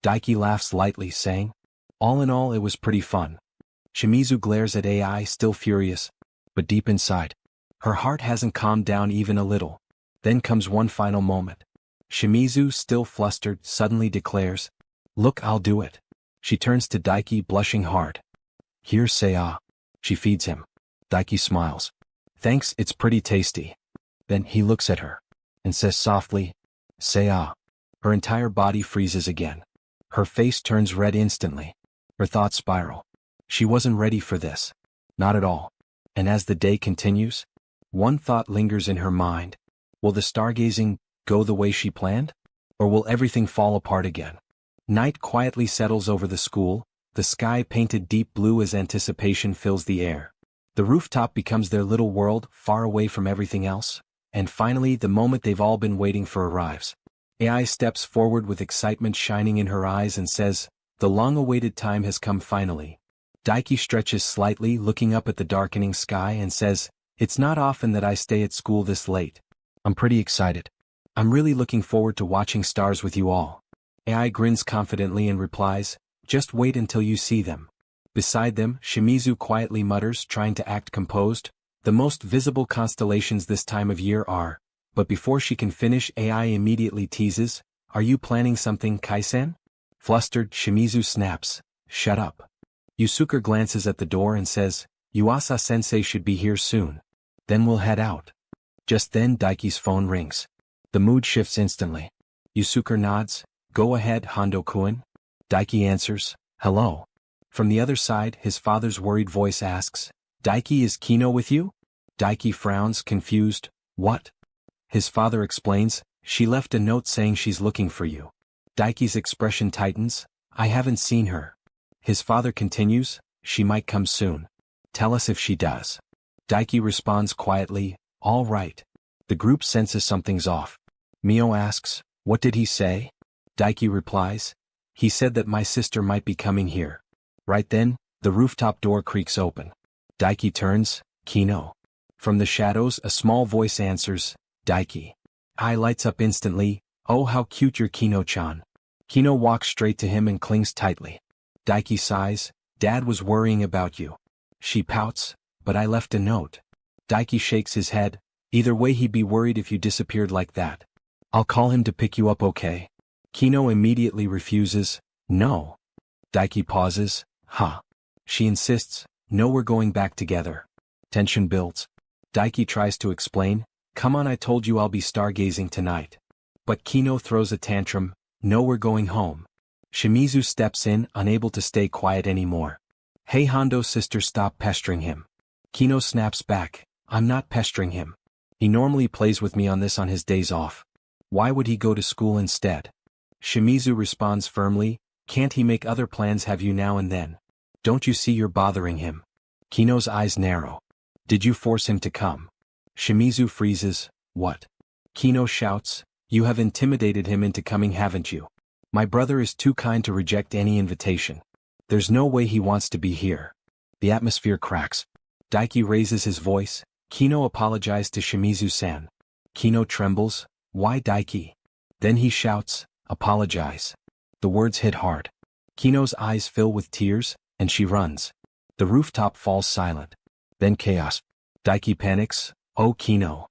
Daiki laughs lightly, saying, all in all, it was pretty fun. Shimizu glares at AI, still furious. But deep inside, her heart hasn't calmed down even a little. Then comes one final moment. Shimizu, still flustered, suddenly declares, look, I'll do it. She turns to Daiki, blushing hard. Here, say ah. She feeds him. Daiki smiles. Thanks, it's pretty tasty. Then he looks at her and says softly, say ah. Her entire body freezes again. Her face turns red instantly. Her thoughts spiral. She wasn't ready for this. Not at all. And as the day continues, one thought lingers in her mind. Will the stargazing go the way she planned? Or will everything fall apart again? Night quietly settles over the school, the sky painted deep blue as anticipation fills the air. The rooftop becomes their little world, far away from everything else. And finally, the moment they've all been waiting for arrives. AI steps forward with excitement shining in her eyes and says, the long-awaited time has come finally. Daiki stretches slightly, looking up at the darkening sky, and says, it's not often that I stay at school this late. I'm pretty excited. I'm really looking forward to watching stars with you all. AI grins confidently and replies, just wait until you see them. Beside them, Shimizu quietly mutters, trying to act composed, the most visible constellations this time of year are. But before she can finish, AI immediately teases, are you planning something, Kai-sen? Flustered, Shimizu snaps, shut up. Yusuke glances at the door and says, Yuasa-sensei should be here soon. Then we'll head out. Just then Daiki's phone rings. The mood shifts instantly. Yusuke nods, go ahead, Hondo-kun. Daiki answers, hello. From the other side, his father's worried voice asks, Daiki, is Kino with you? Daiki frowns, confused, what? His father explains, she left a note saying she's looking for you. Daiki's expression tightens, I haven't seen her. His father continues, she might come soon. Tell us if she does. Daiki responds quietly, all right. The group senses something's off. Mio asks, what did he say? Daiki replies, he said that my sister might be coming here. Right then, the rooftop door creaks open. Daiki turns, Kino. From the shadows, a small voice answers, Daiki. Eye lights up instantly, oh how cute you're, Kino-chan. Kino walks straight to him and clings tightly. Daiki sighs, Dad was worrying about you. She pouts, but I left a note. Daiki shakes his head, either way he'd be worried if you disappeared like that. I'll call him to pick you up, okay? Kino immediately refuses, no. Daiki pauses, huh. She insists, no, we're going back together. Tension builds. Daiki tries to explain, come on, I told you I'll be stargazing tonight. But Kino throws a tantrum, no, we're going home. Shimizu steps in, unable to stay quiet anymore. Hey Hondo's sister, stop pestering him. Kino snaps back, I'm not pestering him. He normally plays with me on his days off. Why would he go to school instead? Shimizu responds firmly, can't he make other plans have you now and then? Don't you see you're bothering him? Kino's eyes narrow. Did you force him to come? Shimizu freezes, what? Kino shouts, you have intimidated him into coming, haven't you? My brother is too kind to reject any invitation. There's no way he wants to be here. The atmosphere cracks. Daiki raises his voice, Kino apologized to Shimizu-san. Kino trembles, why Daiki? Then he shouts, apologize. The words hit hard. Kino's eyes fill with tears, and she runs. The rooftop falls silent. Then chaos. Daiki panics, oh Kino.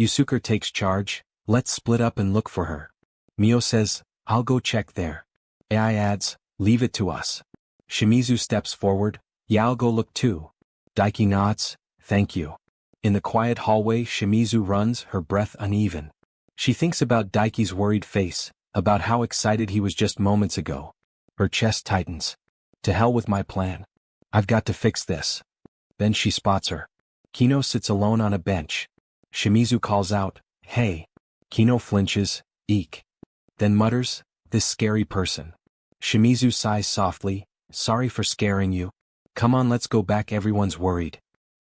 Yusuke takes charge, let's split up and look for her. Mio says, I'll go check there. Ai adds, leave it to us. Shimizu steps forward, yeah, I'll go look too. Daiki nods, thank you. In the quiet hallway, Shimizu runs, her breath uneven. She thinks about Daiki's worried face, about how excited he was just moments ago. Her chest tightens. To hell with my plan. I've got to fix this. Then she spots her. Kino sits alone on a bench. Shimizu calls out, hey. Kino flinches, eek. Then mutters, this scary person. Shimizu sighs softly, sorry for scaring you. Come on, let's go back, everyone's worried.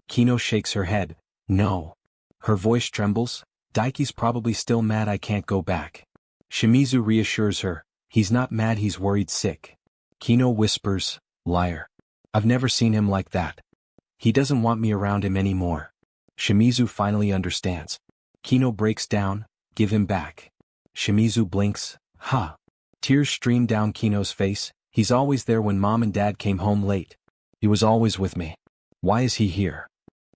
Kino shakes her head, no. Her voice trembles, Daiki's probably still mad I can't go back. Shimizu reassures her, he's not mad, he's worried sick. Kino whispers, liar. I've never seen him like that. He doesn't want me around him anymore. Shimizu finally understands. Kino breaks down, give him back. Shimizu blinks, ha. Tears stream down Kino's face, he's always there when mom and dad came home late. He was always with me. Why is he here?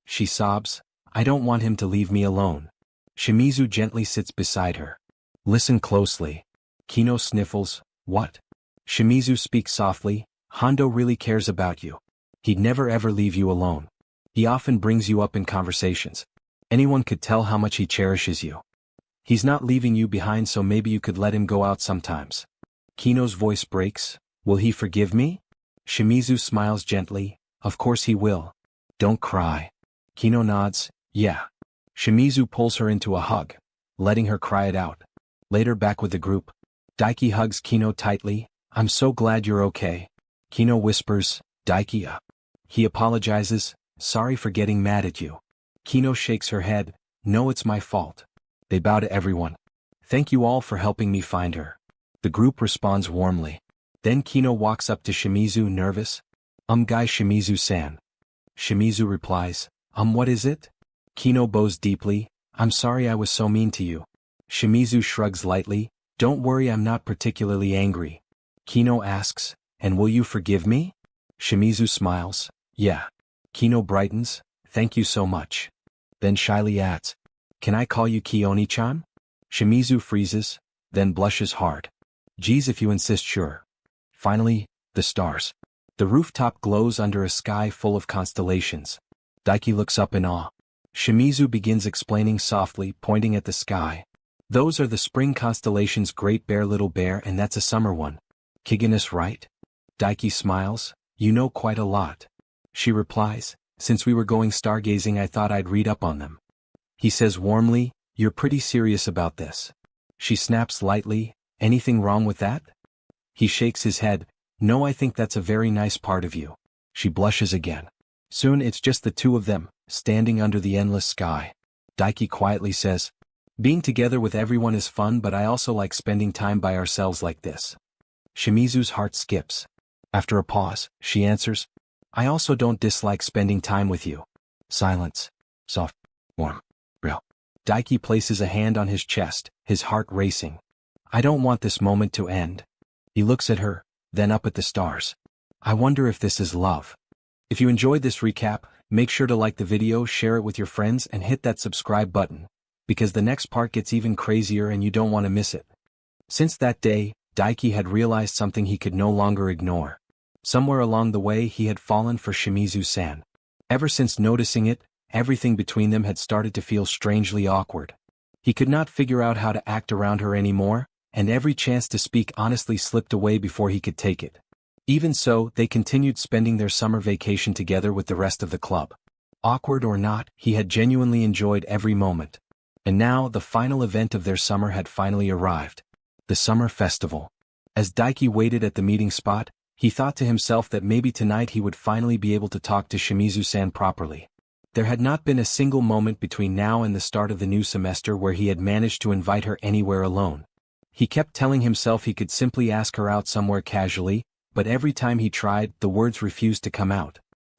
She sobs, I don't want him to leave me alone. Shimizu gently sits beside her. Listen closely. Kino sniffles, what? Shimizu speaks softly, Hondo really cares about you. He'd never ever leave you alone. He often brings you up in conversations. Anyone could tell how much he cherishes you. He's not leaving you behind, so maybe you could let him go out sometimes. Kino's voice breaks, will he forgive me? Shimizu smiles gently, of course he will. Don't cry. Kino nods, yeah. Shimizu pulls her into a hug, letting her cry it out. Later, back with the group. Daiki hugs Kino tightly, I'm so glad you're okay. Kino whispers, Daiki. He apologizes, sorry for getting mad at you. Kino shakes her head, no, it's my fault. They bow to everyone. Thank you all for helping me find her. The group responds warmly. Then Kino walks up to Shimizu, nervous. Guy Shimizu-san. Shimizu replies, what is it? Kino bows deeply, I'm sorry I was so mean to you. Shimizu shrugs lightly, don't worry, I'm not particularly angry. Kino asks, and will you forgive me? Shimizu smiles, yeah. Kino brightens, thank you so much. Then shyly adds, can I call you Kioni-chan? Shimizu freezes, then blushes hard. Geez, if you insist, sure. Finally, the stars. The rooftop glows under a sky full of constellations. Daiki looks up in awe. Shimizu begins explaining softly, pointing at the sky. Those are the spring constellations, Great Bear, Little Bear, and that's a summer one. Kiginus, right? Daiki smiles, you know quite a lot. She replies, since we were going stargazing I thought I'd read up on them. He says warmly, you're pretty serious about this. She snaps lightly, anything wrong with that? He shakes his head, no, I think that's a very nice part of you. She blushes again. Soon it's just the two of them, standing under the endless sky. Daiki quietly says, being together with everyone is fun, but I also like spending time by ourselves like this. Shimizu's heart skips. After a pause, she answers, I also don't dislike spending time with you. Silence. Soft. Warm. Real. Daiki places a hand on his chest, his heart racing. I don't want this moment to end. He looks at her, then up at the stars. I wonder if this is love. If you enjoyed this recap, make sure to like the video, share it with your friends, and hit that subscribe button, because the next part gets even crazier and you don't want to miss it. Since that day, Daiki had realized something he could no longer ignore. Somewhere along the way he had fallen for Shimizu-san. Ever since noticing it, everything between them had started to feel strangely awkward. He could not figure out how to act around her anymore, and every chance to speak honestly slipped away before he could take it. Even so, they continued spending their summer vacation together with the rest of the club. Awkward or not, he had genuinely enjoyed every moment. And now, the final event of their summer had finally arrived. The summer festival. As Daiki waited at the meeting spot, he thought to himself that maybe tonight he would finally be able to talk to Shimizu-san properly. There had not been a single moment between now and the start of the new semester where he had managed to invite her anywhere alone. He kept telling himself he could simply ask her out somewhere casually, but every time he tried, the words refused to come out.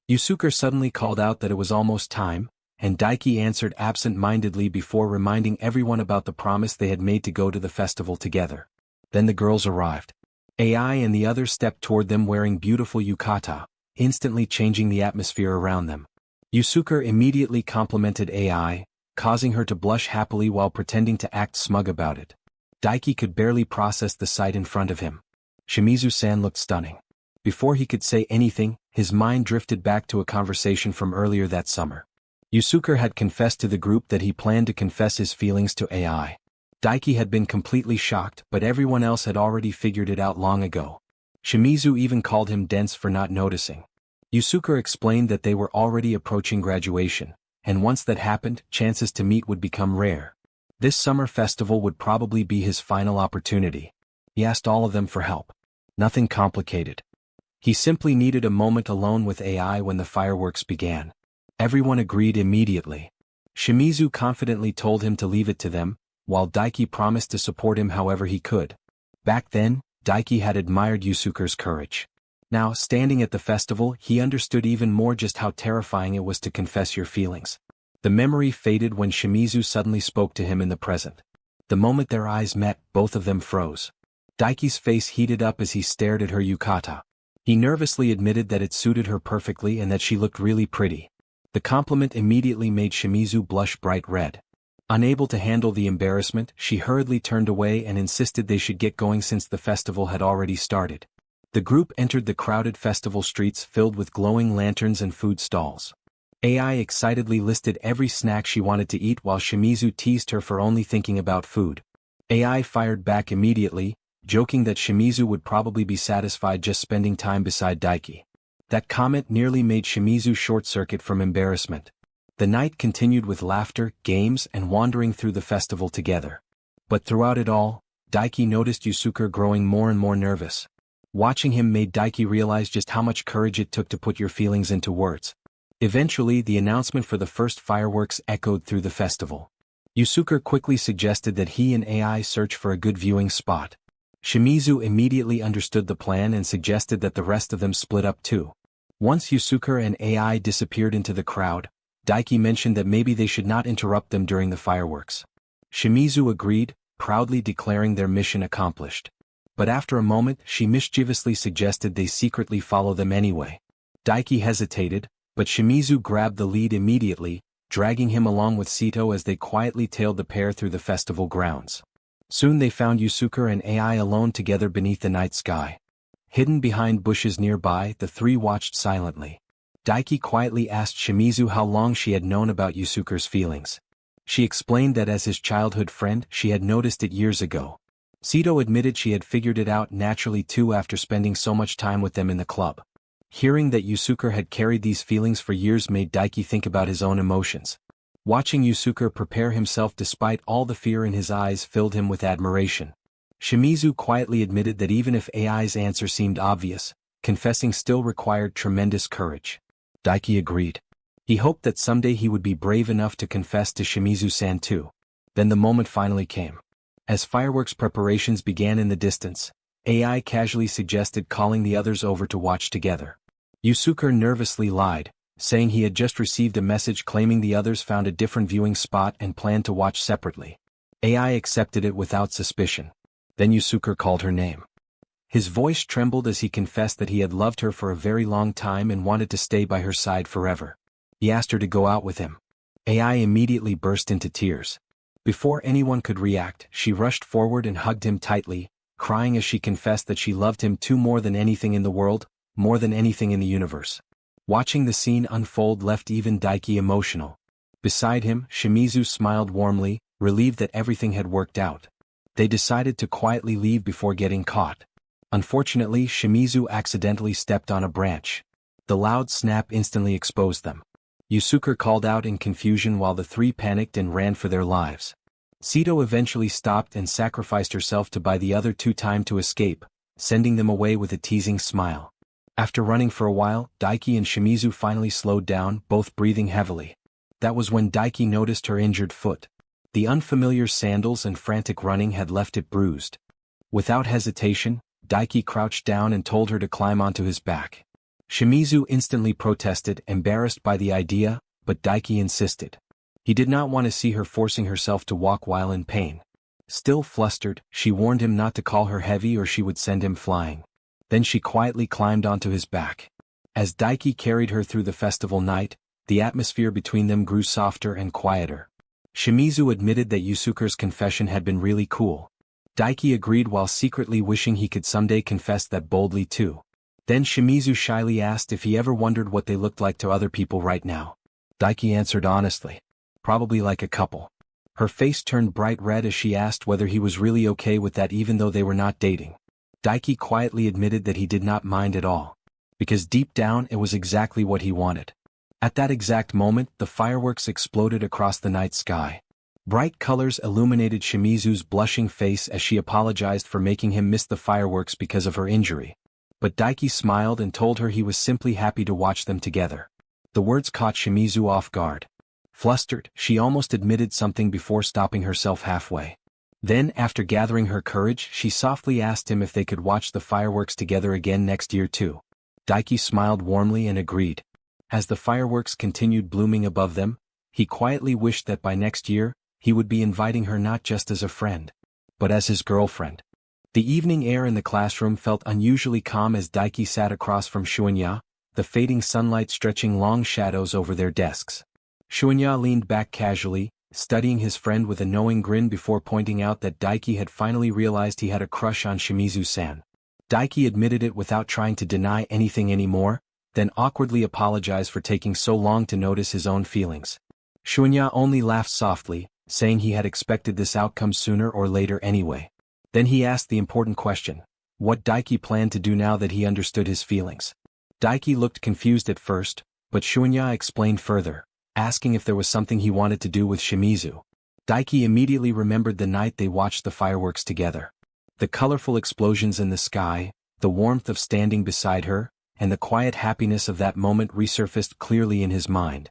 Yusuke suddenly called out that it was almost time, and Daiki answered absent-mindedly before reminding everyone about the promise they had made to go to the festival together. Then the girls arrived. AI and the others stepped toward them wearing beautiful yukata, instantly changing the atmosphere around them. Yusuke immediately complimented AI, causing her to blush happily while pretending to act smug about it. Daiki could barely process the sight in front of him. Shimizu-san looked stunning. Before he could say anything, his mind drifted back to a conversation from earlier that summer. Yusuke had confessed to the group that he planned to confess his feelings to AI. Daiki had been completely shocked, but everyone else had already figured it out long ago. Shimizu even called him dense for not noticing. Yusuke explained that they were already approaching graduation, and once that happened, chances to meet would become rare. This summer festival would probably be his final opportunity. He asked all of them for help. Nothing complicated. He simply needed a moment alone with AI when the fireworks began. Everyone agreed immediately. Shimizu confidently told him to leave it to them, while Daiki promised to support him however he could. Back then, Daiki had admired Yusuke's courage. Now, standing at the festival, he understood even more just how terrifying it was to confess your feelings. The memory faded when Shimizu suddenly spoke to him in the present. The moment their eyes met, both of them froze. Daiki's face heated up as he stared at her yukata. He nervously admitted that it suited her perfectly and that she looked really pretty. The compliment immediately made Shimizu blush bright red. Unable to handle the embarrassment, she hurriedly turned away and insisted they should get going since the festival had already started. The group entered the crowded festival streets filled with glowing lanterns and food stalls. AI excitedly listed every snack she wanted to eat while Shimizu teased her for only thinking about food. AI fired back immediately, joking that Shimizu would probably be satisfied just spending time beside Daiki. That comment nearly made Shimizu short-circuit from embarrassment. The night continued with laughter, games, and wandering through the festival together. But throughout it all, Daiki noticed Yusuke growing more and more nervous. Watching him made Daiki realize just how much courage it took to put your feelings into words. Eventually, the announcement for the first fireworks echoed through the festival. Yusuke quickly suggested that he and AI search for a good viewing spot. Shimizu immediately understood the plan and suggested that the rest of them split up too. Once Yusuke and AI disappeared into the crowd, Daiki mentioned that maybe they should not interrupt them during the fireworks. Shimizu agreed, proudly declaring their mission accomplished. But after a moment, she mischievously suggested they secretly follow them anyway. Daiki hesitated, but Shimizu grabbed the lead immediately, dragging him along with Sito as they quietly tailed the pair through the festival grounds. Soon they found Yusuke and AI alone together beneath the night sky. Hidden behind bushes nearby, the three watched silently. Daiki quietly asked Shimizu how long she had known about Yusuke's feelings. She explained that as his childhood friend, she had noticed it years ago. Sito admitted she had figured it out naturally too after spending so much time with them in the club. Hearing that Yusuke had carried these feelings for years made Daiki think about his own emotions. Watching Yusuke prepare himself despite all the fear in his eyes filled him with admiration. Shimizu quietly admitted that even if AI's answer seemed obvious, confessing still required tremendous courage. Daiki agreed. He hoped that someday he would be brave enough to confess to Shimizu-san too. Then the moment finally came. As fireworks preparations began in the distance, AI casually suggested calling the others over to watch together. Yusuke nervously lied, saying he had just received a message claiming the others found a different viewing spot and planned to watch separately. AI accepted it without suspicion. Then Yusuke called her name. His voice trembled as he confessed that he had loved her for a very long time and wanted to stay by her side forever. He asked her to go out with him. AI immediately burst into tears. Before anyone could react, she rushed forward and hugged him tightly, crying as she confessed that she loved him too more than anything in the world, more than anything in the universe. Watching the scene unfold left even Daiki emotional. Beside him, Shimizu smiled warmly, relieved that everything had worked out. They decided to quietly leave before getting caught. Unfortunately, Shimizu accidentally stepped on a branch. The loud snap instantly exposed them. Yusuke called out in confusion while the three panicked and ran for their lives. Sito eventually stopped and sacrificed herself to buy the other two time to escape, sending them away with a teasing smile. After running for a while, Daiki and Shimizu finally slowed down, both breathing heavily. That was when Daiki noticed her injured foot. The unfamiliar sandals and frantic running had left it bruised. Without hesitation, Daiki crouched down and told her to climb onto his back. Shimizu instantly protested, embarrassed by the idea, but Daiki insisted. He did not want to see her forcing herself to walk while in pain. Still flustered, she warned him not to call her heavy or she would send him flying. Then she quietly climbed onto his back. As Daiki carried her through the festival night, the atmosphere between them grew softer and quieter. Shimizu admitted that Yusuke's confession had been really cool. Daiki agreed while secretly wishing he could someday confess that boldly too. Then Shimizu shyly asked if he ever wondered what they looked like to other people right now. Daiki answered honestly. Probably like a couple. Her face turned bright red as she asked whether he was really okay with that even though they were not dating. Daiki quietly admitted that he did not mind at all. Because deep down it was exactly what he wanted. At that exact moment, the fireworks exploded across the night sky. Bright colors illuminated Shimizu's blushing face as she apologized for making him miss the fireworks because of her injury. But Daiki smiled and told her he was simply happy to watch them together. The words caught Shimizu off guard. Flustered, she almost admitted something before stopping herself halfway. Then, after gathering her courage, she softly asked him if they could watch the fireworks together again next year too. Daiki smiled warmly and agreed. As the fireworks continued blooming above them, he quietly wished that by next year, he would be inviting her not just as a friend, but as his girlfriend. The evening air in the classroom felt unusually calm as Daiki sat across from Shunya, the fading sunlight stretching long shadows over their desks. Shunya leaned back casually, studying his friend with a knowing grin before pointing out that Daiki had finally realized he had a crush on Shimizu-san. Daiki admitted it without trying to deny anything anymore, then awkwardly apologized for taking so long to notice his own feelings. Shunya only laughed softly, saying he had expected this outcome sooner or later anyway. Then he asked the important question, what Daiki planned to do now that he understood his feelings. Daiki looked confused at first, but Shunya explained further, asking if there was something he wanted to do with Shimizu. Daiki immediately remembered the night they watched the fireworks together. The colorful explosions in the sky, the warmth of standing beside her, and the quiet happiness of that moment resurfaced clearly in his mind.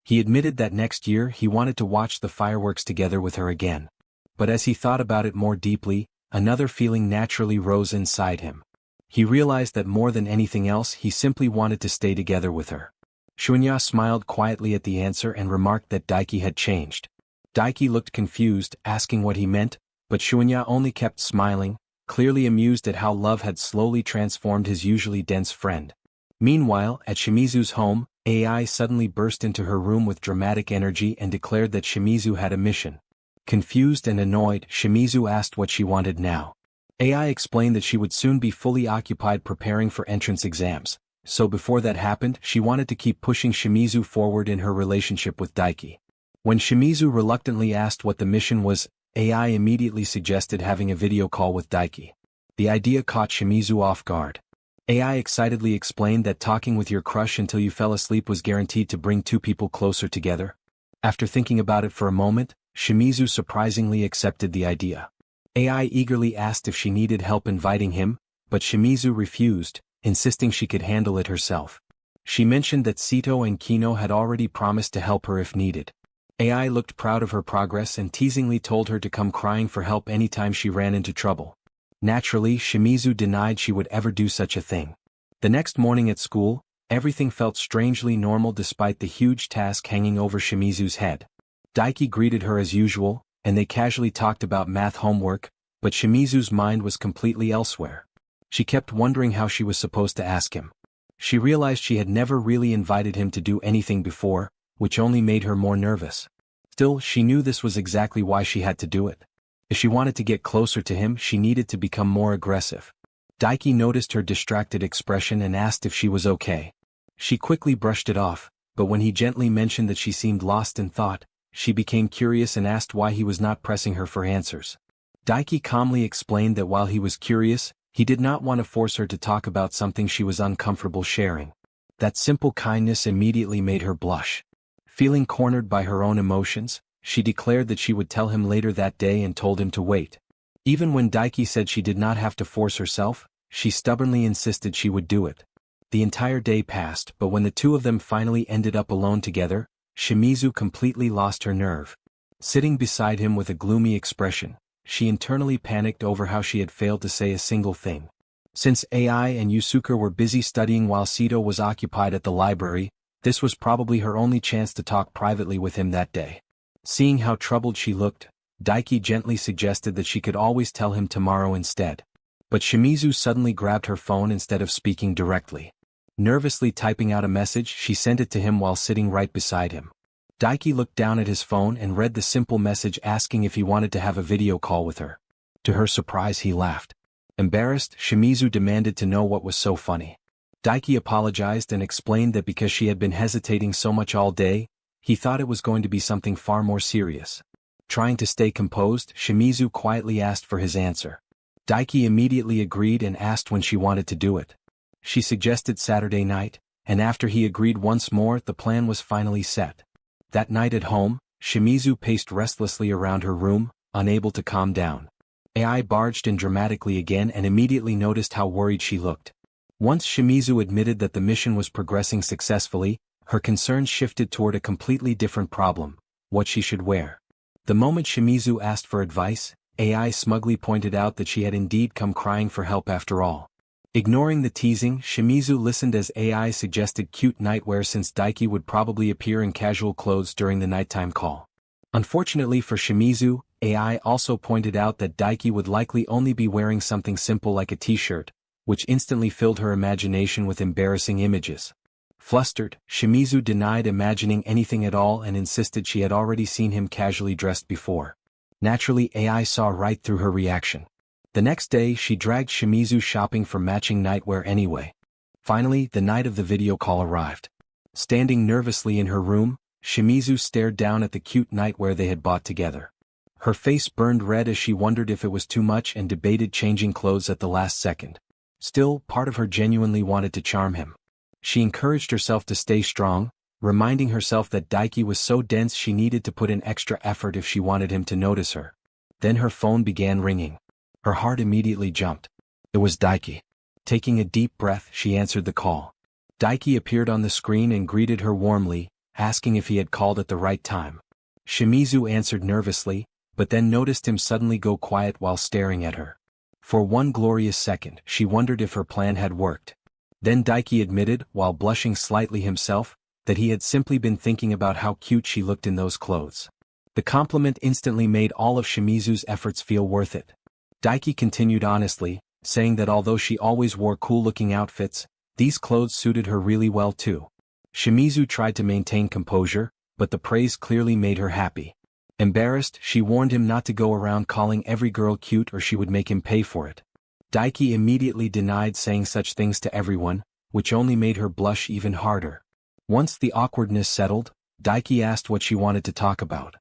He admitted that next year he wanted to watch the fireworks together with her again. But as he thought about it more deeply, another feeling naturally rose inside him. He realized that more than anything else he simply wanted to stay together with her. Shunya smiled quietly at the answer and remarked that Daiki had changed. Daiki looked confused, asking what he meant, but Shunya only kept smiling, clearly amused at how love had slowly transformed his usually dense friend. Meanwhile, at Shimizu's home, AI suddenly burst into her room with dramatic energy and declared that Shimizu had a mission. Confused and annoyed, Shimizu asked what she wanted now. AI explained that she would soon be fully occupied preparing for entrance exams, so before that happened she wanted to keep pushing Shimizu forward in her relationship with Daiki. When Shimizu reluctantly asked what the mission was, AI immediately suggested having a video call with Daiki. The idea caught Shimizu off guard. AI excitedly explained that talking with your crush until you fell asleep was guaranteed to bring two people closer together. After thinking about it for a moment, Shimizu surprisingly accepted the idea. AI eagerly asked if she needed help inviting him, but Shimizu refused, insisting she could handle it herself. She mentioned that Sito and Kino had already promised to help her if needed. AI looked proud of her progress and teasingly told her to come crying for help anytime she ran into trouble. Naturally, Shimizu denied she would ever do such a thing. The next morning at school, everything felt strangely normal despite the huge task hanging over Shimizu's head. Daiki greeted her as usual, and they casually talked about math homework, but Shimizu's mind was completely elsewhere. She kept wondering how she was supposed to ask him. She realized she had never really invited him to do anything before, which only made her more nervous. Still, she knew this was exactly why she had to do it. If she wanted to get closer to him, she needed to become more aggressive. Daiki noticed her distracted expression and asked if she was okay. She quickly brushed it off, but when he gently mentioned that she seemed lost in thought, she became curious and asked why he was not pressing her for answers. Daiki calmly explained that while he was curious, He did not want to force her to talk about something she was uncomfortable sharing. That simple kindness immediately made her blush. Feeling cornered by her own emotions, she declared that she would tell him later that day and told him to wait. Even when Daiki said she did not have to force herself, she stubbornly insisted she would do it. The entire day passed, but when the two of them finally ended up alone together, Shimizu completely lost her nerve. Sitting beside him with a gloomy expression, she internally panicked over how she had failed to say a single thing. Since AI and Yusuke were busy studying while Sito was occupied at the library, this was probably her only chance to talk privately with him that day. Seeing how troubled she looked, Daiki gently suggested that she could always tell him tomorrow instead. But Shimizu suddenly grabbed her phone instead of speaking directly. Nervously typing out a message, she sent it to him while sitting right beside him. Daiki looked down at his phone and read the simple message asking if he wanted to have a video call with her. To her surprise, he laughed. Embarrassed, Shimizu demanded to know what was so funny. Daiki apologized and explained that because she had been hesitating so much all day, he thought it was going to be something far more serious. Trying to stay composed, Shimizu quietly asked for his answer. Daiki immediately agreed and asked when she wanted to do it. She suggested Saturday night, and after he agreed once more, the plan was finally set. That night at home, Shimizu paced restlessly around her room, unable to calm down. AI barged in dramatically again and immediately noticed how worried she looked. Once Shimizu admitted that the mission was progressing successfully, her concerns shifted toward a completely different problem: what she should wear. The moment Shimizu asked for advice, AI smugly pointed out that she had indeed come crying for help after all. Ignoring the teasing, Shimizu listened as AI suggested cute nightwear since Daiki would probably appear in casual clothes during the nighttime call. Unfortunately for Shimizu, AI also pointed out that Daiki would likely only be wearing something simple like a t-shirt, which instantly filled her imagination with embarrassing images. Flustered, Shimizu denied imagining anything at all and insisted she had already seen him casually dressed before. Naturally, AI saw right through her reaction. The next day, she dragged Shimizu shopping for matching nightwear anyway. Finally, the night of the video call arrived. Standing nervously in her room, Shimizu stared down at the cute nightwear they had bought together. Her face burned red as she wondered if it was too much and debated changing clothes at the last second. Still, part of her genuinely wanted to charm him. She encouraged herself to stay strong, reminding herself that Daiki was so dense she needed to put in extra effort if she wanted him to notice her. Then her phone began ringing. Her heart immediately jumped. It was Daiki. Taking a deep breath, she answered the call. Daiki appeared on the screen and greeted her warmly, asking if he had called at the right time. Shimizu answered nervously, but then noticed him suddenly go quiet while staring at her. For one glorious second, she wondered if her plan had worked. Then Daiki admitted, while blushing slightly himself, that he had simply been thinking about how cute she looked in those clothes. The compliment instantly made all of Shimizu's efforts feel worth it. Daiki continued honestly, saying that although she always wore cool-looking outfits, these clothes suited her really well too. Shimizu tried to maintain composure, but the praise clearly made her happy. Embarrassed, she warned him not to go around calling every girl cute or she would make him pay for it. Daiki immediately denied saying such things to everyone, which only made her blush even harder. Once the awkwardness settled, Daiki asked what she wanted to talk about.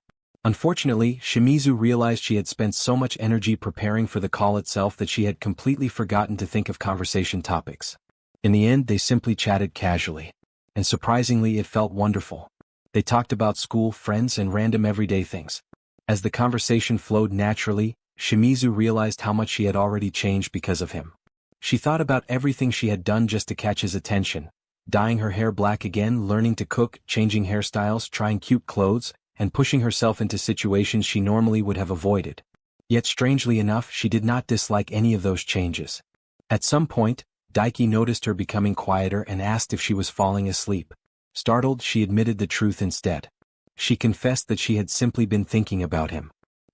Unfortunately, Shimizu realized she had spent so much energy preparing for the call itself that she had completely forgotten to think of conversation topics. In the end, they simply chatted casually. And surprisingly, it felt wonderful. They talked about school, friends, and random everyday things. As the conversation flowed naturally, Shimizu realized how much she had already changed because of him. She thought about everything she had done just to catch his attention: dyeing her hair black again, learning to cook, changing hairstyles, trying cute clothes, and pushing herself into situations she normally would have avoided. Yet strangely enough, she did not dislike any of those changes. At some point, Daiki noticed her becoming quieter and asked if she was falling asleep. Startled, she admitted the truth instead. She confessed that she had simply been thinking about him.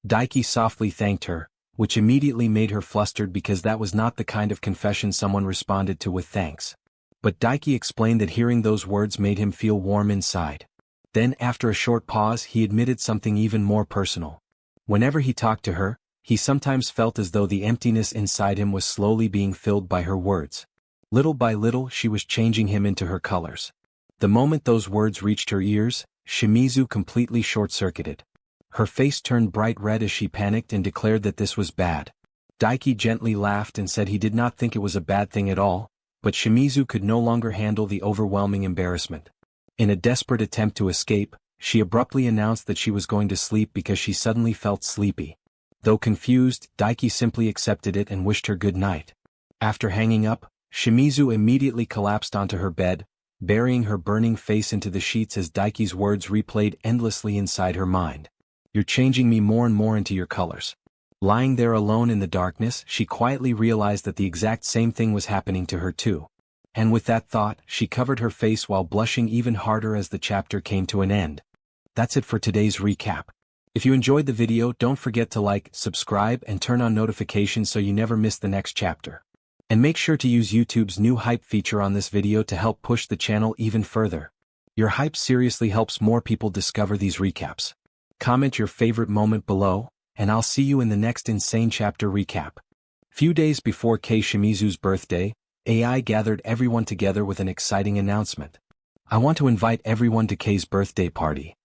Daiki softly thanked her, which immediately made her flustered because that was not the kind of confession someone responded to with thanks. But Daiki explained that hearing those words made him feel warm inside. Then, after a short pause, he admitted something even more personal. Whenever he talked to her, he sometimes felt as though the emptiness inside him was slowly being filled by her words. Little by little, she was changing him into her colors. The moment those words reached her ears, Shimizu completely short-circuited. Her face turned bright red as she panicked and declared that this was bad. Daiki gently laughed and said he did not think it was a bad thing at all, but Shimizu could no longer handle the overwhelming embarrassment. In a desperate attempt to escape, she abruptly announced that she was going to sleep because she suddenly felt sleepy. Though confused, Daiki simply accepted it and wished her good night. After hanging up, Shimizu immediately collapsed onto her bed, burying her burning face into the sheets as Daiki's words replayed endlessly inside her mind. "You're changing me more and more into your colors." Lying there alone in the darkness, she quietly realized that the exact same thing was happening to her too. And with that thought, she covered her face while blushing even harder as the chapter came to an end. That's it for today's recap. If you enjoyed the video, don't forget to like, subscribe, and turn on notifications so you never miss the next chapter. And make sure to use YouTube's new hype feature on this video to help push the channel even further. Your hype seriously helps more people discover these recaps. Comment your favorite moment below, and I'll see you in the next insane chapter recap. Few days before Kei Shimizu's birthday, AI gathered everyone together with an exciting announcement. "I want to invite everyone to Kei's birthday party."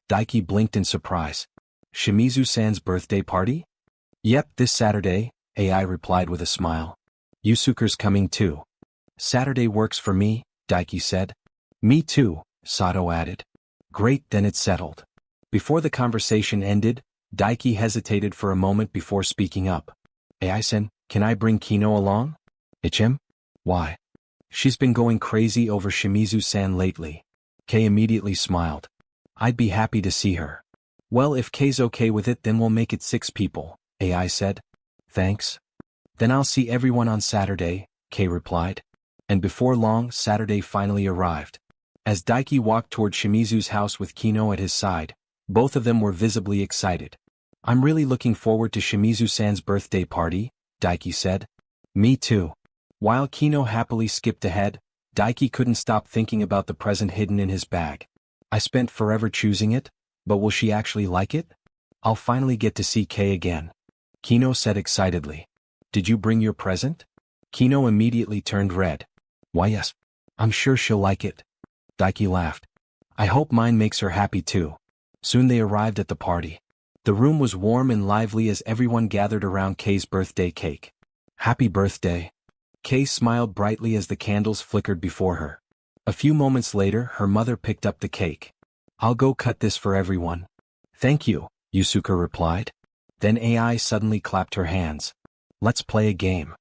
Daiki blinked in surprise. "Shimizu-san's birthday party?" "Yep, this Saturday," AI replied with a smile. "Yusuke's coming too." "Saturday works for me," Daiki said. "Me too," Sato added. "Great, then it's settled." Before the conversation ended, Daiki hesitated for a moment before speaking up. "AI-san, can I bring Kino along?" "Ichim? Why?" "She's been going crazy over Shimizu-san lately." Kei immediately smiled. "I'd be happy to see her." "Well, if Kei's okay with it, then we'll make it 6 people, AI said. "Thanks. Then I'll see everyone on Saturday," Kei replied. And before long, Saturday finally arrived. As Daiki walked toward Shimizu's house with Kino at his side, both of them were visibly excited. "I'm really looking forward to Shimizu-san's birthday party," Daiki said. "Me too." While Kino happily skipped ahead, Daiki couldn't stop thinking about the present hidden in his bag. "I spent forever choosing it, but will she actually like it? I'll finally get to see Kei again," Kino said excitedly. "Did you bring your present?" Kino immediately turned red. "Why yes. I'm sure she'll like it." Daiki laughed. "I hope mine makes her happy too." Soon they arrived at the party. The room was warm and lively as everyone gathered around Kei's birthday cake. "Happy birthday." Kei smiled brightly as the candles flickered before her. A few moments later, her mother picked up the cake. "I'll go cut this for everyone." "Thank you," Yusuke replied. Then AI suddenly clapped her hands. "Let's play a game."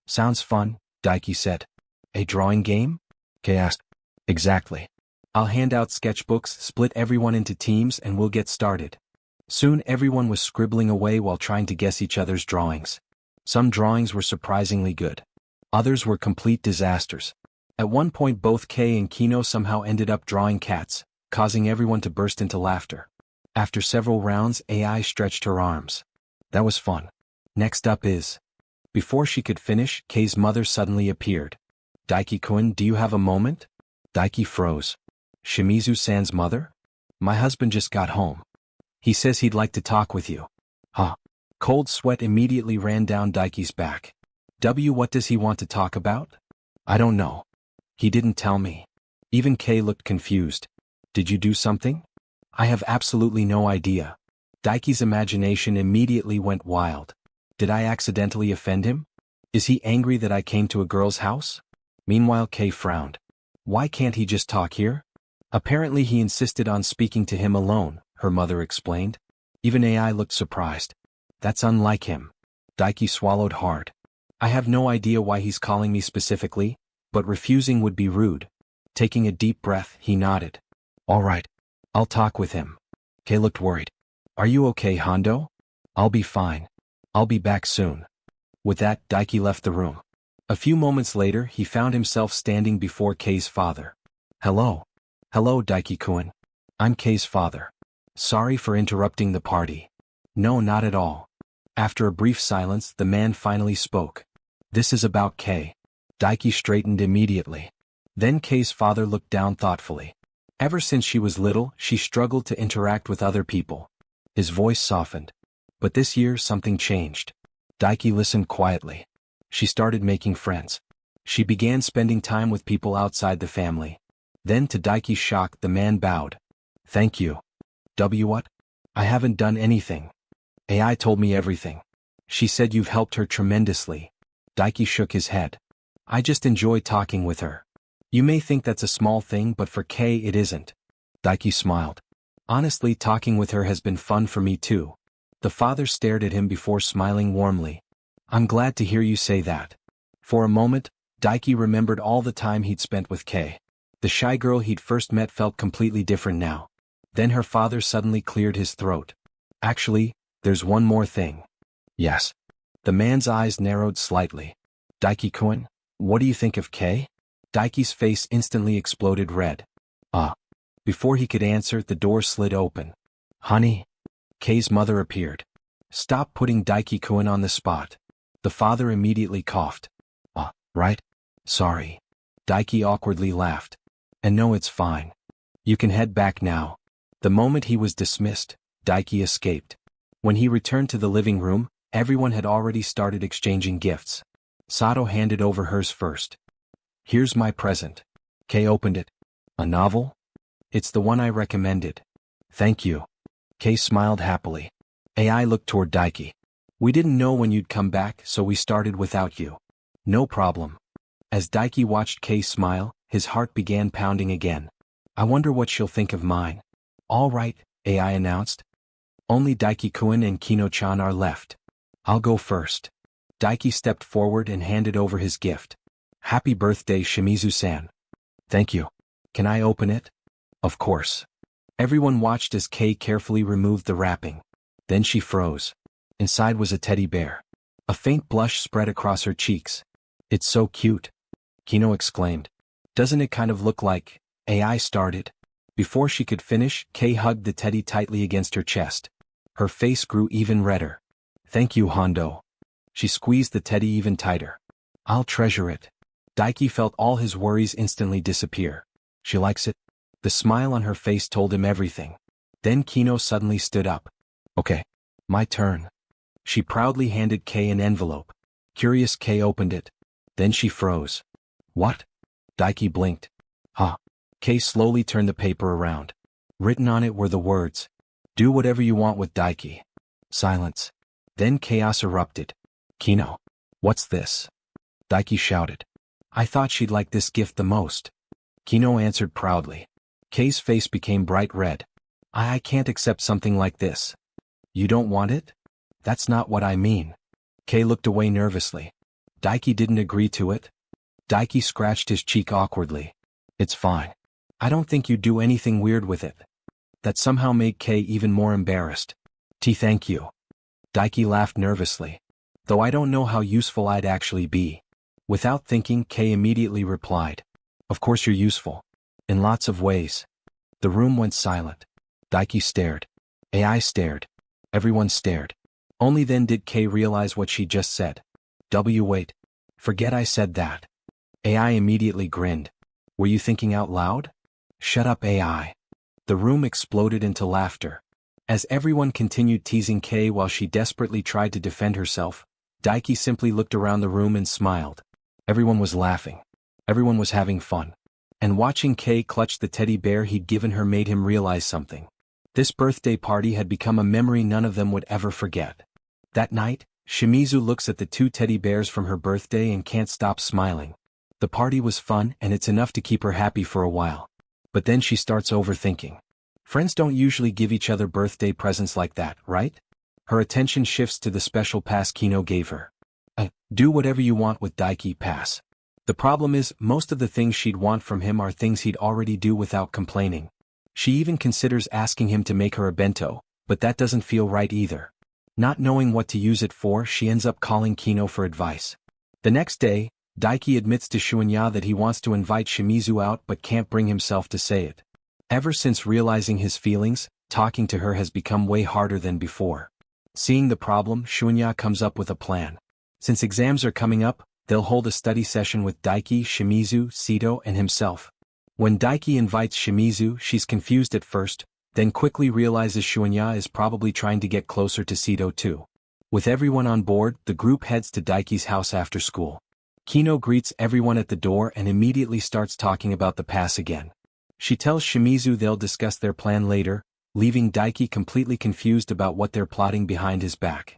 "Sounds fun," Daiki said. "A drawing game?" Kei asked. "Exactly. I'll hand out sketchbooks, split everyone into teams, and we'll get started." Soon everyone was scribbling away while trying to guess each other's drawings. Some drawings were surprisingly good. Others were complete disasters. At one point both Kei and Kino somehow ended up drawing cats, causing everyone to burst into laughter. After several rounds, AI stretched her arms. "That was fun. Next up is..." Before she could finish, Kei's mother suddenly appeared. "Daiki-kun, do you have a moment?" Daiki froze. "Shimizu-san's mother? My husband just got home. He says he'd like to talk with you." "Huh?" Cold sweat immediately ran down Daiki's back. What does he want to talk about?" "I don't know. He didn't tell me." Even Kei looked confused. "Did you do something?" "I have absolutely no idea." Daiki's imagination immediately went wild. "Did I accidentally offend him? Is he angry that I came to a girl's house?" Meanwhile Kei frowned. "Why can't he just talk here?" "Apparently he insisted on speaking to him alone," her mother explained. Even AI looked surprised. "That's unlike him." Daiki swallowed hard. "I have no idea why he's calling me specifically, but refusing would be rude." Taking a deep breath, he nodded. "All right. I'll talk with him." Kei looked worried. "Are you okay, Hondo?" "I'll be fine. I'll be back soon." With that, Daiki left the room. A few moments later, he found himself standing before Kei's father. "Hello." "Hello, Daiki-kun. I'm Kei's father. Sorry for interrupting the party." "No, not at all." After a brief silence, the man finally spoke. "This is about Kei." Daiki straightened immediately. Then Kei's father looked down thoughtfully. Ever since she was little, she struggled to interact with other people. His voice softened. But this year something changed. Daiki listened quietly. She started making friends. She began spending time with people outside the family. Then, to Daiki's shock, the man bowed. "Thank you." "What?" "I haven't done anything. AI told me everything." She said you've helped her tremendously. Daiki shook his head. I just enjoy talking with her. You may think that's a small thing, but for Kay it isn't. Daiki smiled. Honestly, talking with her has been fun for me too. The father stared at him before smiling warmly. I'm glad to hear you say that. For a moment, Daiki remembered all the time he'd spent with Kay. The shy girl he'd first met felt completely different now. Then her father suddenly cleared his throat. Actually, there's one more thing. Yes. The man's eyes narrowed slightly. Daiki-kun, what do you think of Kay? Daiki's face instantly exploded red. Before he could answer, the door slid open. Honey? Kay's mother appeared. Stop putting Daiki-kun on the spot. The father immediately coughed. Right? Sorry. Daiki awkwardly laughed. And no, it's fine. You can head back now. The moment he was dismissed, Daiki escaped. When he returned to the living room, everyone had already started exchanging gifts. Sato handed over hers first. Here's my present. Kay opened it. A novel? It's the one I recommended. Thank you. Kay smiled happily. AI looked toward Daiki. We didn't know when you'd come back, so we started without you. No problem. As Daiki watched Kay smile, his heart began pounding again. I wonder what she'll think of mine. All right, AI announced. Only Daiki-kun and Kino-chan are left. I'll go first. Daiki stepped forward and handed over his gift. Happy birthday, Shimizu-san. Thank you. Can I open it? Of course. Everyone watched as Kay carefully removed the wrapping. Then she froze. Inside was a teddy bear. A faint blush spread across her cheeks. It's so cute. Kino exclaimed. Doesn't it kind of look like... AI started. Before she could finish, Kay hugged the teddy tightly against her chest. Her face grew even redder. Thank you, Hondo. She squeezed the teddy even tighter. I'll treasure it. Daiki felt all his worries instantly disappear. She likes it? The smile on her face told him everything. Then Kino suddenly stood up. Okay. My turn. She proudly handed Kay an envelope. Curious, Kay opened it. Then she froze. What? Daiki blinked. Kay slowly turned the paper around. Written on it were the words, do whatever you want with Daiki. Silence. Then chaos erupted. Kino. What's this? Daiki shouted. I thought she'd like this gift the most. Kino answered proudly. Kay's face became bright red. I can't accept something like this. You don't want it? That's not what I mean. Kay looked away nervously. Daiki didn't agree to it? Daiki scratched his cheek awkwardly. It's fine. I don't think you'd do anything weird with it. That somehow made Kay even more embarrassed. Thank you. Daiki laughed nervously. Though I don't know how useful I'd actually be. Without thinking, Kay immediately replied. Of course you're useful. In lots of ways. The room went silent. Daiki stared. AI stared. Everyone stared. Only then did Kay realize what she just said. Wait. Forget I said that. AI immediately grinned. Were you thinking out loud? Shut up, AI. The room exploded into laughter. As everyone continued teasing Kay while she desperately tried to defend herself, Daiki simply looked around the room and smiled. Everyone was laughing. Everyone was having fun. And watching Kay clutch the teddy bear he'd given her made him realize something. This birthday party had become a memory none of them would ever forget. That night, Shimizu looks at the two teddy bears from her birthday and can't stop smiling. The party was fun and it's enough to keep her happy for a while. But then she starts overthinking. Friends don't usually give each other birthday presents like that, right? Her attention shifts to the special pass Kino gave her. Do whatever you want with Daiki pass. The problem is, most of the things she'd want from him are things he'd already do without complaining. She even considers asking him to make her a bento, but that doesn't feel right either. Not knowing what to use it for, she ends up calling Kino for advice. The next day, Daiki admits to Shunya that he wants to invite Shimizu out but can't bring himself to say it. Ever since realizing his feelings, talking to her has become way harder than before. Seeing the problem, Shunya comes up with a plan. Since exams are coming up, they'll hold a study session with Daiki, Shimizu, Sito, and himself. When Daiki invites Shimizu, she's confused at first, then quickly realizes Shunya is probably trying to get closer to Sito too. With everyone on board, the group heads to Daiki's house after school. Kino greets everyone at the door and immediately starts talking about the pass again. She tells Shimizu they'll discuss their plan later, leaving Daiki completely confused about what they're plotting behind his back.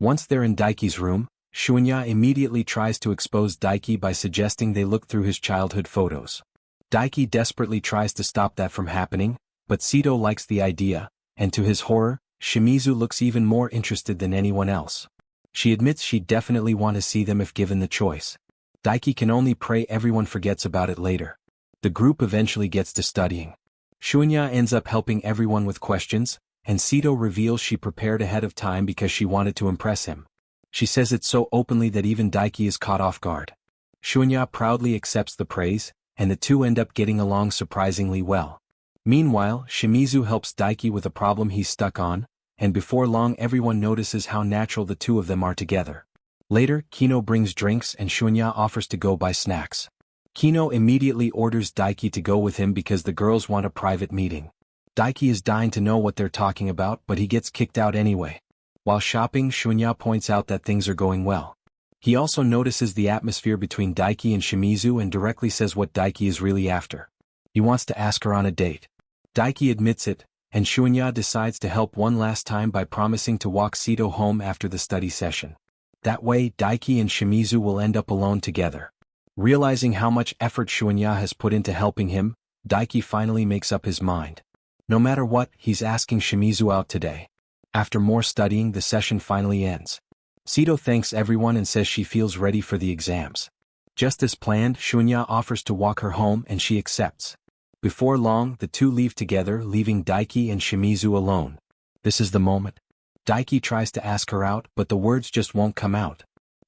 Once they're in Daiki's room, Shunya immediately tries to expose Daiki by suggesting they look through his childhood photos. Daiki desperately tries to stop that from happening, but Sito likes the idea, and to his horror, Shimizu looks even more interested than anyone else. She admits she'd definitely want to see them if given the choice. Daiki can only pray everyone forgets about it later. The group eventually gets to studying. Shunya ends up helping everyone with questions, and Sito reveals she prepared ahead of time because she wanted to impress him. She says it so openly that even Daiki is caught off guard. Shunya proudly accepts the praise, and the two end up getting along surprisingly well. Meanwhile, Shimizu helps Daiki with a problem he's stuck on, and before long everyone notices how natural the two of them are together. Later, Kino brings drinks and Shunya offers to go buy snacks. Kino immediately orders Daiki to go with him because the girls want a private meeting. Daiki is dying to know what they're talking about, but he gets kicked out anyway. While shopping, Shunya points out that things are going well. He also notices the atmosphere between Daiki and Shimizu and directly says what Daiki is really after. He wants to ask her on a date. Daiki admits it, and Shunya decides to help one last time by promising to walk Sito home after the study session. That way, Daiki and Shimizu will end up alone together. Realizing how much effort Shunya has put into helping him, Daiki finally makes up his mind. No matter what, he's asking Shimizu out today. After more studying, the session finally ends. Sito thanks everyone and says she feels ready for the exams. Just as planned, Shunya offers to walk her home and she accepts. Before long, the two leave together, leaving Daiki and Shimizu alone. This is the moment. Daiki tries to ask her out, but the words just won't come out.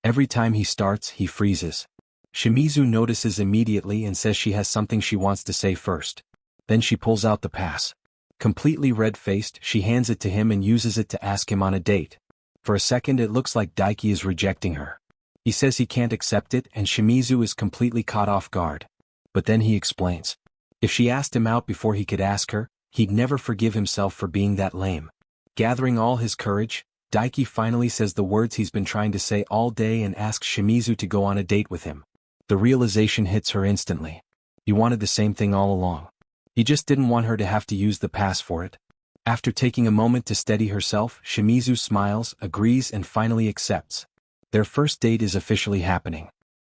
Every time he starts, he freezes. Shimizu notices immediately and says she has something she wants to say first. Then she pulls out the pass. Completely red-faced, she hands it to him and uses it to ask him on a date. For a second it looks like Daiki is rejecting her. He says he can't accept it and Shimizu is completely caught off guard. But then he explains. If she asked him out before he could ask her, he'd never forgive himself for being that lame. Gathering all his courage, Daiki finally says the words he's been trying to say all day and asks Shimizu to go on a date with him. The realization hits her instantly. He wanted the same thing all along. He just didn't want her to have to use the pass for it. After taking a moment to steady herself, Shimizu smiles, agrees and finally accepts. Their first date is officially happening.